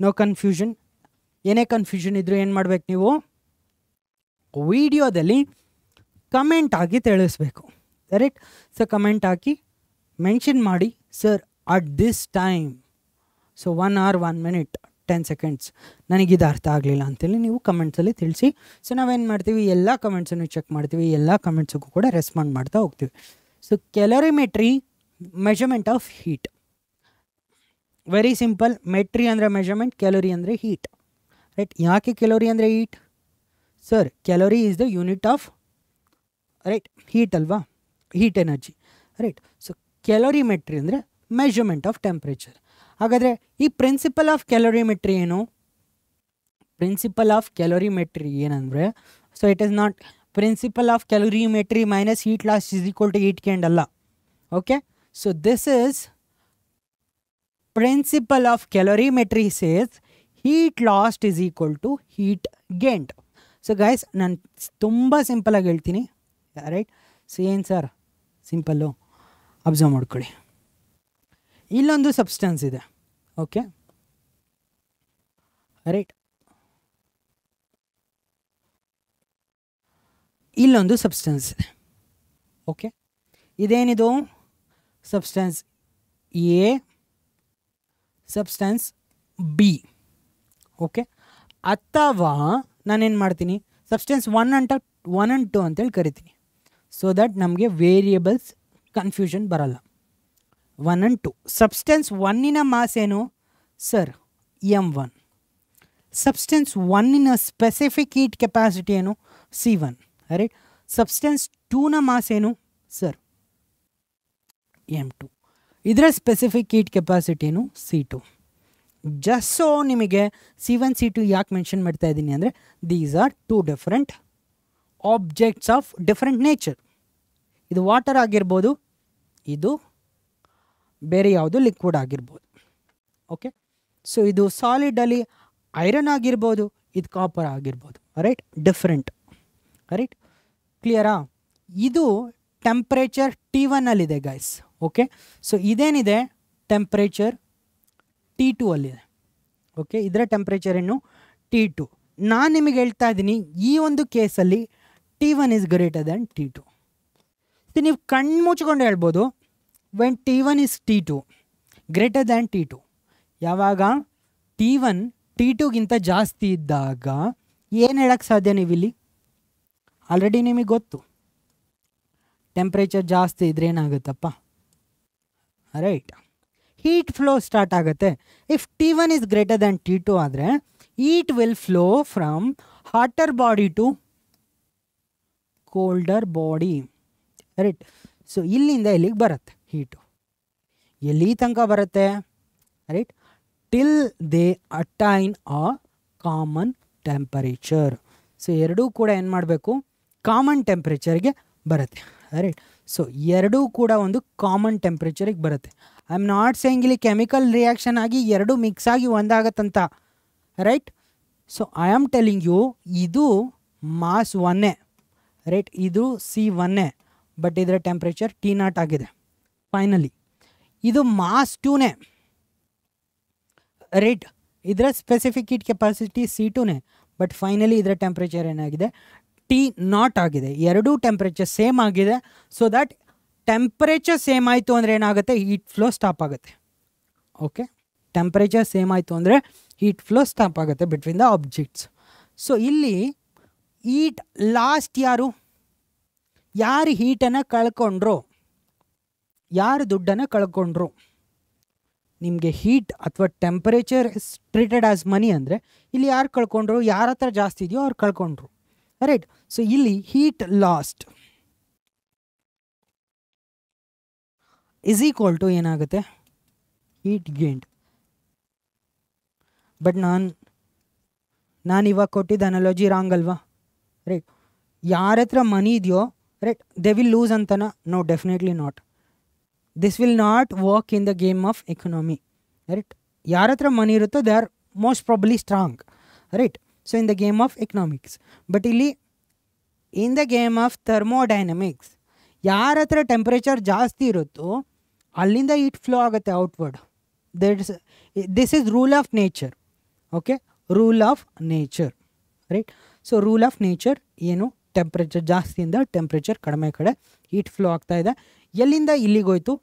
no confusion. ಏನೇ ಕನ್ಫ್ಯೂಷನ್ ಇದ್ರೂ ಏನು ಮಾಡ್ಬೇಕು, ನೀವು ವಿಡಿಯೋದಲ್ಲಿ ಕಮೆಂಟ್ ಆಗಿ ತಿಳಿಸ್ಬೇಕು. ಕರೆಕ್ಟ್? ಸೊ ಕಮೆಂಟ್ ಹಾಕಿ ಮೆನ್ಷನ್ ಮಾಡಿ, sir at this time, so 1 hour 1 minute 10 seconds ನನಗಿದು ಅರ್ಥ ಆಗಲಿಲ್ಲ ಅಂತೇಳಿ ನೀವು ಕಮೆಂಟ್ಸಲ್ಲಿ ತಿಳಿಸಿ. ಸೊ ನಾವೇನು ಮಾಡ್ತೀವಿ, ಎಲ್ಲ ಕಮೆಂಟ್ಸನ್ನು ಚೆಕ್ ಮಾಡ್ತೀವಿ, ಎಲ್ಲ ಕಮೆಂಟ್ಸಿಗೂ ಕೂಡ ರೆಸ್ಪಾಂಡ್ ಮಾಡ್ತಾ ಹೋಗ್ತೀವಿ. So calorimetry, measurement of heat. Very simple, metry ಅಂದರೆ ಮೆಜರ್ಮೆಂಟ್, ಕ್ಯಾಲೋರಿ ಅಂದರೆ ಹೀಟ್. ರೈಟ್? ಯಾಕೆ ಕ್ಯಾಲೋರಿ ಅಂದರೆ heat? Sir calorie is the unit of, right, heat ಅಲ್ವಾ, heat energy. Right? So calorimetry ಅಂದರೆ ಮೆಜರ್ಮೆಂಟ್ ಆಫ್ ಟೆಂಪ್ರೇಚರ್. ಹಾಗಾದರೆ ಈ ಪ್ರಿನ್ಸಿಪಲ್ ಆಫ್ ಕ್ಯಾಲೋರಿಮೆಟ್ರಿ ಏನು? ಪ್ರಿನ್ಸಿಪಲ್ ಆಫ್ ಕ್ಯಾಲೋರಿಮೆಟ್ರಿ ಏನಂದರೆ, so it is not principle of calorimetry minus heat loss is equal to heat gained ಅಲ್ಲ. Okay, so this is principle of calorimetry says heat lost is equal to heat gained. So guys, ನಾನು ತುಂಬ ಸಿಂಪಲಾಗಿ ಹೇಳ್ತೀನಿ. ರೈಟ್? ಸೊ ಏನು ಸರ್ ಸಿಂಪಲ್ಲು, ಅಬ್ಸರ್ವ್ ಮಾಡ್ಕೊಳ್ಳಿ. ಇಲ್ಲೊಂದು ಸಬ್ಸ್ಟೆನ್ಸ್ ಇದೆ. Okay, right? ಇಲ್ಲೊಂದು ಸಬ್ಸ್ಟೆನ್ಸ್ ಇದೆ. ಓಕೆ, ಇದೇನಿದು substance A, substance B. Okay, ಅಥವಾ ನಾನೇನು ಮಾಡ್ತೀನಿ, ಸಬ್ಸ್ಟೆನ್ಸ್ 1 and 2 ಅಂತೇಳಿ ಕರಿತೀನಿ, ಸೊ ದಟ್ ನಮಗೆ ವೇರಿಯೇಬಲ್ಸ್ ಕನ್ಫ್ಯೂಷನ್ ಬರಲ್ಲ. 1 and 2. ಸಬ್ಸ್ಟೆನ್ಸ್ 1ನ ಮಾಸ್ ಏನು ಸರ್? m1. ಸಬ್ಸ್ಟೆನ್ಸ್ 1ನ ಸ್ಪೆಸಿಫಿಕ್ ಹೀಟ್ ಕೆಪಾಸಿಟಿ ಏನು? c1. ರೈಟ್? ಸಬ್ಸ್ಟೆನ್ಸ್ 2ನ ಮಾಸ್ ಏನು ಸರ್? m2. ಇದರ ಸ್ಪೆಸಿಫಿಕ್ ಹೀಟ್ ಕೆಪಾಸಿಟಿ ಏನು? c2. ಜಸ್ಟ್ ಸೊ ನಿಮಗೆ c1 c2 ಯಾಕೆ ಮೆನ್ಷನ್ ಮಾಡ್ತಾ ಇದ್ದೀನಿ ಅಂದರೆ, these are 2 different objects of different nature. ಇದು ವಾಟರ್ ಆಗಿರ್ಬೋದು, ಇದು ಬೇರೆ ಯಾವುದು ಲಿಕ್ವಿಡ್ ಆಗಿರ್ಬೋದು. ಓಕೆ, ಸೊ ಇದು ಸಾಲಿಡಲ್ಲಿ ಐರನ್ ಆಗಿರ್ಬೋದು, ಇದು ಕಾಪರ್ ಆಗಿರ್ಬೋದು. ರೈಟ್? ಡಿಫರೆಂಟ್. ರೈಟ್? ಕ್ಲಿಯರಾ? ಇದು ಟೆಂಪ್ರೇಚರ್ T1ಅಲ್ಲಿದೆ ಗೈಸ್. ಓಕೆ, ಸೊ ಇದೇನಿದೆ ಟೆಂಪ್ರೇಚರ್ T2 ಅಲ್ಲಿದೆ. ಓಕೆ, ಇದರ ಟೆಂಪ್ರೇಚರ್ ಏನು? T2. ನಾನು ನಿಮಗೆ ಹೇಳ್ತಾ ಇದ್ದೀನಿ, ಈ ಒಂದು ಕೇಸಲ್ಲಿ T1 is greater than T2. ನೀವು ಕಣ್ಣು ಮುಚ್ಕೊಂಡು ಹೇಳ್ಬೋದು, when T1 is T2 greater than T2. ಯಾವಾಗ T1 T2ಗಿಂತ ಜಾಸ್ತಿ ಇದ್ದಾಗ ಏನು ಹೇಳಕ್ಕೆ ಸಾಧ್ಯ ನೀವಿಲ್ಲಿ? ಆಲ್ರೆಡಿ ನಿಮಗೆ ಗೊತ್ತು, ಟೆಂಪ್ರೇಚರ್ ಜಾಸ್ತಿ ಇದ್ರೆ ಏನಾಗುತ್ತಪ್ಪ? ರೈಟ್? ಹೀಟ್ ಫ್ಲೋ ಸ್ಟಾರ್ಟ್ ಆಗುತ್ತೆ. If T1 is greater than T2 ಆದರೆ heat will flow from hotter body to colder body. Right? So ಇಲ್ಲಿಂದ ಇಲ್ಲಿಗೆ ಬರುತ್ತೆ ಹೀಟು. ಎಲ್ಲಿ ತನಕ ಬರುತ್ತೆ? Right? Till they attain a common temperature. So ಎರಡೂ ಕೂಡ ಏನು ಮಾಡಬೇಕು? ಕಾಮನ್ ಟೆಂಪ್ರೇಚರ್ಗೆ ಬರುತ್ತೆ. ರೈಟ್? ಸೊ ಎರಡೂ ಕೂಡ ಒಂದು ಕಾಮನ್ ಟೆಂಪ್ರೇಚರಿಗೆ ಬರುತ್ತೆ. ಐ ಆಮ್ ನಾಟ್ ಸೇಯಿಂಗ್ ಇಲ್ಲಿ ಕೆಮಿಕಲ್ ರಿಯಾಕ್ಷನ್ ಆಗಿ ಎರಡು ಮಿಕ್ಸ್ ಆಗಿ ಒಂದಾಗತ್ತಂತ. Right? So I am telling you, ಇದು ಮಾಸ್ 1, ರೈಟ್? ಇದು C1, ಬಟ್ ಇದರ ಟೆಂಪ್ರೇಚರ್ T0 ಆಗಿದೆ ಫೈನಲಿ. ಇದು ಮಾಸ್ 2, ರೈಟ್? ಇದರ specific heat capacity C2, but finally ಇದರ ಟೆಂಪ್ರೇಚರ್ ಏನಾಗಿದೆ? ಟಿ ನಾಟ್ ಆಗಿದೆ, ಎರಡೂ ಟೆಂಪ್ರೇಚರ್ ಸೇಮ್ ಆಗಿದೆ. ಸೊ ದಟ್ ಟೆಂಪ್ರೇಚರ್ ಸೇಮ್ ಆಯಿತು ಅಂದರೆ ಏನಾಗುತ್ತೆ, ಹೀಟ್ ಫ್ಲೋ ಸ್ಟಾಪ್ ಆಗುತ್ತೆ. ಓಕೆ, ಟೆಂಪ್ರೇಚರ್ ಸೇಮ್ ಆಯಿತು ಅಂದರೆ ಹೀಟ್ ಫ್ಲೋ ಸ್ಟಾಪ್ ಆಗುತ್ತೆ ಬಿಟ್ವೀನ್ ದ ಆಬ್ಜೆಕ್ಟ್ಸ್. ಸೊ ಇಲ್ಲಿ ಹೀಟ್ ಲಾಸ್ಟ್ ಯಾರು ಹೀಟನ್ನು ಕಳ್ಕೊಂಡ್ರು, ಯಾರು ದುಡ್ಡನ್ನು ಕಳ್ಕೊಂಡ್ರು, ನಿಮಗೆ ಹೀಟ್ ಅಥವಾ temperature is treated as money ಅಂದರೆ ಇಲ್ಲಿ ಯಾರು ಕಳ್ಕೊಂಡ್ರು, ಯಾರ ಹತ್ರ ಜಾಸ್ತಿ ಇದೆಯೋ ಅವ್ರು ಕಳ್ಕೊಂಡ್ರು. ರೈಟ್. ಸೊ ಇಲ್ಲಿ heat lost is equal to ಏನಾಗುತ್ತೆ, ಹೀಟ್ ಗೇನ್ಡ್. ಬಟ್ ನಾನು ಇವಾಗ ಕೊಟ್ಟಿದ್ದ ಅನಾಲಜಿ ರಾಂಗ್ ಅಲ್ವಾ? ರೈಟ್. ಯಾರ ಹತ್ರ ಮನಿ ಇದೆಯೋ ರೈಟ್ ದೇ ವಿಲ್ ಲೂಸ್ ಅಂತನಾ? No, definitely not. This will not work in the game of economy. Right. ಯಾರ ಹತ್ರ ಮನಿ ಇರುತ್ತೋ they are most probably strong. Right. So in the game of economics. But ಇಲ್ಲಿ in the game of thermodynamics ಯಾರ ಹತ್ರ ಟೆಂಪ್ರೇಚರ್ ಜಾಸ್ತಿ ಇರುತ್ತೋ ಅಲ್ಲಿಂದ ಹೀಟ್ ಫ್ಲೋ ಆಗುತ್ತೆ outward. This is rule of nature. Okay, rule of nature. Right. So rule of nature ಏನು, ಟೆಂಪ್ರೇಚರ್ ಜಾಸ್ತಿಯಿಂದ ಟೆಂಪ್ರೇಚರ್ ಕಡಿಮೆ ಕಡೆ ಹೀಟ್ ಫ್ಲೋ ಆಗ್ತಾ ಇದೆ. ಎಲ್ಲಿಂದ ಇಲ್ಲಿಗೋಯ್ತು,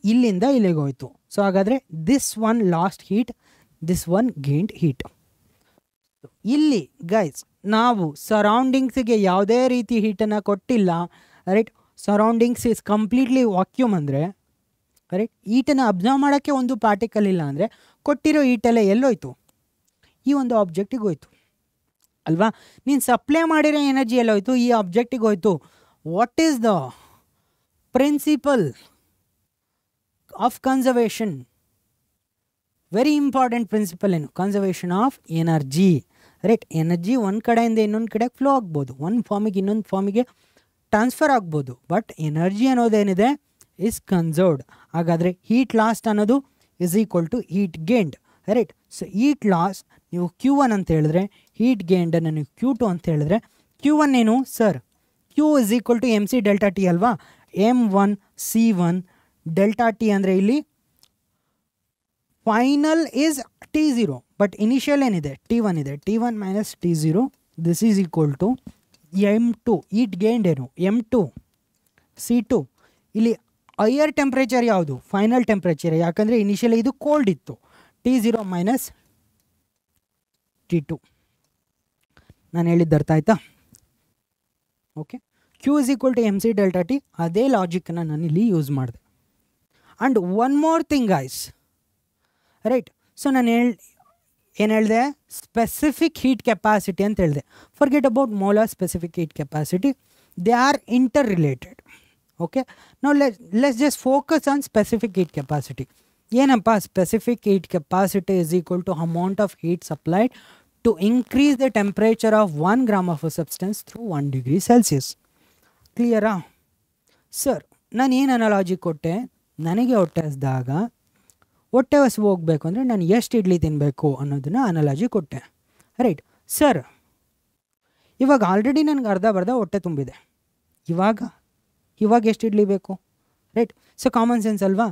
ಇಲ್ಲಿಂದ ಇಲ್ಲಿಗೋಯ್ತು. ಸೊ ಹಾಗಾದರೆ this one last heat, this one gained heat. ಇಲ್ಲಿ ಗೈಸ್ ನಾವು ಸರೌಂಡಿಂಗ್ಸಿಗೆ ಯಾವುದೇ ರೀತಿ ಹೀಟನ್ನು ಕೊಟ್ಟಿಲ್ಲ. Right. Surroundings is completely vacuum ಅಂದರೆ ರೈಟ್. ಹೀಟನ್ನು ಅಬ್ಸರ್ವ್ ಮಾಡೋಕ್ಕೆ ಒಂದು ಪಾರ್ಟಿಕಲ್ ಇಲ್ಲ ಅಂದರೆ ಕೊಟ್ಟಿರೋ ಹೀಟೆಲ್ಲ ಎಲ್ಲೋಯ್ತು, ಈ ಒಂದು ಆಬ್ಜೆಕ್ಟಿಗೆ ಹೋಯ್ತು ಅಲ್ವಾ? ನೀನು ಸಪ್ಲೈ ಮಾಡಿರೋ ಎನರ್ಜಿ ಎಲ್ಲೋಯ್ತು, ಈ ಆಬ್ಜೆಕ್ಟಿಗೆ ಹೋಯ್ತು. What is the principle of conservation? Very important principle ಏನು? Conservation of energy. Right. Energy ಒಂದು ಕಡೆಯಿಂದ ಇನ್ನೊಂದು ಕಡೆಗೆ ಫ್ಲೋ ಆಗ್ಬೋದು, ಒಂದು ಫಾರ್ಮಿಗೆ ಇನ್ನೊಂದು ಫಾರ್ಮಿಗೆ ಟ್ರಾನ್ಸ್ಫರ್ ಆಗ್ಬೋದು, ಬಟ್ ಎನರ್ಜಿ ಅನ್ನೋದೇನಿದೆ ಇಸ್ ಕನ್ಸರ್ವ್ಡ್. ಹಾಗಾದರೆ ಹೀಟ್ ಲಾಸ್ಟ್ ಅನ್ನೋದು is equal to heat gained. Right. So heat loss ನೀವು Q1 ಅಂತ ಹೇಳಿದ್ರೆ, ಹೀಟ್ ಗೇನ್ಡನ್ನು ನೀವು Q2 ಅಂತ ಹೇಳಿದ್ರೆ, Q1 ಏನು sir? Q is equal to MC delta T ಅಲ್ವಾ? M1 C1 ಡೆಲ್ಟಾ ಟಿ ಅಂದರೆ ಇಲ್ಲಿ final is T0, but initial ಏನಿದೆ T1 ಇದೆ. T1 minus T0 this is equal to M2. Heat gained ಏನು? M2 C2. ಇಲ್ಲಿ ಹೈಯರ್ ಟೆಂಪ್ರೇಚರ್ ಯಾವುದು? ಫೈನಲ್ ಟೆಂಪ್ರೇಚರ್, ಯಾಕಂದರೆ ಇನಿಷಿಯಲಿ ಇದು ಕೋಲ್ಡ್ ಇತ್ತು. T0 minus T2. ನಾನು ಹೇಳಿದ್ದು ಅರ್ಥ ಆಯ್ತಾ? Okay. Q is equal to MC delta T. ಅದೇ ಲಾಜಿಕನ್ನು ನಾನು ಇಲ್ಲಿ ಯೂಸ್ ಮಾಡಿದೆ. And one more thing guys. Right. So ನಾನು ಏನು ಹೇಳಿದೆ? ಸ್ಪೆಸಿಫಿಕ್ ಹೀಟ್ ಕೆಪಾಸಿಟಿ ಅಂತ ಹೇಳಿದೆ. Forget about molar specific heat capacity, they are interrelated. Okay. ನಾವು let's just focus on specific heat capacity. ಏನಪ್ಪ? Specific heat capacity is equal to amount of heat supplied to increase the temperature of 1 gram of a substance through 1 degree Celsius. ಕ್ಲಿಯರಾ ಸರ್? ನಾನು ಏನು ಅನಾಲಜಿ ಕೊಟ್ಟೆ? ನನಗೆ ಹೊಟ್ಟೆ ಹಸಿದಾಗ, ಹೊಟ್ಟೆ ಹಸಿವು ಹೋಗಬೇಕು ಅಂದರೆ ನಾನು ಎಷ್ಟು ಇಡ್ಲಿ ತಿನ್ನಬೇಕು ಅನ್ನೋದನ್ನು ಅನಾಲಜಿ ಕೊಟ್ಟೆ. ರೈಟ್. ಸರ್ ಇವಾಗ ಆಲ್ರೆಡಿ ನನಗೆ ಅರ್ಧ ಹೊಟ್ಟೆ ತುಂಬಿದೆ, ಇವಾಗ ಎಷ್ಟು ಇಡ್ಲಿ ಬೇಕು? ರೈಟ್. ಸೊ ಕಾಮನ್ ಸೆನ್ಸ್ ಅಲ್ವಾ?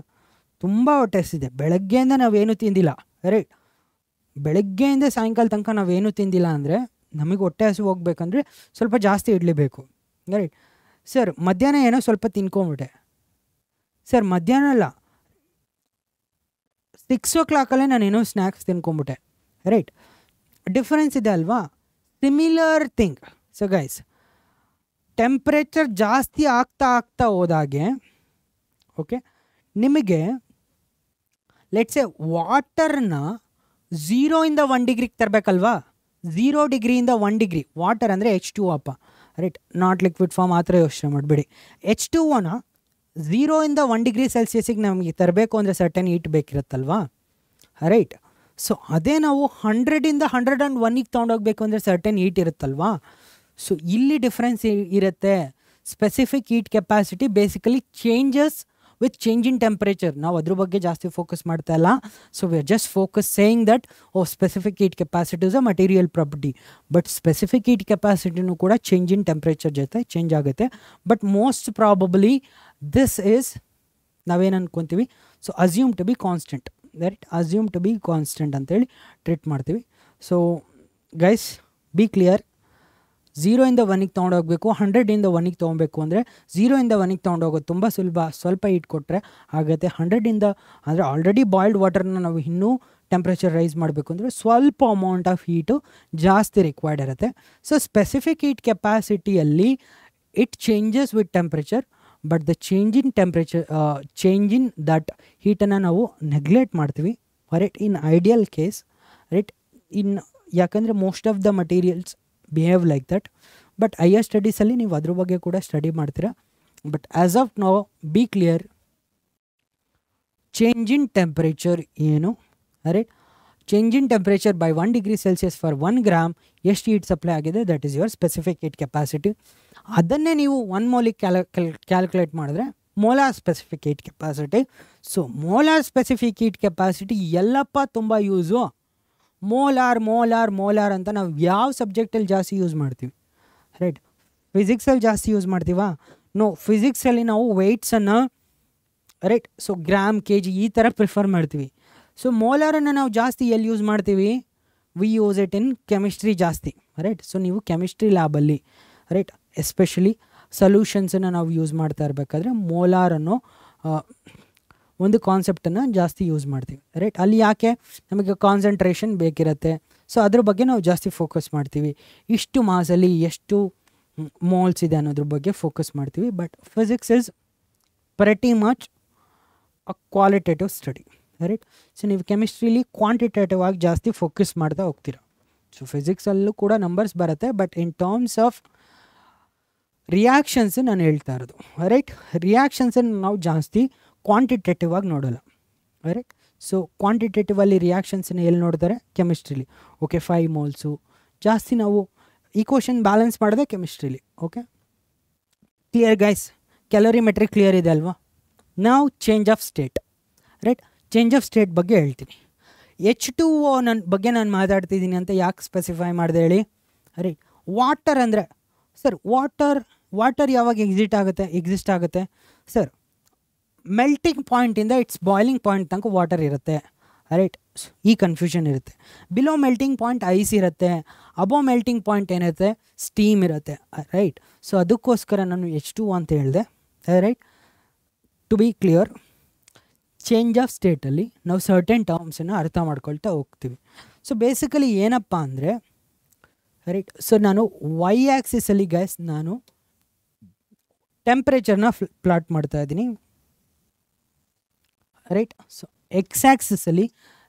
ತುಂಬ ಹೊಟ್ಟೆ ಹಸಿದೆ, ಬೆಳಗ್ಗೆಯಿಂದ ನಾವೇನು ತಿಂದಿಲ್ಲ. ರೈಟ್. ಬೆಳಗ್ಗೆಯಿಂದ ಸಾಯಂಕಾಲ ತನಕ ನಾವೇನು ತಿಂದಿಲ್ಲ ಅಂದರೆ ನಮಗೆ ಹೊಟ್ಟೆ ಹಸಿವು ಹೋಗ್ಬೇಕಂದ್ರೆ ಸ್ವಲ್ಪ ಜಾಸ್ತಿ ಇಡ್ಲಿ ಬೇಕು. ರೈಟ್. ಸರ್ ಮಧ್ಯಾಹ್ನ ಏನೋ ಸ್ವಲ್ಪ ತಿನ್ಕೊಂಬಿಟ್ಟೆ. ಸರ್ ಮಧ್ಯಾಹ್ನ ಅಲ್ಲ, 6 o'clock ನಾನೇನೋ ಸ್ನ್ಯಾಕ್ಸ್ ತಿನ್ಕೊಂಬಿಟ್ಟೆ. ರೈಟ್. ಡಿಫರೆನ್ಸ್ ಇದೆ ಅಲ್ವಾ? Similar thing. So guys, temperature ಜಾಸ್ತಿ ಆಗ್ತಾ ಹೋದಾಗೆ ಓಕೆ ನಿಮಗೆ ಲೆಟ್ಸ್ ಎ ವಾಟರ್ನ 0 ಇಂದ 1 ಡಿಗ್ರಿಗೆ ತರಬೇಕಲ್ವಾ? 0 ಡಿಗ್ರಿಯಿಂದ 1 ಡಿಗ್ರಿ. ವಾಟರ್ ಅಂದರೆ H2O ಅಪ್ಪ. ರೈಟ್. ನಾಟ್ ಲಿಕ್ವಿಡ್ ಫಾರ್ಮ್, ಆ ಥರ ಯೋಚನೆ ಮಾಡಬೇಡಿ. H2Oನ 0 ಇಂದ 1 ಡಿಗ್ರಿ ಸೆಲ್ಸಿಯಸ್ಸಿಗೆ ನಮಗೆ ತರಬೇಕು ಅಂದರೆ ಸರ್ಟನ್ ಹೀಟ್ ಬೇಕಿರುತ್ತಲ್ವಾ? ರೈಟ್. ಸೊ ಅದೇ ನಾವು 100 ಇಂದ 101ಗೆ ತೊಗೊಂಡೋಗ್ಬೇಕು ಅಂದರೆ ಸರ್ಟನ್ ಹೀಟ್ ಇರುತ್ತಲ್ವಾ? ಸೊ ಇಲ್ಲಿ ಡಿಫ್ರೆನ್ಸ್ ಇರುತ್ತೆ. Specific heat capacity basically changes with change in temperature. ನಾವು ಅದ್ರ ಬಗ್ಗೆ ಜಾಸ್ತಿ ಫೋಕಸ್ ಮಾಡ್ತಾ ಇಲ್ಲ. So we are just focus saying that specific heat capacity is a material property. But specific heat ಕೆಪಾಸಿಟಿನೂ ಕೂಡ ಚೇಂಜ್ ಇನ್ ಟೆಂಪ್ರೇಚರ್ ಜೊತೆ ಚೇಂಜ್ ಆಗುತ್ತೆ. But most probably this is ನಾವೇನು ಅನ್ಕೊತೀವಿ? So assume to be constant. Right. Assume to be constant ಅಂತೇಳಿ ಟ್ರೀಟ್ ಮಾಡ್ತೀವಿ. So guys be clear. 0ಇಂದ 1ಗೆ ತೊಗೊಂಡೋಗ್ಬೇಕು, 100ಇಂದ 1ಗೆ ತೊಗೊಬೇಕು ಅಂದರೆ 0ಇಂದ 1ಗೆ ತೊಗೊಂಡೋಗೋದು ತುಂಬ ಸುಲಭ. ಸ್ವಲ್ಪ ಹೀಟ್ ಕೊಟ್ಟರೆ ಆಗುತ್ತೆ. 100ಇಂದ ಅಂದರೆ ಆಲ್ರೆಡಿ ಬಾಯ್ಲ್ಡ್ ವಾಟರ್ನ ನಾವು ಇನ್ನೂ ಟೆಂಪ್ರೇಚರ್ ರೈಸ್ ಮಾಡಬೇಕು ಅಂದರೆ ಸ್ವಲ್ಪ ಅಮೌಂಟ್ ಆಫ್ ಹೀಟು ಜಾಸ್ತಿ ರಿಕ್ವೈರ್ಡ್ ಇರುತ್ತೆ. ಸೊ ಸ್ಪೆಸಿಫಿಕ್ ಹೀಟ್ ಕೆಪಾಸಿಟಿಯಲ್ಲಿ it changes with temperature, but the change in that ಹೀಟನ್ನು ನಾವು ನೆಗ್ಲೆಕ್ಟ್ ಮಾಡ್ತೀವಿ. Right, in ideal case, right, ಯಾಕಂದರೆ most of the materials behave like that. But higher ಸ್ಟಡೀಸಲ್ಲಿ ನೀವು ಅದ್ರ ಬಗ್ಗೆ ಕೂಡ ಸ್ಟಡಿ ಮಾಡ್ತೀರಾ. But as of now be clear, change in temperature ಏನು, right, change in temperature by 1 degree Celsius for 1 gram ಎಷ್ಟು ಹೀಟ್ ಸಪ್ಲೈ ಆಗಿದೆ, that is your specific heat capacity. ಅದನ್ನೇ ನೀವು 1 ಮೋಲಿಗೆ ಕ್ಯಾಲ್ಕುಲೇಟ್ ಮಾಡಿದ್ರೆ molar specific heat capacity. So molar specific heat capacity ಎಲ್ಲಪ್ಪ ತುಂಬ ಯೂಸು. ಮೋಲಾರ್ ಅಂತ ನಾವು ಯಾವ ಸಬ್ಜೆಕ್ಟಲ್ಲಿ ಜಾಸ್ತಿ ಯೂಸ್ ಮಾಡ್ತೀವಿ, ರೈಟ್? ಫಿಸಿಕ್ಸಲ್ಲಿ ಜಾಸ್ತಿ ಯೂಸ್ ಮಾಡ್ತೀವಾ? ನೋ, ಫಿಸಿಕ್ಸಲ್ಲಿ ನಾವು ವೆಯ್ಟ್ಸನ್ನು, right, so gram, K G ಈ ಥರ ಪ್ರಿಫರ್ ಮಾಡ್ತೀವಿ. ಸೊ ಮೋಲಾರನ್ನು ನಾವು ಜಾಸ್ತಿ ಎಲ್ಲಿ ಯೂಸ್ ಮಾಡ್ತೀವಿ? We use it in chemistry ಜಾಸ್ತಿ, ರೈಟ್? ಸೊ ನೀವು ಕೆಮಿಸ್ಟ್ರಿ ಲ್ಯಾಬಲ್ಲಿ, ರೈಟ್, ಎಸ್ಪೆಷಲಿ ಸೊಲ್ಯೂಷನ್ಸನ್ನು ನಾವು ಯೂಸ್ ಮಾಡ್ತಾ ಇರಬೇಕಾದ್ರೆ ಮೋಲಾರ್ ಅನ್ನೋ ಒಂದು ಕಾನ್ಸೆಪ್ಟನ್ನು ಜಾಸ್ತಿ ಯೂಸ್ ಮಾಡ್ತೀವಿ, ರೈಟ್? ಅಲ್ಲಿ ಯಾಕೆ ನಮಗೆ ಕಾನ್ಸಂಟ್ರೇಷನ್ ಬೇಕಿರುತ್ತೆ. ಸೊ ಅದ್ರ ಬಗ್ಗೆ ನಾವು ಜಾಸ್ತಿ ಫೋಕಸ್ ಮಾಡ್ತೀವಿ. ಇಷ್ಟು ಮಾಸಲ್ಲಿ ಎಷ್ಟು ಮೋಲ್ಸ್ ಇದೆ ಅನ್ನೋದ್ರ ಬಗ್ಗೆ ಫೋಕಸ್ ಮಾಡ್ತೀವಿ. But physics is pretty much a qualitative study, right? So ನೀವು ಕೆಮಿಸ್ಟ್ರಿಲಿ ಕ್ವಾಂಟಿಟೇಟಿವ್ ಆಗಿ ಜಾಸ್ತಿ ಫೋಕಸ್ ಮಾಡ್ತಾ ಹೋಗ್ತೀರಾ. ಸೊ ಫಿಸಿಕ್ಸಲ್ಲೂ ಕೂಡ ನಂಬರ್ಸ್ ಬರುತ್ತೆ, but in terms of reactions ನಾನು ಹೇಳ್ತಾ ಇರೋದು, ರೈಟ್? ರಿಯಾಕ್ಷನ್ಸನ್ನು ನಾವು ಜಾಸ್ತಿ ಕ್ವಾಂಟಿಟೇಟಿವ್ ಆಗಿ ನೋಡೋಲ್ಲ, ರೈಟ್? ಸೊ ಕ್ವಾಂಟಿಟೇಟಿವಲ್ಲಿ ರಿಯಾಕ್ಷನ್ಸನ್ನು ಎಲ್ಲಿ ನೋಡ್ತಾರೆ? ಕೆಮಿಸ್ಟ್ರಿಲಿ. ಓಕೆ, 5 ಮೋಲ್ಸು ಜಾಸ್ತಿ ನಾವು ಈಕ್ವೇಷನ್ ಬ್ಯಾಲೆನ್ಸ್ ಮಾಡಿದೆ ಕೆಮಿಸ್ಟ್ರಿಲಿ. Okay, clear guys? Calorimetry clear ಇದೆ ಅಲ್ವಾ? ನಾವು change of state, right? Change of state ಬಗ್ಗೆ ಹೇಳ್ತೀನಿ. H2O ನನ್ನ ಬಗ್ಗೆ ನಾನು ಮಾತಾಡ್ತಿದ್ದೀನಿ ಅಂತ ಯಾಕೆ ಸ್ಪೆಸಿಫೈ ಮಾಡಿದೆ ಹೇಳಿ, ರೈಟ್? ವಾಟರ್ ಅಂದರೆ, ಸರ್ ವಾಟರ್ ಯಾವಾಗ ಎಕ್ಸಿಸ್ಟ್ ಆಗುತ್ತೆ ಸರ್? ಮೆಲ್ಟಿಂಗ್ ಪಾಯಿಂಟಿಂದ ಇಟ್ಸ್ ಬಾಯ್ಲಿಂಗ್ ಪಾಯಿಂಟ್ ತನಕ ವಾಟರ್ ಇರುತ್ತೆ, ರೈಟ್? ಈ ಕನ್ಫ್ಯೂಷನ್ ಇರುತ್ತೆ. ಬಿಲೋ ಮೆಲ್ಟಿಂಗ್ ಪಾಯಿಂಟ್ ಐಸ್ ಇರುತ್ತೆ, ಅಬೋ ಮೆಲ್ಟಿಂಗ್ ಪಾಯಿಂಟ್ ಏನಿರುತ್ತೆ? ಸ್ಟೀಮ್ ಇರುತ್ತೆ, ರೈಟ್? ಸೊ ಅದಕ್ಕೋಸ್ಕರ ನಾನು H2O ಅಂತ ಹೇಳಿದೆ, right? To be clear, change of ಸ್ಟೇಟಲ್ಲಿ ನಾವು ಸರ್ಟೆನ್ ಟರ್ಮ್ಸನ್ನು ಅರ್ಥ ಮಾಡ್ಕೊಳ್ತಾ ಹೋಗ್ತೀವಿ. ಸೊ ಬೇಸಿಕಲಿ ಏನಪ್ಪ ಅಂದರೆ, ರೈಟ್, ಸೊ ನಾನು ವೈ ಆ್ಯಕ್ಸಿಸಲ್ಲಿ ಗೈಸ್ ನಾನು ಟೆಂಪ್ರೇಚರ್ನ ಪ್ಲಾಟ್ ಮಾಡ್ತಾ ಇದ್ದೀನಿ, ರೈಟ್? ಸೊ ಎಕ್ಸ್ ಆ್ಯಕ್ಸಿಸಲ್ಲಿ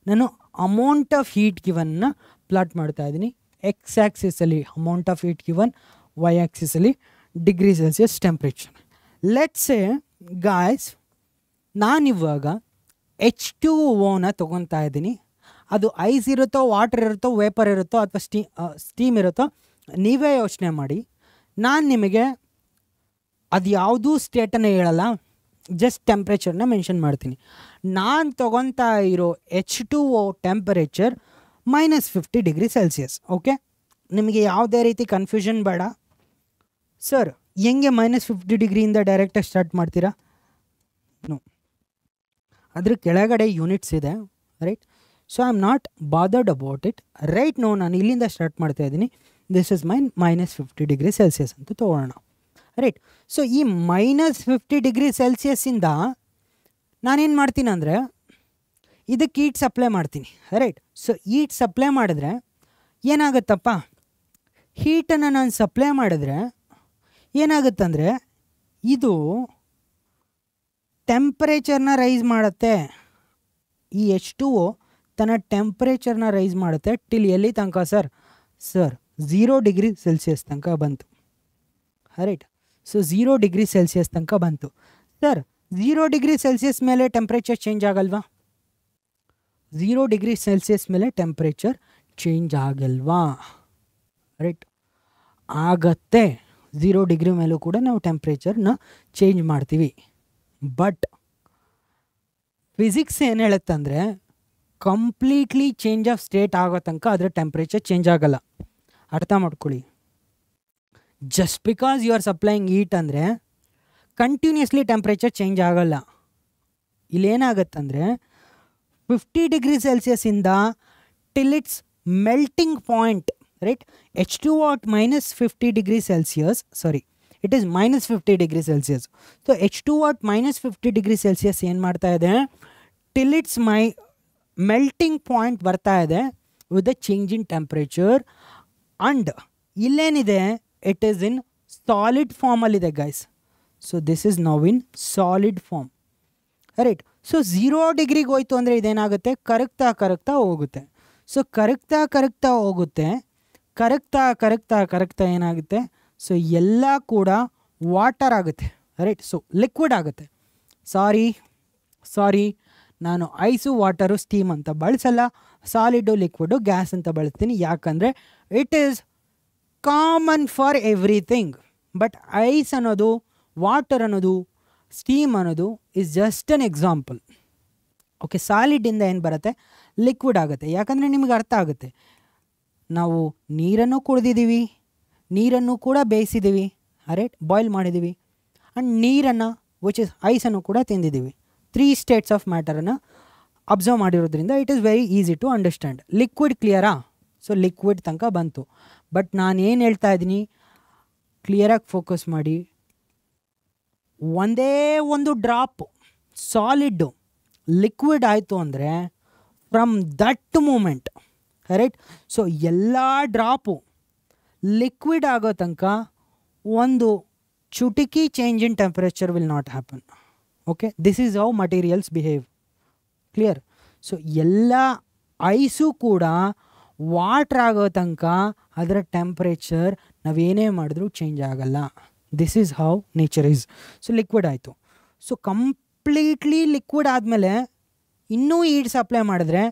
ನಾನು ಅಮೌಂಟ್ ಆಫ್ ಹೀಟ್ ಗಿವನ್ನ ಪ್ಲಾಟ್ ಮಾಡ್ತಾ ಇದ್ದೀನಿ. ಎಕ್ಸ್ ಆ್ಯಕ್ಸಿಸಲ್ಲಿ amount of heat given, Y ಆ್ಯಕ್ಸಿಸಲ್ಲಿ degree Celsius temperature. Let's say guys, ನಾನಿವಾಗ H2Oನ ತೊಗೊತಾ ಇದ್ದೀನಿ. ಅದು ಐಸ್ ಇರುತ್ತೋ, ವಾಟರ್ ಇರುತ್ತೋ, ವೇಪರ್ ಇರುತ್ತೋ, ಅಥವಾ ಸ್ಟೀಮ್ ಇರುತ್ತೋ, ನೀವೇ ಯೋಚನೆ ಮಾಡಿ. ನಾನು ನಿಮಗೆ ಅದು ಯಾವುದೂ ಸ್ಟೇಟನ್ನು ಹೇಳಲ್ಲ, ಜಸ್ಟ್ ಟೆಂಪ್ರೇಚರ್ನ ಮೆನ್ಷನ್ ಮಾಡ್ತೀನಿ. ನಾನು ತೊಗೊತಾ ಇರೋ H2O temperature -50 degree Celsius. Okay, ನಿಮಗೆ ಯಾವುದೇ ರೀತಿ ಕನ್ಫ್ಯೂಷನ್ ಬೇಡ. ಸರ್ ಹೆಂಗೆ -50 ಡಿಗ್ರಿಯಿಂದ ಡೈರೆಕ್ಟಾಗಿ ಸ್ಟಾರ್ಟ್ ಮಾಡ್ತೀರಾ? ನೋ, ಅದ್ರ ಕೆಳಗಡೆ ಯೂನಿಟ್ಸ್ ಇದೆ, right? So I am not bothered about it. Right no, ನಾನು ಇಲ್ಲಿಂದ ಸ್ಟಾರ್ಟ್ ಮಾಡ್ತಾ ಇದ್ದೀನಿ. This is my -50 degree Celsius ಅಂತ ತೊಗೊಳ್ಳೋಣ, ರೈಟ್? ಸೊ ಈ -50 degree Celsiusinದ ನಾನೇನು ಮಾಡ್ತೀನಿ ಅಂದರೆ ಇದಕ್ಕೆ ಹೀಟ್ ಸಪ್ಲೈ ಮಾಡ್ತೀನಿ, ರೈಟ್? ಸೊ ಹೀಟ್ ಸಪ್ಲೈ ಮಾಡಿದ್ರೆ ಏನಾಗುತ್ತಪ್ಪ, ಹೀಟನ್ನು ನಾನು ಸಪ್ಲೈ ಮಾಡಿದ್ರೆ ಏನಾಗುತ್ತಂದರೆ ಇದು ಟೆಂಪ್ರೇಚರ್ನ ರೈಸ್ ಮಾಡುತ್ತೆ. ಈ H2O ತನ್ನ ಟೆಂಪ್ರೇಚರ್ನ ರೈಸ್ ಮಾಡುತ್ತೆ ಟಿಲ್ ಎಲ್ಲಿ ತನಕ ಸರ್? 0 degree Celsius ತನಕ ಬಂತು, ರೈಟ್? ಸೊ 0 degree Celsius ತನಕ ಬಂತು. ಸರ್ 0 degree Celsius ಮೇಲೆ ಟೆಂಪ್ರೇಚರ್ ಚೇಂಜ್ ಆಗಲ್ವಾ? 0 degree Celsius ಮೇಲೆ ಟೆಂಪ್ರೇಚರ್ ಚೇಂಜ್ ಆಗಲ್ವಾ, ರೈಟ್? ಆಗತ್ತೆ. 0 degree ಮೇಲೂ ಕೂಡ ನಾವು ಟೆಂಪ್ರೇಚರ್ನ ಚೇಂಜ್ ಮಾಡ್ತೀವಿ. ಬಟ್ ಫಿಸಿಕ್ಸ್ ಏನು ಹೇಳುತ್ತಂದರೆ ಕಂಪ್ಲೀಟ್ಲಿ ಚೇಂಜ್ ಆಫ್ ಸ್ಟೇಟ್ ಆಗೋ ತನಕ ಅದರ ಟೆಂಪ್ರೇಚರ್ ಚೇಂಜ್ ಆಗಲ್ಲ. ಅರ್ಥ ಮಾಡ್ಕೊಳ್ಳಿ. Just because you are supplying heat ಅಂದರೆ ಕಂಟಿನ್ಯೂಸ್ಲಿ ಟೆಂಪ್ರೇಚರ್ ಚೇಂಜ್ ಆಗಲ್ಲ. ಇಲ್ಲೇನಾಗತ್ತಂದರೆ 50 degree Celsiusinದ till its melting point right? H2 at minus 50 degrees Celsius, sorry, it is minus 50 degrees Celsius. So H2 at minus 50 degrees Celsius ಏನು ಮಾಡ್ತಾ ಇದೆ, till its melting point ಬರ್ತಾ ಇದೆ with the change in temperature. And ಇಲ್ಲೇನಿದೆ, it is in solid form ಅಲ್ಲಿದೆ guys. So this is now in solid form, right? So 0 ಡಿಗ್ರಿಗೆ ಹೋಯ್ತು ಅಂದರೆ ಇದೇನಾಗುತ್ತೆ, ಕರಗ್ತಾ ಕರಗ್ತಾ ಹೋಗುತ್ತೆ. ಸೊ ಕರಗ್ತಾ ಕರಗ್ತಾ ಹೋಗುತ್ತೆ, ಕರಗ್ತಾ ಏನಾಗುತ್ತೆ, ಸೊ ಎಲ್ಲ ಕೂಡ ವಾಟರ್ ಆಗುತ್ತೆ, ರೈಟ್? ಸೊ ಲಿಕ್ವಿಡ್ ಆಗುತ್ತೆ. ಸಾರಿ ನಾನು ಐಸು ವಾಟರು ಸ್ಟೀಮ್ ಅಂತ ಬಳಸಲ್ಲ, ಸಾಲಿಡು ಲಿಕ್ವಿಡು ಗ್ಯಾಸ್ ಅಂತ ಬಳಸ್ತೀನಿ. ಯಾಕಂದರೆ it is common for everything. But ice ಅನ್ನೋದು, ವಾಟರ್ ಅನ್ನೋದು, ಸ್ಟೀಮ್ ಅನ್ನೋದು is just an example. Okay, ಸಾಲಿಡಿಂದ ಏನು ಬರುತ್ತೆ, ಲಿಕ್ವಿಡ್ ಆಗುತ್ತೆ. ಯಾಕಂದರೆ ನಿಮಗೆ ಅರ್ಥ ಆಗುತ್ತೆ, ನಾವು ನೀರನ್ನು ಕುಡಿದಿದ್ದೀವಿ, ನೀರನ್ನು ಕೂಡ ಬೇಯಿಸಿದ್ದೀವಿ, ರೈಟ್? ಬಾಯ್ಲ್ ಮಾಡಿದ್ದೀವಿ. ಆ್ಯಂಡ್ ನೀರನ್ನು ವಿಚ್ ಇಸ್ ಐಸನ್ನು ಕೂಡ ತಿಂದಿದ್ದೀವಿ. 3 ಸ್ಟೇಟ್ಸ್ ಆಫ್ ಮ್ಯಾಟರನ್ನು ಅಬ್ಸರ್ವ್ ಮಾಡಿರೋದ್ರಿಂದ it is very easy to understand. Liquid ಕ್ಲಿಯರಾ? ಸೊ ಲಿಕ್ವಿಡ್ ತನಕ ಬಂತು. ಬಟ್ ನಾನು ಏನು ಹೇಳ್ತಾ ಇದ್ದೀನಿ, ಕ್ಲಿಯರಾಗಿ ಫೋಕಸ್ ಮಾಡಿ. ಒಂದೇ ಒಂದು ಡ್ರಾಪ್ ಸಾಲಿಡ್ಡು ಲಿಕ್ವಿಡ್ ಆಯಿತು ಅಂದರೆ from that moment, right? So ಎಲ್ಲ ಡ್ರಾಪು ಲಿಕ್ವಿಡ್ ಆಗೋ ತನಕ ಒಂದು ಚುಟುಕಿ change in temperature will not happen. Okay, this is how materials behave. Clear? So ಎಲ್ಲ ಐಸು ಕೂಡ ವಾಟ್ರ್ ಆಗೋ ತನಕ ಅದರ ಟೆಂಪ್ರೇಚರ್ ನಾವೇನೇ ಮಾಡಿದ್ರೂ ಚೇಂಜ್ ಆಗಲ್ಲ. This is how nature is. So liquid ಆಯಿತು. ಸೊ ಕಂಪ್ಲೀಟ್ಲಿ ಲಿಕ್ವಿಡ್ ಆದಮೇಲೆ ಇನ್ನೂ ಹೀಟ್ ಸಪ್ಲೈ ಮಾಡಿದ್ರೆ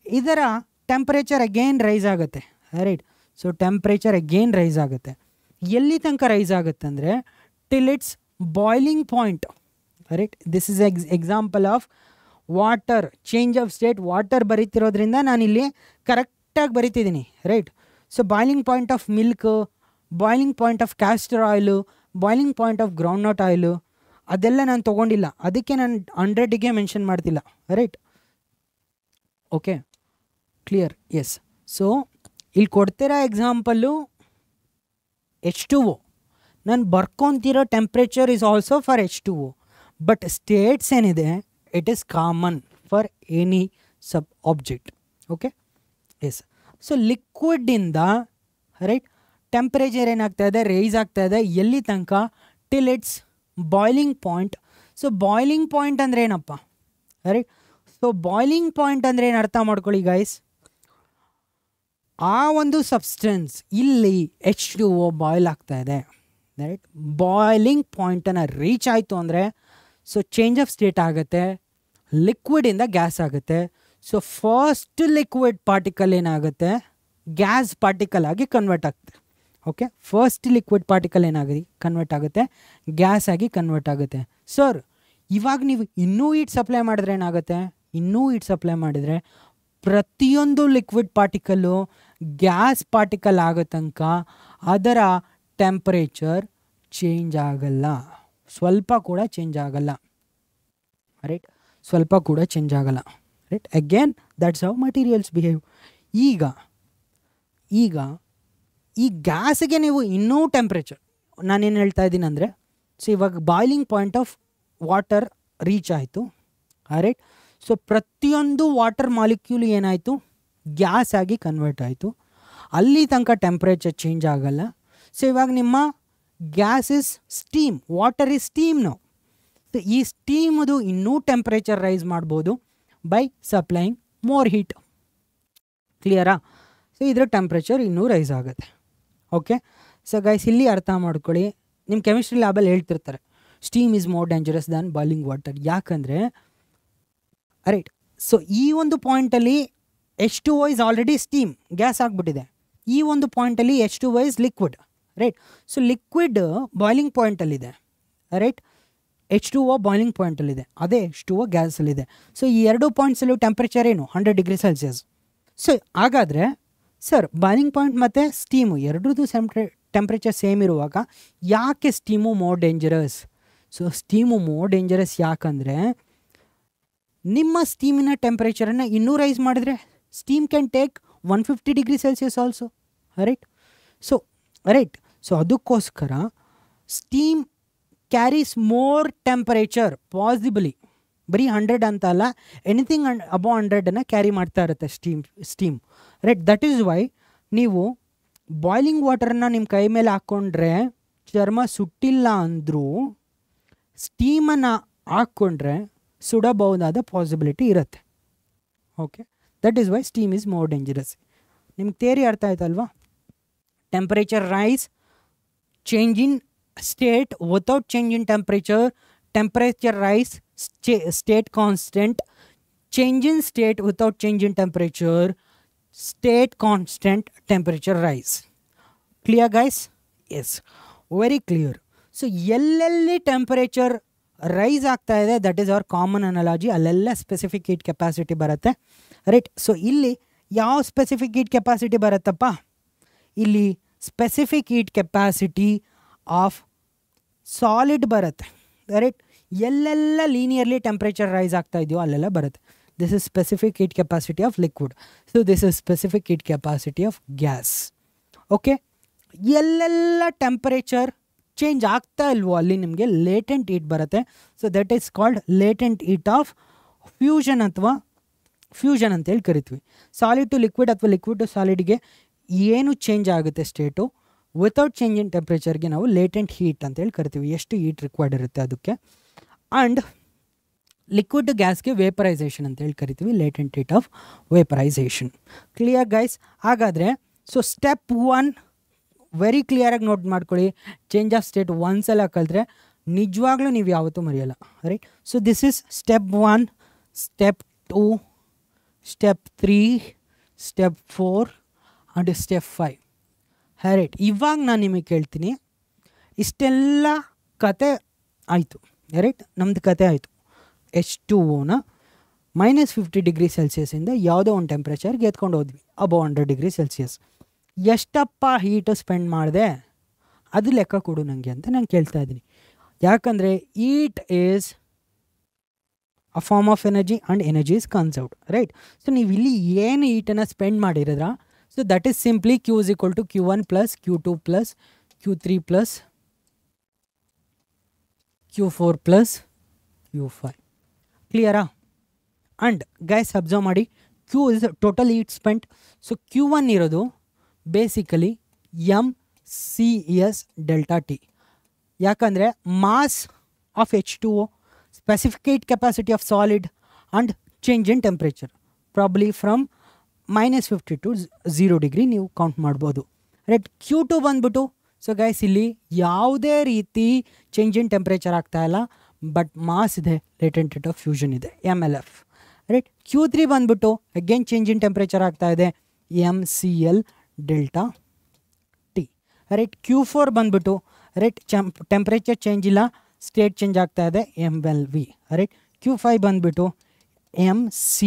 ಇದರ ಟೆಂಪ್ರೇಚರ್ ಅಗೇನ್ ರೈಸ್ ಆಗುತ್ತೆ, right? So temperature again rise ಆಗುತ್ತೆ. ಎಲ್ಲಿ ತನಕ ರೈಸ್ ಆಗುತ್ತೆ ಅಂದರೆ till its boiling point, right? This is example of water change of state. Water ಬರೀತಿರೋದ್ರಿಂದ ನಾನಿಲ್ಲಿ ಕರೆಕ್ಟಾಗಿ ಬರೀತಿದ್ದೀನಿ, right? So boiling point of milk, boiling point of castor oil, boiling point of groundnut oil, ಅದೆಲ್ಲ ನಾನು ತೊಗೊಂಡಿಲ್ಲ, ಅದಕ್ಕೆ ನಾನು 100ಗೆ ಮೆನ್ಷನ್ ಮಾಡ್ತಿಲ್ಲ, right? Okay, clear? Yes. So ಇಲ್ಲಿ ಕೊಡ್ತಿರೋ ಎಕ್ಸಾಂಪಲ್ಲು H2O. ನಾನು ಬರ್ಕೊತಿರೋ temperature is also for H2O. But states ಏನಿದೆ it is common for any sub object. Okay, yes. So ಲಿಕ್ವಿಡ್ಡಿಂದ, ರೈಟ್, ಟೆಂಪ್ರೇಚರ್ ಏನಾಗ್ತಾ ಇದೆ, ರೈಸ್ ಆಗ್ತಾ ಇದೆ. ಎಲ್ಲಿ ತನಕ? Till its boiling point. So boiling point ಅಂದರೆ ಏನಪ್ಪ, ರೈಟ್? ಸೊ ಬಾಯ್ಲಿಂಗ್ ಪಾಯಿಂಟ್ ಅಂದರೆ ಏನು ಅರ್ಥ ಮಾಡ್ಕೊಳ್ಳಿ ಗೈಸ್. ಆ ಒಂದು ಸಬ್ಸ್ಟೆನ್ಸ್ ಇಲ್ಲಿ H2O ಬಾಯ್ಲ್ ಆಗ್ತಾ ಇದೆ, ರೈಟ್? ಬಾಯ್ಲಿಂಗ್ ಪಾಯಿಂಟನ್ನು ರೀಚ್ ಆಯಿತು ಅಂದರೆ ಸೊ ಚೇಂಜ್ ಆಫ್ ಸ್ಟೇಟ್ ಆಗುತ್ತೆ, ಲಿಕ್ವಿಡಿಂದ ಗ್ಯಾಸ್ ಆಗುತ್ತೆ. ಸೊ ಫಸ್ಟ್ ಲಿಕ್ವಿಡ್ ಪಾರ್ಟಿಕಲ್ ಏನಾಗುತ್ತೆ, ಗ್ಯಾಸ್ ಪಾರ್ಟಿಕಲ್ ಆಗಿ ಕನ್ವರ್ಟ್ ಆಗುತ್ತೆ. ಓಕೆ, ಫಸ್ಟ್ ಲಿಕ್ವಿಡ್ ಪಾರ್ಟಿಕಲ್ ಏನಾಗಿ ಕನ್ವರ್ಟ್ ಆಗುತ್ತೆ, ಗ್ಯಾಸ್ ಆಗಿ ಕನ್ವರ್ಟ್ ಆಗುತ್ತೆ. ಸರ್, ಇವಾಗ ನೀವು ಇನ್ನೂ ಹೀಟ್ ಸಪ್ಲೈ ಮಾಡಿದ್ರೆ ಏನಾಗುತ್ತೆ, ಇನ್ನೂ ಹೀಟ್ ಸಪ್ಲೈ ಮಾಡಿದರೆ ಪ್ರತಿಯೊಂದು ಲಿಕ್ವಿಡ್ ಪಾರ್ಟಿಕಲ್ಲು ಗ್ಯಾಸ್ ಪಾರ್ಟಿಕಲ್ ಆಗೋ ತನಕ ಅದರ ಟೆಂಪರೇಚರ್ ಚೇಂಜ್ ಆಗಲ್ಲ, ಸ್ವಲ್ಪ ಕೂಡ ಚೇಂಜ್ ಆಗಲ್ಲ, ರೈಟ್? ಸ್ವಲ್ಪ ಕೂಡ ಚೇಂಜ್ ಆಗಲ್ಲ, right? Again that's how materials behave. ಈಗ ಈ ಗ್ಯಾಸಿಗೆ ನೀವು ಇನ್ನೂ ಟೆಂಪ್ರೇಚರ್, ನಾನೇನು ಹೇಳ್ತಾ ಇದ್ದೀನಿ ಅಂದರೆ, ಸೊ ಇವಾಗ boiling point of water reach ಆಯಿತು, ರೈಟ್? ಸೊ ಪ್ರತಿಯೊಂದು ವಾಟರ್ ಮಾಲಿಕ್ಯೂಲ್ ಏನಾಯಿತು, ಗ್ಯಾಸ್ ಆಗಿ ಕನ್ವರ್ಟ್ ಆಯಿತು. ಅಲ್ಲಿ ತನಕ ಟೆಂಪ್ರೇಚರ್ ಚೇಂಜ್ ಆಗಲ್ಲ. ಸೊ ಇವಾಗ ನಿಮ್ಮ gas is steam, water is steam ನಾವು. ಸೊ ಈ ಸ್ಟೀಮದು ಇನ್ನೂ ಟೆಂಪ್ರೇಚರ್ ರೈಸ್ ಮಾಡ್ಬೋದು ಬೈ ಸಪ್ಲೈಯಿಂಗ್ ಮೋರ್ ಹೀಟ್. ಕ್ಲಿಯರಾ? ಸೊ ಇದರ ಟೆಂಪ್ರೇಚರ್ ಇನ್ನೂ ರೈಸ್ ಆಗುತ್ತೆ. ಓಕೆ, ಸೊ ಗೈಸ್ ಇಲ್ಲಿ ಅರ್ಥ ಮಾಡ್ಕೊಳ್ಳಿ. ನಿಮ್ಮ ಕೆಮಿಸ್ಟ್ರಿ ಲ್ಯಾಬಲ್ಲಿ ಹೇಳ್ತಿರ್ತಾರೆ steam is more dangerous than boiling water. ಯಾಕಂದರೆ, ರೈಟ್, ಸೊ ಈ ಒಂದು ಪಾಯಿಂಟಲ್ಲಿ H2O is already steam, gas ಆಗಿಬಿಟ್ಟಿದೆ. ಈ ಒಂದು ಪಾಯಿಂಟಲ್ಲಿ H2O is liquid, right? So liquid boiling ಪಾಯಿಂಟಲ್ಲಿದೆ, ರೈಟ್? H2O ಬಾಯ್ಲಿಂಗ್ ಪಾಯಿಂಟಲ್ಲಿದೆ, ಅದೇ H2O ಗ್ಯಾಸಲ್ಲಿದೆ. ಸೊ ಈ ಎರಡು ಪಾಯಿಂಟ್ಸಲ್ಲೂ ಟೆಂಪ್ರೇಚರ್ ಏನು, 100 ಡಿಗ್ರಿ ಸೆಲ್ಸಿಯಸ್. ಸೊ ಹಾಗಾದರೆ ಸರ್, ಬಾಯ್ಲಿಂಗ್ ಪಾಯಿಂಟ್ ಮತ್ತು ಸ್ಟೀಮು ಎರಡರದ್ದು ಟೆಂಪ್ರೇಚರ್ ಸೇಮ್ ಇರುವಾಗ ಯಾಕೆ steam more dangerous? So steam more dangerous ಯಾಕಂದರೆ ನಿಮ್ಮ ಸ್ಟೀಮಿನ ಟೆಂಪ್ರೇಚರನ್ನು ಇನ್ನೂ ರೈಸ್ ಮಾಡಿದ್ರೆ steam can take 150 degree Celsius also, right. So ಅದಕ್ಕೋಸ್ಕರ steam carries more temperature possibly, ಬರೀ 100 ಅಂತ ಅಲ್ಲ, ಎನಿಥಿಂಗ್ ಅಬೌವ್ 100 ಕ್ಯಾರಿ ಮಾಡ್ತಾ ಇರುತ್ತೆ steam right. That is why ನೀವು ಬಾಯ್ಲಿಂಗ್ ವಾಟರ್ನ ನಿಮ್ಮ ಕೈ ಮೇಲೆ ಹಾಕ್ಕೊಂಡ್ರೆ ಚರ್ಮ ಸುಟ್ಟಿಲ್ಲ ಅಂದರೂ ಸ್ಟೀಮನ್ನು ಹಾಕ್ಕೊಂಡ್ರೆ ಸುಡಬಹುದಾದ ಪಾಸಿಬಿಲಿಟಿ ಇರುತ್ತೆ. Okay, that is why steam is more dangerous. ನಿಮ್ಗೆ ಥಿಯರಿ ಅರ್ಥ ಆಯ್ತಲ್ವಾ? Temperature rise, change in state without change in temperature, temperature rise, state constant, change in state without change in temperature, state constant, temperature rise. Clear guys? Yes, very clear. So ಎಲ್ಲೆಲ್ಲಿ ಟೆಂಪರೇಚರ್ ರೈಸ್ ಆಗ್ತಾ ಇದೆ, that is our common analogy, ಅಲ್ಲೆಲ್ಲ ಸ್ಪೆಸಿಫಿಕ್ ಹೀಟ್ ಕೆಪಾಸಿಟಿ ಬರುತ್ತೆ ರೈಟ್. ಸೊ ಇಲ್ಲಿ ಯಾವ ಸ್ಪೆಸಿಫಿಕ್ ಹೀಟ್ ಕೆಪಾಸಿಟಿ ಬರುತ್ತಪ್ಪ? ಇಲ್ಲಿ specific heat capacity of solid ಬರುತ್ತೆ ರೈಟ್. ಎಲ್ಲೆಲ್ಲ ಲೀನಿಯರ್ಲಿ ಟೆಂಪ್ರೇಚರ್ ರೈಸ್ ಆಗ್ತಾ ಇದೆಯೋ ಅಲ್ಲೆಲ್ಲ ಬರುತ್ತೆ. This is specific heat capacity of liquid. So this is specific heat capacity of gas. Okay, ಎಲ್ಲೆಲ್ಲ ಟೆಂಪರೇಚರ್ ಚೇಂಜ್ ಆಗ್ತಾ ಇಲ್ವೋ ಅಲ್ಲಿ ನಿಮಗೆ ಲೇಟೆಂಟ್ ಹೀಟ್ ಬರುತ್ತೆ. So that is called latent heat of fusion ಅಥವಾ ಫ್ಯೂಷನ್ ಅಂತೇಳಿ ಕರಿತೀವಿ. ಸಾಲಿಡ್ ಟು ಲಿಕ್ವಿಡ್ ಅಥವಾ ಲಿಕ್ವಿಡ್ ಟು ಸಾಲಿಡ್ಗೆ ಏನು ಚೇಂಜ್ ಆಗುತ್ತೆ ಸ್ಟೇಟು, ವಿತೌಟ್ ಚೇಂಜ್ ಇನ್ ಟೆಂಪ್ರೇಚರ್ಗೆ ನಾವು ಲೇಟೆಂಟ್ ಹೀಟ್ ಅಂತೇಳಿ ಕರಿತೀವಿ, ಎಷ್ಟು ಹೀಟ್ ರಿಕ್ವೈರ್ಡ್ ಇರುತ್ತೆ ಅದಕ್ಕೆ. ಆ್ಯಂಡ್ ಲಿಕ್ವಿಡ್ ಗ್ಯಾಸ್ಗೆ ವೇಪರೈಸೇಷನ್ ಅಂತೇಳಿ ಕರಿತೀವಿ, latent heat of vaporisation. Clear guys? ಹಾಗಾದರೆ ಸೊ ಸ್ಟೆಪ್ 1 ವೆರಿ ಕ್ಲಿಯರಾಗಿ ನೋಟ್ ಮಾಡ್ಕೊಳ್ಳಿ. ಚೇಂಜ್ ಆಫ್ ಸ್ಟೇಟ್ ಒಂದ್ಸಲ ಕಲಿತ್ರೆ ನಿಜವಾಗ್ಲೂ ನೀವು ಯಾವತ್ತೂ ಮರೆಯಲ್ಲ right. So this is step 1, step 2, step 3, step 4 and step 5 right. ಇವಾಗ ನಾನು ನಿಮಗೆ ಕೇಳ್ತೀನಿ, ಇಷ್ಟೆಲ್ಲ ಕತೆ ಆಯಿತು ರೈಟ್, ನಮ್ಮದು ಕತೆ ಆಯಿತು. H2Oನ -50 ಡಿಗ್ರಿ ಸೆಲ್ಸಿಯಸ್ಸಿಂದ ಯಾವುದೋ ಒಂದು ಟೆಂಪ್ರೇಚರ್ಗೆ ಎತ್ಕೊಂಡು ಹೋದ್ವಿ ಅಬೌವ್ 100 ಡಿಗ್ರಿ ಸೆಲ್ಸಿಯಸ್. ಎಷ್ಟಪ್ಪ ಹೀಟು ಸ್ಪೆಂಡ್ ಮಾಡಿದೆ ಅದು ಲೆಕ್ಕ ಕೊಡು ನನಗೆ ಅಂತ ನಾನು ಕೇಳ್ತಾ ಇದ್ದೀನಿ. ಯಾಕಂದರೆ heat is a form of energy and energy is conserved right. So ನೀವು ಇಲ್ಲಿ ಏನು ಹೀಟನ್ನು ಸ್ಪೆಂಡ್ ಮಾಡಿರೋದ್ರ, so that is simply Q is equal to Q1 plus Q2 plus Q3 plus Q4 plus Q5. ಕ್ಲಿಯರಾ? ಆ್ಯಂಡ್ ಗೈಸ್ ಅಬ್ಸರ್ವ್ ಮಾಡಿ, Q is total heat spent. So Q1 ಇರೋದು ಬೇಸಿಕಲಿ mCs ಡೆಲ್ಟಾ ಟಿ. ಯಾಕಂದರೆ mass of H2O, specific heat capacity of solid and change in temperature probably from -50 to 0 degree ನೀವು ಕೌಂಟ್ ಮಾಡ್ಬೋದು ರೈಟ್. Q2 ಬಂದ್ಬಿಟ್ಟು, ಸೊ ಗೈಸ್ ಇಲ್ಲಿ ಯಾವುದೇ ರೀತಿ ಚೇಂಜ್ ಇನ್ ಟೆಂಪ್ರೇಚರ್ ಆಗ್ತಾ ಇಲ್ಲ, ಬಟ್ ಮಾಸ್ ಇದೆ, ಲೇಟೆಂಟ್ ಹೀಟ್ ಆಫ್ ಫ್ಯೂಷನ್ ಇದೆ, MLF ರೈಟ್. Q3 ಬಂದ್ಬಿಟ್ಟು ಅಗೇನ್ ಚೇಂಜ್ ಇನ್ ಟೆಂಪ್ರೇಚರ್ ಆಗ್ತಾ ಇದೆ, MCl delta T right. Q4 ಬಂದ್ಬಿಟ್ಟು ರೈಟ್ ಟೆಂಪ್ರೇಚರ್ ಚೇಂಜ್ ಇಲ್ಲ, ಸ್ಟೇಟ್ ಚೇಂಜ್ ಆಗ್ತಾ ಇದೆ, MLV ರೈಟ್. Q5 ಬಂದ್ಬಿಟ್ಟು MC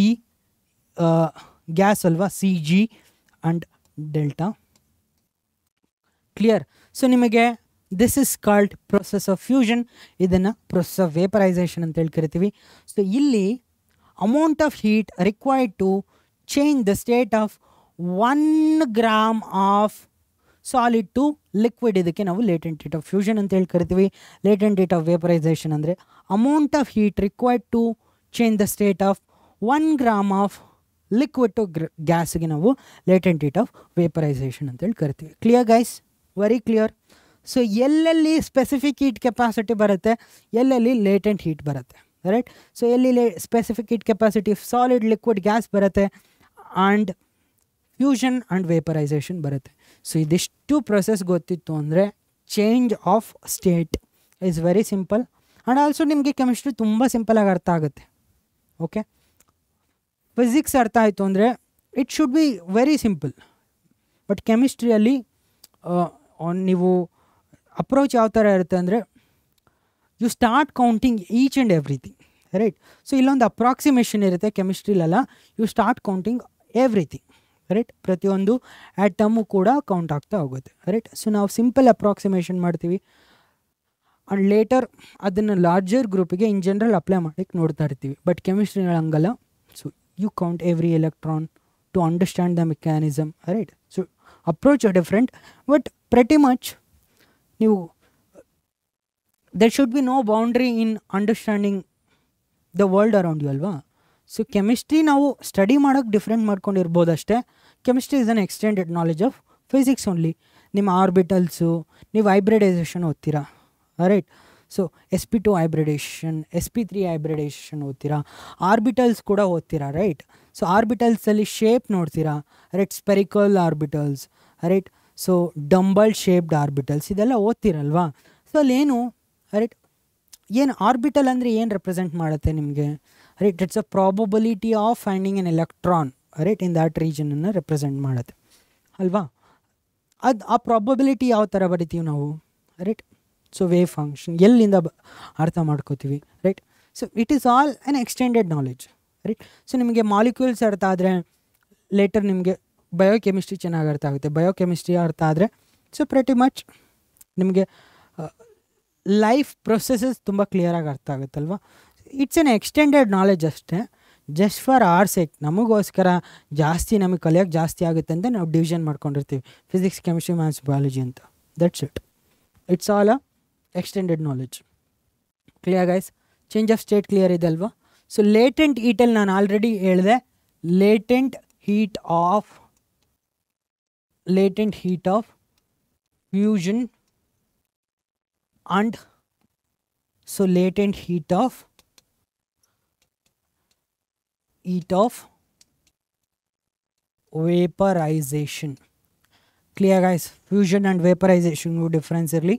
ಗ್ಯಾಸ್ ಅಲ್ವಾ, CG and delta. Clear? So ನಿಮಗೆ this is called process of fusion. ಇದನ್ನು ಪ್ರೊಸೆಸ್ ಆಫ್ ವೇಪರೈಸೇಷನ್ ಅಂತೇಳಿ ಕರಿತೀವಿ. ಸೊ ಇಲ್ಲಿ amount of heat required to change the state of 1 gram of solid to liquid, ಇದಕ್ಕೆ ನಾವು ಲೇಟೆಂಟ್ ಹೀಟ್ ಆಫ್ ಫ್ಯೂಷನ್ ಅಂತೇಳಿ ಕರಿತೀವಿ. ಲೇಟೆಂಟ್ ಹೀಟ್ ಆಫ್ ವೇಪರೈಸೇಷನ್ ಅಂದರೆ amount of heat required to change the state of 1 gram of liquid to ಗ್ಯಾಸ್ಗೆ ನಾವು ಲೇಟೆಂಟ್ ಹೀಟ್ ಆಫ್ ವೇಪರೈಸೇಷನ್ ಅಂತೇಳಿ ಕರಿತೀವಿ. Clear guys? Very clear. So ಎಲ್ಲೆಲ್ಲಿ ಸ್ಪೆಸಿಫಿಕ್ ಹೀಟ್ ಕೆಪಾಸಿಟಿ ಬರುತ್ತೆ, ಎಲ್ಲೆಲ್ಲಿ ಲೇಟೆಂಟ್ ಹೀಟ್ ಬರುತ್ತೆ ರೈಟ್. ಸೊ ಎಲ್ಲಿ specific heat capacity solid liquid gas ಬರುತ್ತೆ ಆ್ಯಂಡ್ ಫ್ಯೂಷನ್ ಆ್ಯಂಡ್ ವೇಪರೈಸೇಷನ್ ಬರುತ್ತೆ. ಸೊ ಇದಿಷ್ಟು ಪ್ರೊಸೆಸ್ ಗೊತ್ತಿತ್ತು ಅಂದರೆ change of state is very simple. And also ನಿಮಗೆ ಕೆಮಿಸ್ಟ್ರಿ ತುಂಬ ಸಿಂಪಲಾಗಿ ಅರ್ಥ ಆಗುತ್ತೆ. ಓಕೆ, ಫಿಸಿಕ್ಸ್ ಅರ್ಥ ಆಯಿತು ಅಂದರೆ it should be very simple. But ಕೆಮಿಸ್ಟ್ರಿಯಲ್ಲಿ ನೀವು ಅಪ್ರೋಚ್ ಯಾವ ಥರ ಇರುತ್ತೆ ಅಂದರೆ you start counting each and everything right. So ಇಲ್ಲೊಂದು ಅಪ್ರಾಕ್ಸಿಮೇಷನ್ ಇರುತ್ತೆ ಕೆಮಿಸ್ಟ್ರಿಲೆಲ್ಲ, you start counting everything right. ಪ್ರತಿಯೊಂದು ಆ್ಯಟಮು ಕೂಡ ಕೌಂಟ್ ಆಗ್ತಾ ಹೋಗುತ್ತೆ ರೈಟ್. ಸೊ ನಾವು ಸಿಂಪಲ್ ಅಪ್ರಾಕ್ಸಿಮೇಷನ್ ಮಾಡ್ತೀವಿ ಆ್ಯಂಡ್ ಲೇಟರ್ ಅದನ್ನು ಲಾರ್ಜರ್ ಗ್ರೂಪಿಗೆ ಇನ್ ಜನರಲ್ ಅಪ್ಲೈ ಮಾಡೋಕ್ಕೆ ನೋಡ್ತಾ ಇರ್ತೀವಿ. ಬಟ್ ಕೆಮಿಸ್ಟ್ರಿನಲ್ಲಿ ಹಂಗಲ್ಲ. So you count every electron to understand the mechanism right. So approach different, but pretty much ನೀವು there should be no boundary in understanding the world around you ಅಲ್ವಾ. ಸೊ ಕೆಮಿಸ್ಟ್ರಿ ನಾವು ಸ್ಟಡಿ ಮಾಡೋಕ್ಕೆ ಡಿಫ್ರೆಂಟ್ ಮಾಡ್ಕೊಂಡಿರ್ಬೋದು ಅಷ್ಟೇ. Chemistry is an extended knowledge of physics only. ನಿಮ್ಮ ಆರ್ಬಿಟಲ್ಸು, ನೀವು ಹೈಬ್ರಿಡೈಸೇಷನ್ ಓದ್ತೀರಾ, right. So sp2 hybridisation, sp3 hybridisation ಓದ್ತೀರಾ, ಆರ್ಬಿಟಲ್ಸ್ ಕೂಡ ಓದ್ತೀರಾ, ರೈಟ್. ಸೊ ಆರ್ಬಿಟಲ್ಸಲ್ಲಿ ಶೇಪ್ ನೋಡ್ತೀರಾ, right. Spherical orbitals, right. So dumbbell shaped orbitals ಇದೆಲ್ಲ ಓದ್ತೀರಲ್ವಾ. ಸೊ ಅಲ್ಲೇನು, ರೈಟ್, ಏನು ಆರ್ಬಿಟಲ್ ಅಂದರೆ ಏನು ರೆಪ್ರೆಸೆಂಟ್ ಮಾಡುತ್ತೆ ನಿಮಗೆ, right. It's a probability of finding an electron, right, in that ರೀಜನನ್ನು represent ಮಾಡುತ್ತೆ ಅಲ್ವಾ. ಆ ಪ್ರಾಬಬಿಲಿಟಿ ಯಾವ ಥರ ಬರಿತೀವಿ ನಾವು, ರೈಟ್. ಸೊ ವೇವ್ ಫಂಕ್ಷನ್ ಎಲ್ಲಿಂದ ಅರ್ಥ ಮಾಡ್ಕೋತೀವಿ, right. So it is all on extended knowledge, right. So ನಿಮಗೆ ಮಾಲಿಕ್ಯೂಲ್ಸ್ ಅರ್ಥ ಆದರೆ ಲೇಟರ್ ನಿಮಗೆ ಬಯೋಕೆಮಿಸ್ಟ್ರಿ ಚೆನ್ನಾಗಿ ಅರ್ಥ ಆಗುತ್ತೆ. ಬಯೋಕೆಮಿಸ್ಟ್ರಿ ಅರ್ಥ ಆದರೆ ಸೊ ಪ್ರೆಟಿ ಮಚ್ ನಿಮಗೆ ಲೈಫ್ ಪ್ರೊಸೆಸಸ್ ತುಂಬ ಕ್ಲಿಯರಾಗಿ ಅರ್ಥ ಆಗುತ್ತಲ್ವ. ಇಟ್ಸ್ ಎನ್ ಎಕ್ಸ್ಟೆಂಡೆಡ್ ನಾಲೆಜ್ ಅಷ್ಟೇ, ಜಸ್ಟ್ ಫಾರ್ ಆರ್ ಸೇಕ್. ನಮಗೋಸ್ಕರ ಜಾಸ್ತಿ ನಮಗೆ ಕಲಿಯೋಕ್ಕೆ ಜಾಸ್ತಿ ಆಗುತ್ತೆ ಅಂತ ನಾವು ಡಿವಿಷನ್ ಮಾಡ್ಕೊಂಡಿರ್ತೀವಿ, ಫಿಸಿಕ್ಸ್, ಕೆಮಿಸ್ಟ್ರಿ, ಮ್ಯಾಥ್ಸ್, ಬಯಾಲಜಿ ಅಂತ. That's it. It's all a extended knowledge. Clear guys? Change of state clear ಇದೆ ಅಲ್ವಾ. ಸೊ ಲೇಟೆಂಟ್ ಹೀಟಲ್ಲಿ ನಾನು ಆಲ್ರೆಡಿ ಹೇಳಿದೆ, latent heat of fusion and so latent heat of vaporization. Clear guys? Fusion and vaporization difference ಇರಲಿ.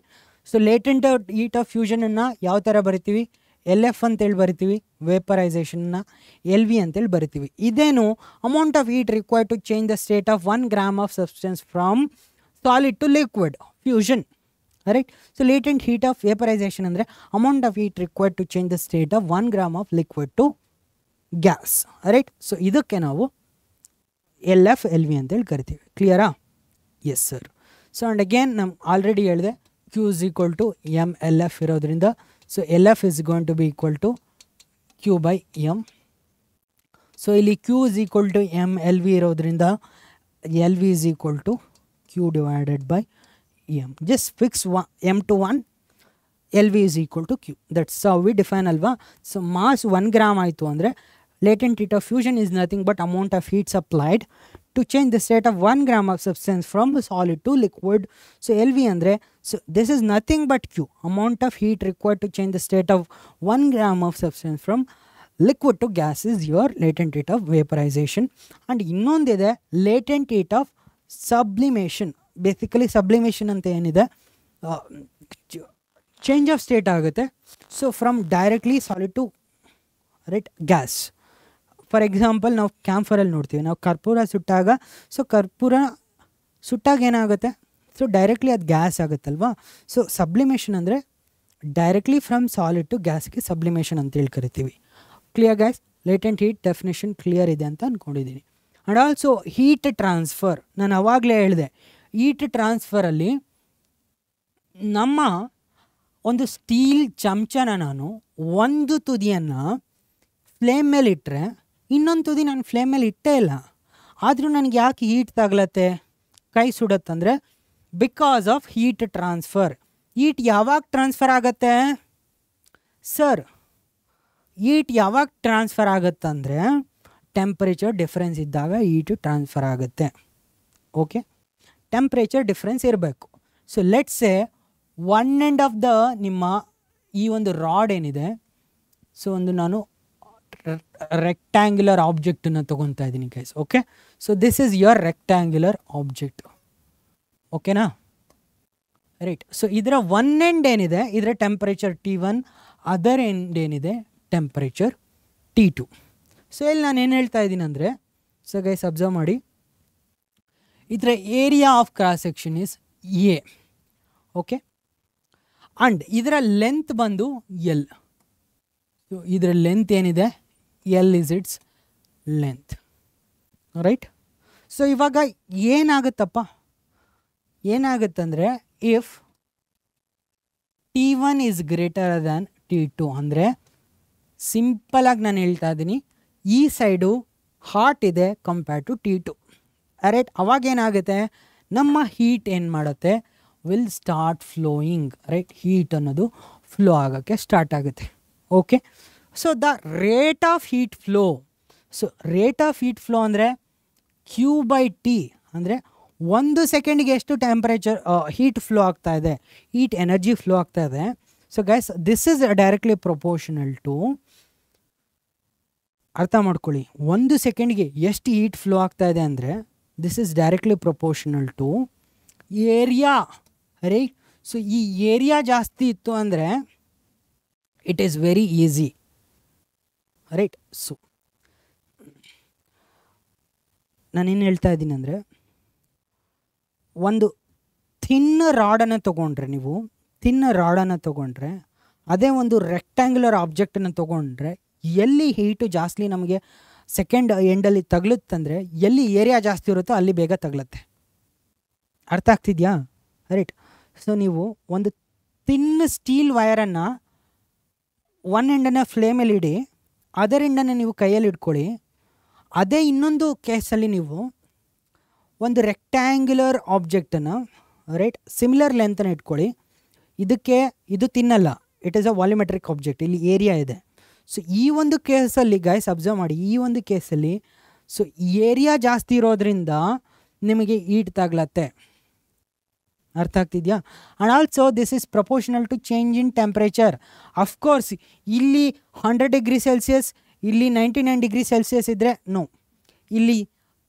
ಸೊ ಲೇಟೆಂಟ್ ಹೀಟ್ ಆಫ್ ಫ್ಯೂಷನನ್ನು ಯಾವ ಥರ ಬರಿತೀವಿ, LF ಅಂತೇಳಿ ಬರಿತೀವಿ, ವೇಪರೈಸೇಷನ್ನ LV ಅಂತೇಳಿ ಬರಿತೀವಿ. ಇದೇನು amount of heat required to change the state of 1 gram of substance from solid to liquid, fusion, right. So latent heat of vaporisation ಅಂದರೆ amount of heat required to change the state of 1 gram of liquid to gas, right. So ಇದಕ್ಕೆ ನಾವು LF LV ಅಂತೇಳಿ ಕರಿತೀವಿ. ಕ್ಲಿಯರಾ? Yes sir. So and again ನಮ್ಮ ಆಲ್ರೆಡಿ ಹೇಳಿದೆ Q is equal to MLF ಇರೋದ್ರಿಂದ so LF is going to be equal to Q by M. So ಇಲ್ಲಿ Q is equal to MLV ಇರೋದ್ರಿಂದ LV is equal to Q divided by M. Just fix M to 1, LV is equal to Q. That's how we define alva. So mass 1 gram ಆಯಿತು ಅಂದರೆ latent heat of fusion is nothing but amount of heat supplied to change the state of 1 gram of substance from solid to liquid. So LV ಅಂದರೆ, so this is nothing but Q, amount of heat required to change the state of 1 gram of substance from liquid to gas is your latent heat of vaporization. And ಇನ್ನೊಂದಿದೆ latent heat of sublimation. Basically sublimation ಅಂತ ಏನಿದೆ, ಚೇಂಜ್ ಆಫ್ ಸ್ಟೇಟ್ ಆಗುತ್ತೆ. So from directly solid to, right, gas. For example ನಾವು ಕ್ಯಾಂಫರಲ್ಲಿ ನೋಡ್ತೀವಿ, ನಾವು ಕರ್ಪೂರ ಸುಟ್ಟಾಗ, ಸೊ ಕರ್ಪೂರ ಸುಟ್ಟಾಗ ಏನಾಗುತ್ತೆ, ಸೊ ಡೈರೆಕ್ಟ್ಲಿ ಅದು ಗ್ಯಾಸ್ ಆಗುತ್ತಲ್ವಾ. ಸೊ ಸಬ್ಲಿಮೇಷನ್ ಅಂದರೆ ಡೈರೆಕ್ಟ್ಲಿ ಫ್ರಮ್ ಸಾಲಿಡ್ ಟು ಗ್ಯಾಸ್ಗೆ ಸಬ್ಲಿಮೇಷನ್ ಅಂತೇಳಿ ಕರಿತೀವಿ. Clear gas? Latent heat definition clear ಇದೆ ಅಂತ ಅಂದ್ಕೊಂಡಿದ್ದೀನಿ. ಆ್ಯಂಡ್ ಆಲ್ಸೋ ಹೀಟ್ ಟ್ರಾನ್ಸ್ಫರ್, ನಾನು ಅವಾಗಲೇ ಹೇಳಿದೆ, ಹೀಟ್ ಟ್ರಾನ್ಸ್ಫರಲ್ಲಿ ನಮ್ಮ ಒಂದು ಸ್ಟೀಲ್ ಚಮಚನ ನಾನು ಒಂದು ತುದಿಯನ್ನು ಫ್ಲೇಮ್ ಮೇಲೆ ಇಟ್ಟರೆ ಇನ್ನೊಂದು ತುದಿ ನಾನು ಫ್ಲೇಮ್ ಮೇಲೆ ಇಟ್ಟೇ ಇಲ್ಲ, ಆದರೂ ನನಗೆ ಯಾಕೆ ಹೀಟ್ ತಗಲತ್ತೆ, ಕೈ ಸುಡತ್ತಂದರೆ because of heat transfer. Heat ಯಾವಾಗ ಟ್ರಾನ್ಸ್ಫರ್ ಆಗುತ್ತೆ ಸರ್? ಹೀಟ್ ಯಾವಾಗ ಟ್ರಾನ್ಸ್ಫರ್ ಆಗುತ್ತಂದರೆ ಟೆಂಪರೇಚರ್ ಡಿಫ್ರೆನ್ಸ್ ಇದ್ದಾಗ ಹೀಟ್ ಟ್ರಾನ್ಸ್ಫರ್ ಆಗುತ್ತೆ. ಓಕೆ, ಟೆಂಪ್ರೇಚರ್ ಡಿಫ್ರೆನ್ಸ್ ಇರಬೇಕು. So let's say one end of the ನಿಮ್ಮ ಈ ಒಂದು ರಾಡ್ ಏನಿದೆ, ಸೊ ಒಂದು ನಾನು ರೆಕ್ಟ್ಯಾಂಗ್ಯುಲರ್ ಆಬ್ಜೆಕ್ಟನ್ನು ತೊಗೊತಾ ಇದ್ದೀನಿ guys. Okay, so this is your rectangular object, ಓಕೆನಾ, ರೈಟ್. ಸೊ ಇದರ ಒನ್ ಎಂಡ್ ಏನಿದೆ, ಇದರ ಟೆಂಪರೇಚರ್ T1, ಅದರ್ ಎಂಡ್ ಏನಿದೆ ಟೆಂಪರೇಚರ್ T2. ಸೊ ಇಲ್ಲಿ ನಾನು ಏನು ಹೇಳ್ತಾ ಇದ್ದೀನಿ ಅಂದರೆ, ಸೊ ಗೈಸ್ ಅಬ್ಸರ್ವ್ ಮಾಡಿ, ಇದರ area of cross section is A, okay, and ಇದರ ಲೆಂತ್ ಬಂದು L. ಸೊ ಇದರ ಲೆಂತ್ ಏನಿದೆ, L is it's length, right. So ಇವಾಗ ಏನಾಗುತ್ತಂದರೆ if T1 is greater than T2 ಅಂದರೆ ಸಿಂಪಲಾಗಿ ನಾನು ಹೇಳ್ತಾ ಇದ್ದೀನಿ, ಈ ಸೈಡು ಹಾಟ್ ಇದೆ ಕಂಪೇರ್ ಟು T2, ರೈಟ್. ಅವಾಗೇನಾಗುತ್ತೆ, ನಮ್ಮ ಹೀಟ್ ಏನು ಮಾಡುತ್ತೆ, will start flowing, right. Heat ಅನ್ನೋದು ಫ್ಲೋ ಆಗೋಕ್ಕೆ ಸ್ಟಾರ್ಟ್ ಆಗುತ್ತೆ. Okay, so the rate of heat flow, so rate of heat flow ಅಂದರೆ Q/T, ಅಂದರೆ 1 ಸೆಕೆಂಡಿಗೆ ಎಷ್ಟು ಟೆಂಪ್ರೇಚರ್ ಹೀಟ್ ಫ್ಲೋ ಆಗ್ತಾ ಇದೆ, ಹೀಟ್ ಎನರ್ಜಿ ಫ್ಲೋ ಆಗ್ತಾ ಇದೆ. So guys, this is directly proportional to, ಅರ್ಥ ಮಾಡ್ಕೊಳ್ಳಿ, 1 ಸೆಕೆಂಡ್ಗೆ ಎಷ್ಟು ಹೀಟ್ ಫ್ಲೋ ಆಗ್ತಾ ಇದೆ ಅಂದರೆ this is directly proportional to area, right. So ಈ ಏರಿಯಾ ಜಾಸ್ತಿ ಇತ್ತು ಅಂದರೆ it is very easy, right. So ನಾನೇನು ಹೇಳ್ತಾ ಇದ್ದೀನಿ ಅಂದರೆ, ಒಂದು ಥಿನ್ ರಾಡನ್ನು ತೊಗೊಂಡ್ರೆ, ನೀವು ಥಿನ್ ರಾಡನ್ನು ತೊಗೊಂಡ್ರೆ, ಅದೇ ಒಂದು ರೆಕ್ಟ್ಯಾಂಗ್ಯುಲರ್ ಆಬ್ಜೆಕ್ಟನ್ನು ತೊಗೊಂಡ್ರೆ ಎಲ್ಲಿ ಹೀಟು ಜಾಸ್ತಿ ನಮಗೆ ಸೆಕೆಂಡ್ ಎಂಡಲ್ಲಿ ತಗಲುತ್ತಂದರೆ, ಎಲ್ಲಿ ಏರಿಯಾ ಜಾಸ್ತಿ ಇರುತ್ತೋ ಅಲ್ಲಿ ಬೇಗ ತಗಲುತ್ತೆ. ಅರ್ಥ ಆಗ್ತಿದೆಯಾ, ರೈಟ್. ಸೊ ನೀವು ಒಂದು ಥಿನ್ ಸ್ಟೀಲ್ ವಯರನ್ನು ಒನ್ ಎಂಡನ್ನು ಫ್ಲೇಮಲ್ಲಿ ಇಡಿ, ಅದರ್ ಎಂಡನ್ನು ನೀವು ಕೈಯಲ್ಲಿ ಇಟ್ಕೊಳ್ಳಿ. ಅದೇ ಇನ್ನೊಂದು ಕೇಸಲ್ಲಿ ನೀವು ಒಂದು ರೆಕ್ಟ್ಯಾಂಗ್ಯುಲರ್ ಆಬ್ಜೆಕ್ಟನ್ನು, ರೈಟ್, ಸಿಮಿಲರ್ ಲೆಂತನ್ನು ಇಟ್ಕೊಳ್ಳಿ. ಇದು ತಿನ್ನಲ್ಲ, it is a volumetric object, ಇಲ್ಲಿ ಏರಿಯಾ ಇದೆ. ಸೊ ಈ ಒಂದು ಕೇಸಲ್ಲಿ ಗೈಸ್ ಅಬ್ಸರ್ವ್ ಮಾಡಿ, ಈ ಒಂದು ಕೇಸಲ್ಲಿ ಸೊ ಏರಿಯಾ ಜಾಸ್ತಿ ಇರೋದ್ರಿಂದ ನಿಮಗೆ ಹೀಟ್ ತಗಲತ್ತೆ. ಅರ್ಥ ಆಗ್ತಿದೆಯಾ? And also this is proportional to change in temperature. Of course ಇಲ್ಲಿ 100 ಡಿಗ್ರಿ ಸೆಲ್ಸಿಯಸ್, ಇಲ್ಲಿ 99 ಡಿಗ್ರಿ ಸೆಲ್ಸಿಯಸ್ ಇದ್ದರೆ ನೋ, ಇಲ್ಲಿ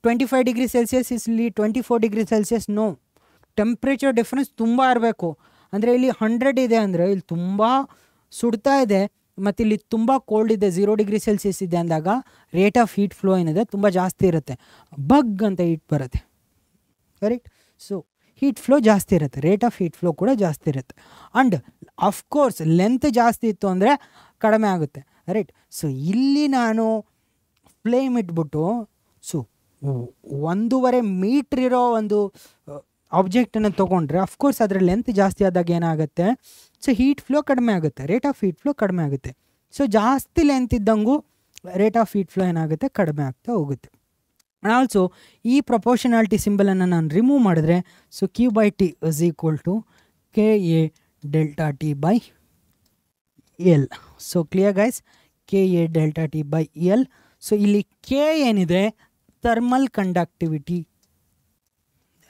25 ಡಿಗ್ರಿ ಸೆಲ್ಸಿಯಸ್, ಇಲ್ಲಿ 24 degree Celsius, no. Temperature difference ತುಂಬ ಇರಬೇಕು. ಅಂದರೆ ಇಲ್ಲಿ 100 ಇದೆ ಅಂದರೆ ಇಲ್ಲಿ ತುಂಬ ಸುಡ್ತಾ ಇದೆ, ಮತ್ತು ಇಲ್ಲಿ ತುಂಬ ಕೋಲ್ಡ್ ಇದೆ, 0 ಡಿಗ್ರಿ ಸೆಲ್ಸಿಯಸ್ ಇದೆ ಅಂದಾಗ ರೇಟ್ ಆಫ್ ಹೀಟ್ ಫ್ಲೋ ಏನಿದೆ ತುಂಬ ಜಾಸ್ತಿ ಇರುತ್ತೆ, ಬಗ್ ಅಂತ ಹೀಟ್ ಬರುತ್ತೆ, ಕರೆಕ್ಟ್. ಸೊ ಹೀಟ್ ಫ್ಲೋ ಜಾಸ್ತಿ ಇರುತ್ತೆ, ರೇಟ್ ಆಫ್ ಹೀಟ್ ಫ್ಲೋ ಕೂಡ ಜಾಸ್ತಿ ಇರುತ್ತೆ. ಆ್ಯಂಡ್ ಅಫ್ಕೋರ್ಸ್ ಲೆಂತ್ ಜಾಸ್ತಿ ಇತ್ತು ಅಂದರೆ ಕಡಿಮೆ ಆಗುತ್ತೆ, ರೈಟ್. ಸೊ ಇಲ್ಲಿ ನಾನು ಫ್ಲೇಮ್ ಇಟ್ಬಿಟ್ಟು ಸೊ 1.5 ಮೀಟ್ರ್ ಇರೋ ಒಂದು ಆಬ್ಜೆಕ್ಟನ್ನು ತೊಗೊಂಡ್ರೆ ಅಫ್ಕೋರ್ಸ್ ಅದರ ಲೆಂತ್ ಜಾಸ್ತಿ ಆದಾಗ ಏನಾಗುತ್ತೆ, ಸೊ ಹೀಟ್ ಫ್ಲೋ ಕಡಿಮೆ ಆಗುತ್ತೆ, ರೇಟ್ ಆಫ್ ಹೀಟ್ ಫ್ಲೋ ಕಡಿಮೆ ಆಗುತ್ತೆ. ಸೊ ಜಾಸ್ತಿ ಲೆಂತ್ ಇದ್ದಂಗೂ ರೇಟ್ ಆಫ್ ಹೀಟ್ ಫ್ಲೋ ಏನಾಗುತ್ತೆ, ಕಡಿಮೆ ಆಗ್ತಾ ಹೋಗುತ್ತೆ. ಆ್ಯಂಡ್ ಆಲ್ಸೋ ಈ ಪ್ರಪೋರ್ಷನಾಲಿಟಿ ಸಿಂಬಲನ್ನು ನಾನು ರಿಮೂವ್ ಮಾಡಿದ್ರೆ, so Q/T is equal to KA∆T/L. So clear guys, KA∆T/L. So ಇಲ್ಲಿ K ಏನಿದೆ, thermal conductivity,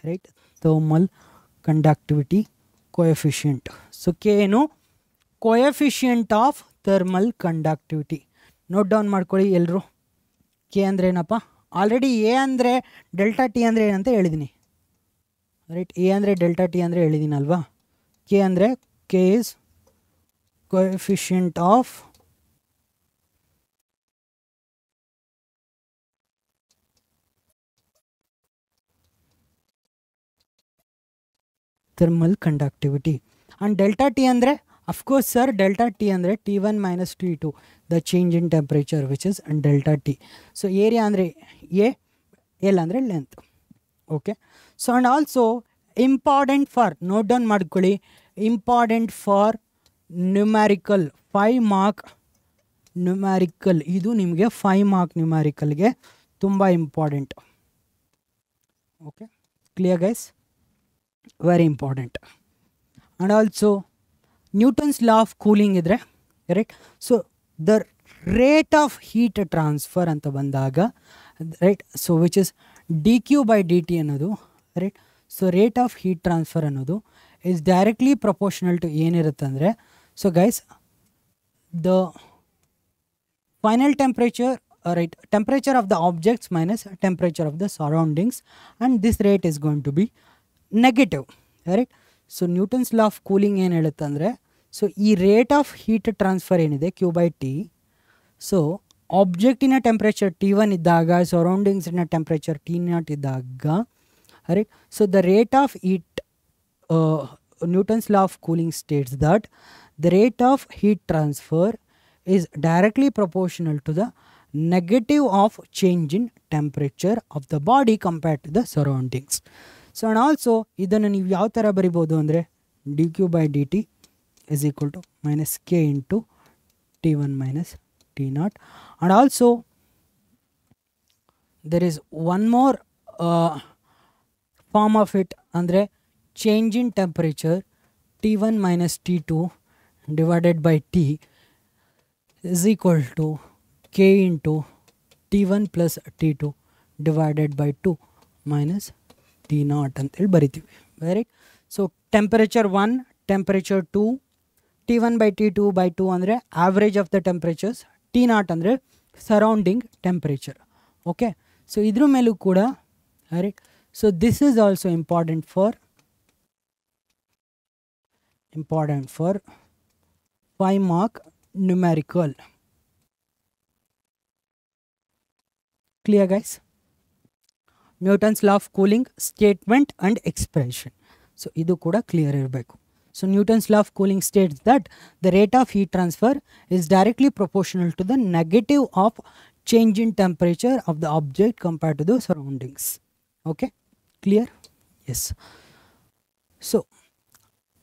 right, thermal conductivity coefficient. So K ಏನು, coefficient of thermal conductivity. Note down ಮಾಡ್ಕೊಳ್ಳಿ ಎಲ್ಲರೂ. K ಅಂದರೆ ಏನಪ್ಪ, ಆಲ್ರೆಡಿ A ಅಂದರೆ ∆T ಅಂದರೆ ಏನಂತ ಹೇಳಿದ್ದೀನಿ, ರೈಟ್. A ಅಂದರೆ ∆T ಅಂದರೆ ಹೇಳಿದ್ದೀನಲ್ವಾ. K ಅಂದರೆ K is coefficient of thermal conductivity. And ∆T ಅಂದರೆ ಅಫ್ಕೋರ್ಸ್ ಸರ್, ∆T ಅಂದರೆ T1 - T2, the change in temperature which is ∆T. So area ಅಂದರೆ A, L ಅಂದರೆ length. Okay. So and also important for, note down ಮಾಡ್ಕೊಳ್ಳಿ, important for numerical 5 mark numerical. ಇದು ನಿಮಗೆ 5 ಮಾರ್ಕ್ ನ್ಯೂಮ್ಯಾರಿಕಲ್ಗೆ ತುಂಬ important. Okay, clear guys, very important. And also Newton's law of cooling ಇದ್ದರೆ, right. So the rate of heat transfer ಅಂತ ಬಂದಾಗ, right, so which is dQ/dt ಅನ್ನೋದು, right. So rate of heat transfer ಅನ್ನೋದು ಇಸ್ ಡೈರೆಕ್ಟ್ಲಿ ಪ್ರಪೋರ್ಷನಲ್ ಟು ಏನಿರುತ್ತೆ ಅಂದರೆ, so guys, the final temperature, right, temperature of the objects minus temperature of the surroundings, and this rate is going to be negative, right. So Newton's law of cooling ಏನು ಹೇಳುತ್ತೆ ಅಂದರೆ, ಸೊ ಈ ರೇಟ್ ಆಫ್ ಹೀಟ್ ಟ್ರಾನ್ಸ್ಫರ್ ಏನಿದೆ Q/T, ಸೊ ಆಬ್ಜೆಕ್ಟಿನ ಟೆಂಪ್ರೇಚರ್ T1 ಇದ್ದಾಗ, ಸರೌಂಡಿಂಗ್ಸಿನ ಟೆಂಪ್ರೇಚರ್ T0 ಇದ್ದಾಗ, right. So the rate of heat, Newton's law of cooling states that the rate of heat transfer is directly proportional to the negative of change in temperature of the body compared to the surroundings. So and also ಇದನ್ನು ನೀವು ಯಾವ ಥರ ಬರಿಬೋದು ಅಂದರೆ, dQ/dt is equal to minus K into T1 minus T0. And also there is one more form of it, ಅಂದರೆ change in temperature T1 minus T2 divided by T is equal to K into T1 plus T2 divided by 2 minus T0 ಅಂತೇಳಿ ಬರಿತೀವಿ. Right. So temperature 1, temperature 2, T1 by T2 by 2 ಅಂದರೆ average of the temperatures, T0 ಅಂದರೆ ಸರೌಂಡಿಂಗ್ ಟೆಂಪರೇಚರ್. ಓಕೆ, ಸೊ ಇದ್ರ ಮೇಲೂ ಕೂಡ right. So this is also important for 5 mark numerical. Clear guys? Newton's law of cooling statement and expression. So idu kuda clear irbeku. So Newton's law of cooling states that the rate of heat transfer is directly proportional to the negative of change in temperature of the object compared to the surroundings. Okay, clear? Yes. So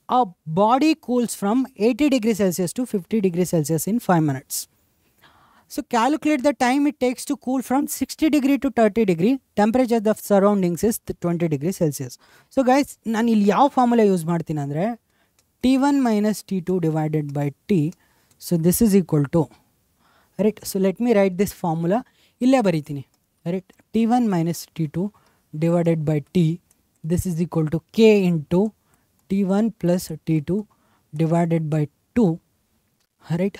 a body cools from 80 degrees Celsius to 50 degrees Celsius in 5 minutes. So calculate the time it takes to cool from 60 degree to 30 degree. Temperature of the surroundings is 20 degrees Celsius. So guys, ನಾನು ಇಲ್ಲಿ ಯಾವ ಫಾರ್ಮುಲಾ ಯೂಸ್ ಮಾಡ್ತೀನಿ ಅಂದರೆ T1 minus T2 divided by T. So this is equal to, right, so let me write this formula. ಇಲ್ಲೇ ಬರೀತೀನಿ. Right, T1 minus T2 divided by T. This is equal to K into T1 plus T2 divided by 2, right?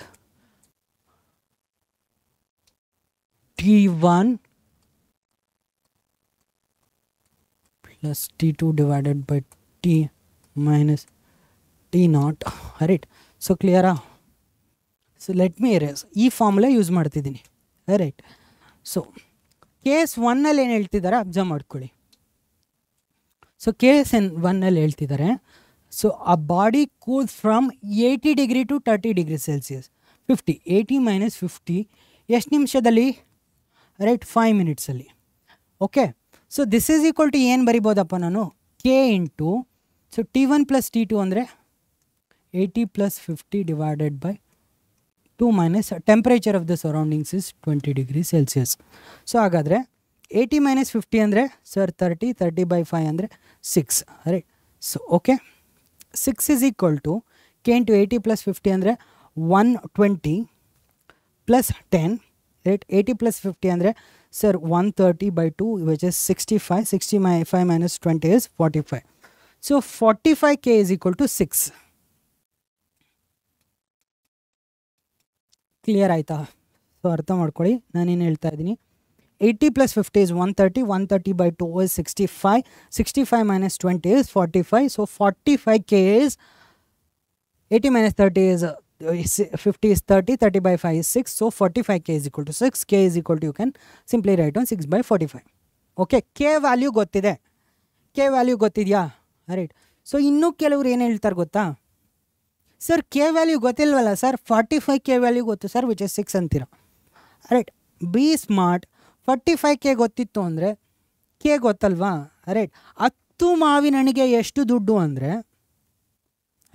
T1 plus T2 divided by T minus T0, right? So clear? So let me erase. ಈ ಫಾರ್ಮುಲಾ ಯೂಸ್ ಮಾಡ್ತಿದ್ದೀನಿ. ರೈಟ್. ಸೊ ಕೇಸ್ 1ನಲ್ಲಿ ಏನು ಹೇಳ್ತಿದ್ದಾರೆ ಅಬ್ಸರ್ವ್ ಮಾಡ್ಕೊಳ್ಳಿ. ಸೊ ಕೇಸ್ 1ನಲ್ಲಿ ಹೇಳ್ತಿದ್ದಾರೆ, so a body cools from 80 degree to 30 degree Celsius. 80 minus 50 ಎಷ್ಟು ನಿಮಿಷದಲ್ಲಿ? ರೈಟ್, 5 ಮಿನಿಟ್ಸಲ್ಲಿ. Okay, so this is equal to ಏನು ಬರಿಬೋದಪ್ಪ ನಾನು? K into, so T1 plus T2 ಅಂದರೆ 80 plus 50 divided by 2 minus temperature of the surroundings is 20 degree Celsius. So ಹಾಗಾದರೆ 80 minus 50 ಅಂದರೆ ಸರ್ 30 by 5 ಅಂದರೆ 6. Right. So okay, 6 is equal to K into 80 plus 50 ಅಂದರೆ 120 plus 10. Right, 80 plus 50 ಅಂದರೆ sir 130 by 2 which is 65. 65 minus 20 is 45. So 45K is equal to 6. Clear ಆಯಿತಾ? ಸೊ ಅರ್ಥ ಮಾಡ್ಕೊಳ್ಳಿ ನಾನೇನು ಹೇಳ್ತಾ ಇದ್ದೀನಿ. 80 plus 50 is 130. 130 by 2 is 65. 65 minus 20 is 45. So 45K is 80 minus 30 is 50 is 30. 30 by 5 is 6. So 45K is equal to 6. K is equal to, you can simply write on 6 by 45. Okay, K value ಗೊತ್ತಿದೆ. K ವ್ಯಾಲ್ಯೂ ಗೊತ್ತಿದೆಯಾ? ರೈಟ್. ಸೊ ಇನ್ನೂ ಕೆಲವರು ಏನು ಹೇಳ್ತಾರೆ ಗೊತ್ತಾ? ಸರ್ K ವ್ಯಾಲ್ಯೂ ಗೊತ್ತಿಲ್ವಲ್ಲ ಸರ್, 45K ವ್ಯಾಲ್ಯೂ ಗೊತ್ತು ಸರ್ ವಿಚ್ ಇಸ್ 6 ಅಂತೀರ. Right, B smart. 45K ಗೊತ್ತಿತ್ತು ಅಂದರೆ K ಗೊತ್ತಲ್ವಾ? ರೈಟ್. 10 ಮಾವಿನ ಹಣ್ಣಿಗೆ ಎಷ್ಟು ದುಡ್ಡು ಅಂದರೆ,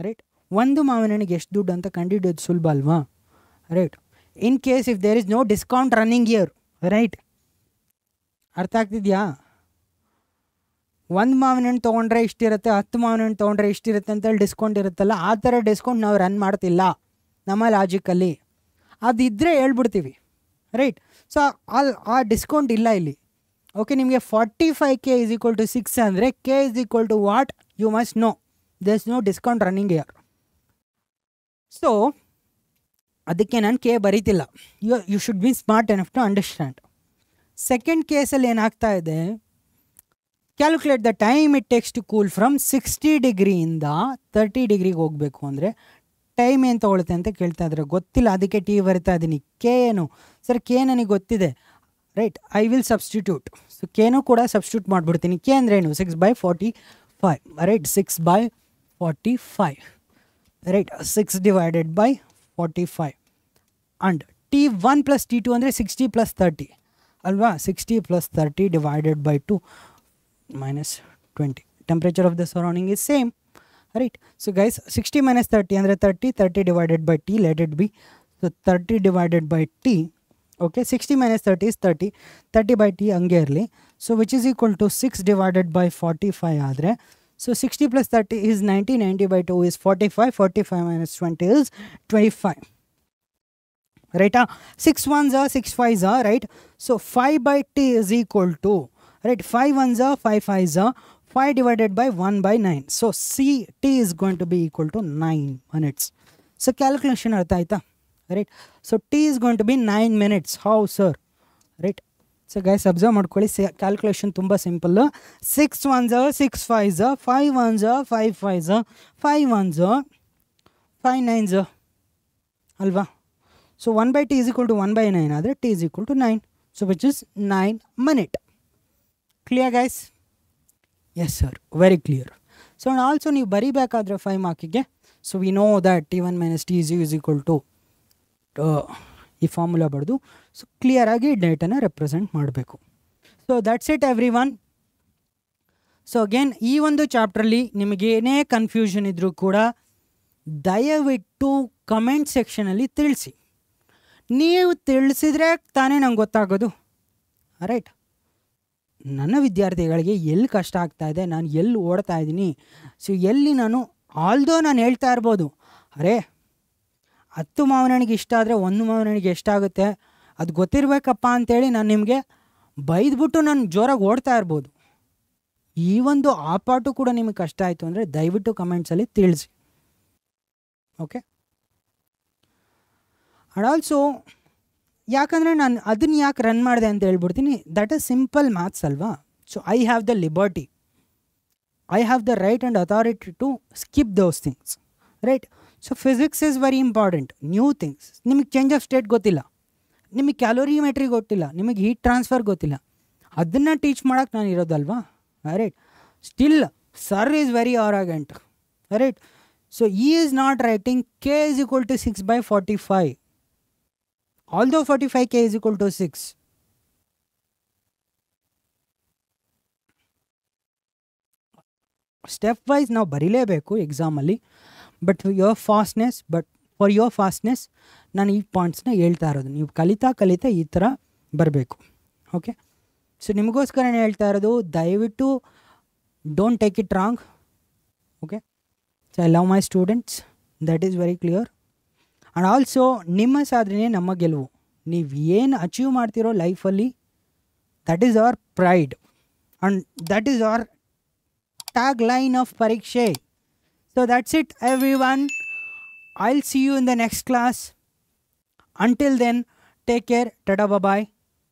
ರೈಟ್, 1 ಮಾವಿನ ಹಣ್ಣಿಗೆ ಎಷ್ಟು ದುಡ್ಡು ಅಂತ ಕಂಡುಹಿಡಿಯೋದು ಸುಲಭ ಅಲ್ವಾ? Right. In case if there is no discount running year, right, ಅರ್ಥ ಆಗ್ತಿದೆಯಾ? 1 ಮಾವಿನ ಹಣ್ಣು ತೊಗೊಂಡ್ರೆ ಇಷ್ಟಿರುತ್ತೆ, 10 ಮಾವಿನ ಹಣ್ಣು ತೊಗೊಂಡ್ರೆ ಇಷ್ಟಿರುತ್ತೆ ಅಂತೇಳಿ ಡಿಸ್ಕೌಂಟ್ ಇರುತ್ತಲ್ಲ, ಆ ಥರ ಡಿಸ್ಕೌಂಟ್ ನಾವು ರನ್ ಮಾಡ್ತಿಲ್ಲ ನಮ್ಮ ಲಾಜಿಕಲ್ಲಿ. ಅದಿದ್ದರೆ ಹೇಳ್ಬಿಡ್ತೀವಿ. ರೈಟ್. ಸೊ ಆ ಡಿಸ್ಕೌಂಟ್ ಇಲ್ಲ ಇಲ್ಲಿ. ಓಕೆ, ನಿಮಗೆ 45K is equal to 6 ಅಂದರೆ K is equal to what? You must know. There is no discount running here. So ಅದಕ್ಕೆ ನಾನು K ಬರೀತಿಲ್ಲ. You should be smart enough to understand. Second ಕೇಸಲ್ಲಿ ಏನಾಗ್ತಾ ಇದೆ, calculate the time it takes to cool from 60 ಡಿಗ್ರಿಯಿಂದ 30 ಡಿಗ್ರಿಗೆ ಹೋಗಬೇಕು ಅಂದರೆ ಟೈಮ್ ಏನು ತೊಗೊಳುತ್ತೆ ಅಂತ ಕೇಳ್ತಾ ಇದ್ದಾರೆ. ಗೊತ್ತಿಲ್ಲ, ಅದಕ್ಕೆ ಟಿ ಬರಿತಾ ಇದ್ದೀನಿ. K ಏನು ಸರ್? K ನನಗೆ ಗೊತ್ತಿದೆ. Right, I will substitute. So Kನೂ ಕೂಡ ಸಬ್ಸ್ಟಿಟ್ಯೂಟ್ ಮಾಡಿಬಿಡ್ತೀನಿ. K ಅಂದರೆ ಏನು? 6 by 45. Right, 6 by 45. Right, 6 divided by 45. And T1 plus T2 ಅಂದರೆ 60 plus 30 ಅಲ್ವಾ? 60 plus 30 divided by 2 minus 20. Temperature of the surrounding is same. Right. So guys, 60 minus 30 ಅಂದರೆ 30. 30 divided by T, let it be. So 30 divided by T. Okay, 60 minus 30 is 30. 30 by T ಹಂಗೆ ಇರಲಿ. So which is equal to 6 divided by 45 ಆದರೆ, So 60 plus 30 is 90, 90 by 2 is 45, 45 minus 20 is 25. Right? 6 ones are 6 5s are, right? So 5 by t is equal to, right? 5 ones are 5 5s are 5 divided by 1 by 9. So C t is going to be equal to 9 minutes. So calculation artha aita, right? So t is going to be 9 minutes. How, sir? Right? So guys, observe ಮಾಡ್ಕೊಳ್ಳಿ, calculation ತುಂಬಾ simple. 6 ones are 6 5s are 5 ones are 5 5s are 5 ones are 5 9s are alva. So 1 by t is equal to 1 by 9 ಆದರೆ t is equal to 9. So which is 9 minute. Clear guys? Yes sir, very clear. So and also ನೀವು ಬರಿಬೇಕಾದ್ರೆ 5 ಮಾರ್ಕಿಗೆ, so we know that t1 minus t0 is equal to ಈ ಫಾರ್ಮುಲಾ ಬರೆದು ಸೊ ಕ್ಲಿಯರ್ ಆಗಿ ಡೇಟನ್ನು ರೆಪ್ರೆಸೆಂಟ್ ಮಾಡಬೇಕು. So that's it every one. So again ಈ ಒಂದು ಚಾಪ್ಟ್ರಲ್ಲಿ ನಿಮಗೆ ಏನೇ ಕನ್ಫ್ಯೂಷನ್ ಇದ್ದರೂ ಕೂಡ ದಯವಿಟ್ಟು ಕಮೆಂಟ್ ಸೆಕ್ಷನಲ್ಲಿ ತಿಳಿಸಿ. ನೀವು ತಿಳಿಸಿದರೆ ತಾನೇ ನಂಗೆ ಗೊತ್ತಾಗೋದು, ರೈಟ್? ನನ್ನ ವಿದ್ಯಾರ್ಥಿಗಳಿಗೆ ಎಲ್ಲಿ ಕಷ್ಟ ಆಗ್ತಾ ಇದೆ, ನಾನು ಎಲ್ಲಿ ಓಡ್ತಾ ಇದ್ದೀನಿ, ಸೊ ಎಲ್ಲಿ ನಾನು ಆಲ್ದೋ ನಾನು ಹೇಳ್ತಾ ಇರ್ಬೋದು, ಅರೇ 10 ಮಾವನಣಿಗೆ ಇಷ್ಟ ಆದರೆ 1 ಮಾವನಣಿಗೆ ಎಷ್ಟಾಗುತ್ತೆ ಅದು ಗೊತ್ತಿರಬೇಕಪ್ಪ ಅಂತೇಳಿ ನಾನು ನಿಮಗೆ ಬೈದ್ಬಿಟ್ಟು ನಾನು ಜೋರಾಗಿ ಓಡ್ತಾ ಇರ್ಬೋದು. ಈ ಒಂದು ಆ ಪಾಠು ಕೂಡ ನಿಮಗೆ ಕಷ್ಟ ಆಯಿತು ಅಂದರೆ ದಯವಿಟ್ಟು ಕಮೆಂಟ್ಸಲ್ಲಿ ತಿಳಿಸಿ. ಓಕೆ? ಆ್ಯಂಡ್ ಆಲ್ಸೋ ಯಾಕಂದರೆ ನಾನು ಅದನ್ನು ಯಾಕೆ ರನ್ ಮಾಡಿದೆ ಅಂತ ಹೇಳ್ಬಿಡ್ತೀನಿ, ದಟ್ ಈಸ್ ಸಿಂಪಲ್ ಮ್ಯಾಥ್ಸ್ ಅಲ್ವಾ? So I have the liberty, I have the right and authority to skip those things, right? So physics is very important. New things, ನಿಮಗೆ ಚೇಂಜ್ ಆಫ್ ಸ್ಟೇಟ್ ಗೊತ್ತಿಲ್ಲ, ನಿಮಗೆ ಕ್ಯಾಲೋರಿಮೆಟ್ರಿ ಗೊತ್ತಿಲ್ಲ, ನಿಮಗೆ ಹೀಟ್ ಟ್ರಾನ್ಸ್ಫರ್ ಗೊತ್ತಿಲ್ಲ, ಅದನ್ನು ಟೀಚ್ ಮಾಡೋಕ್ಕೆ ನಾನು ಇರೋದಲ್ವಾ, right? Still sir is very arrogant, right? So ಈ is not writing k is equal to 6 by 45, although 45k is equal to 6. Step wise ನಾವು ಬರೀಲೇಬೇಕು ಎಕ್ಸಾಮಲ್ಲಿ, ಬಟ್ ಫಾರ್ ಯೋರ್ ಫಾಸ್ಟ್ನೆಸ್ ನಾನು ಈ ಪಾಯಿಂಟ್ಸ್ನ ಹೇಳ್ತಾ ಇರೋದು. ನೀವು ಕಲಿತಾ ಈ ಥರ ಬರಬೇಕು. ಓಕೆ? ಸೊ ನಿಮಗೋಸ್ಕರನೇ ಹೇಳ್ತಾ ಇರೋದು, ದಯವಿಟ್ಟು don't take it wrong. Okay? So I love my students, that is very clear. And also ನಿಮ್ಮ ಸಾಧನೆ ನಮ್ಮ ಗೆಲುವು. ನೀವು ಏನು ಅಚೀವ್ ಮಾಡ್ತಿರೋ ಲೈಫಲ್ಲಿ, that is our pride and that is our tagline of Parikshe. So that's it everyone. I'll see you in the next class. Until then, take care. Tada, bye bye.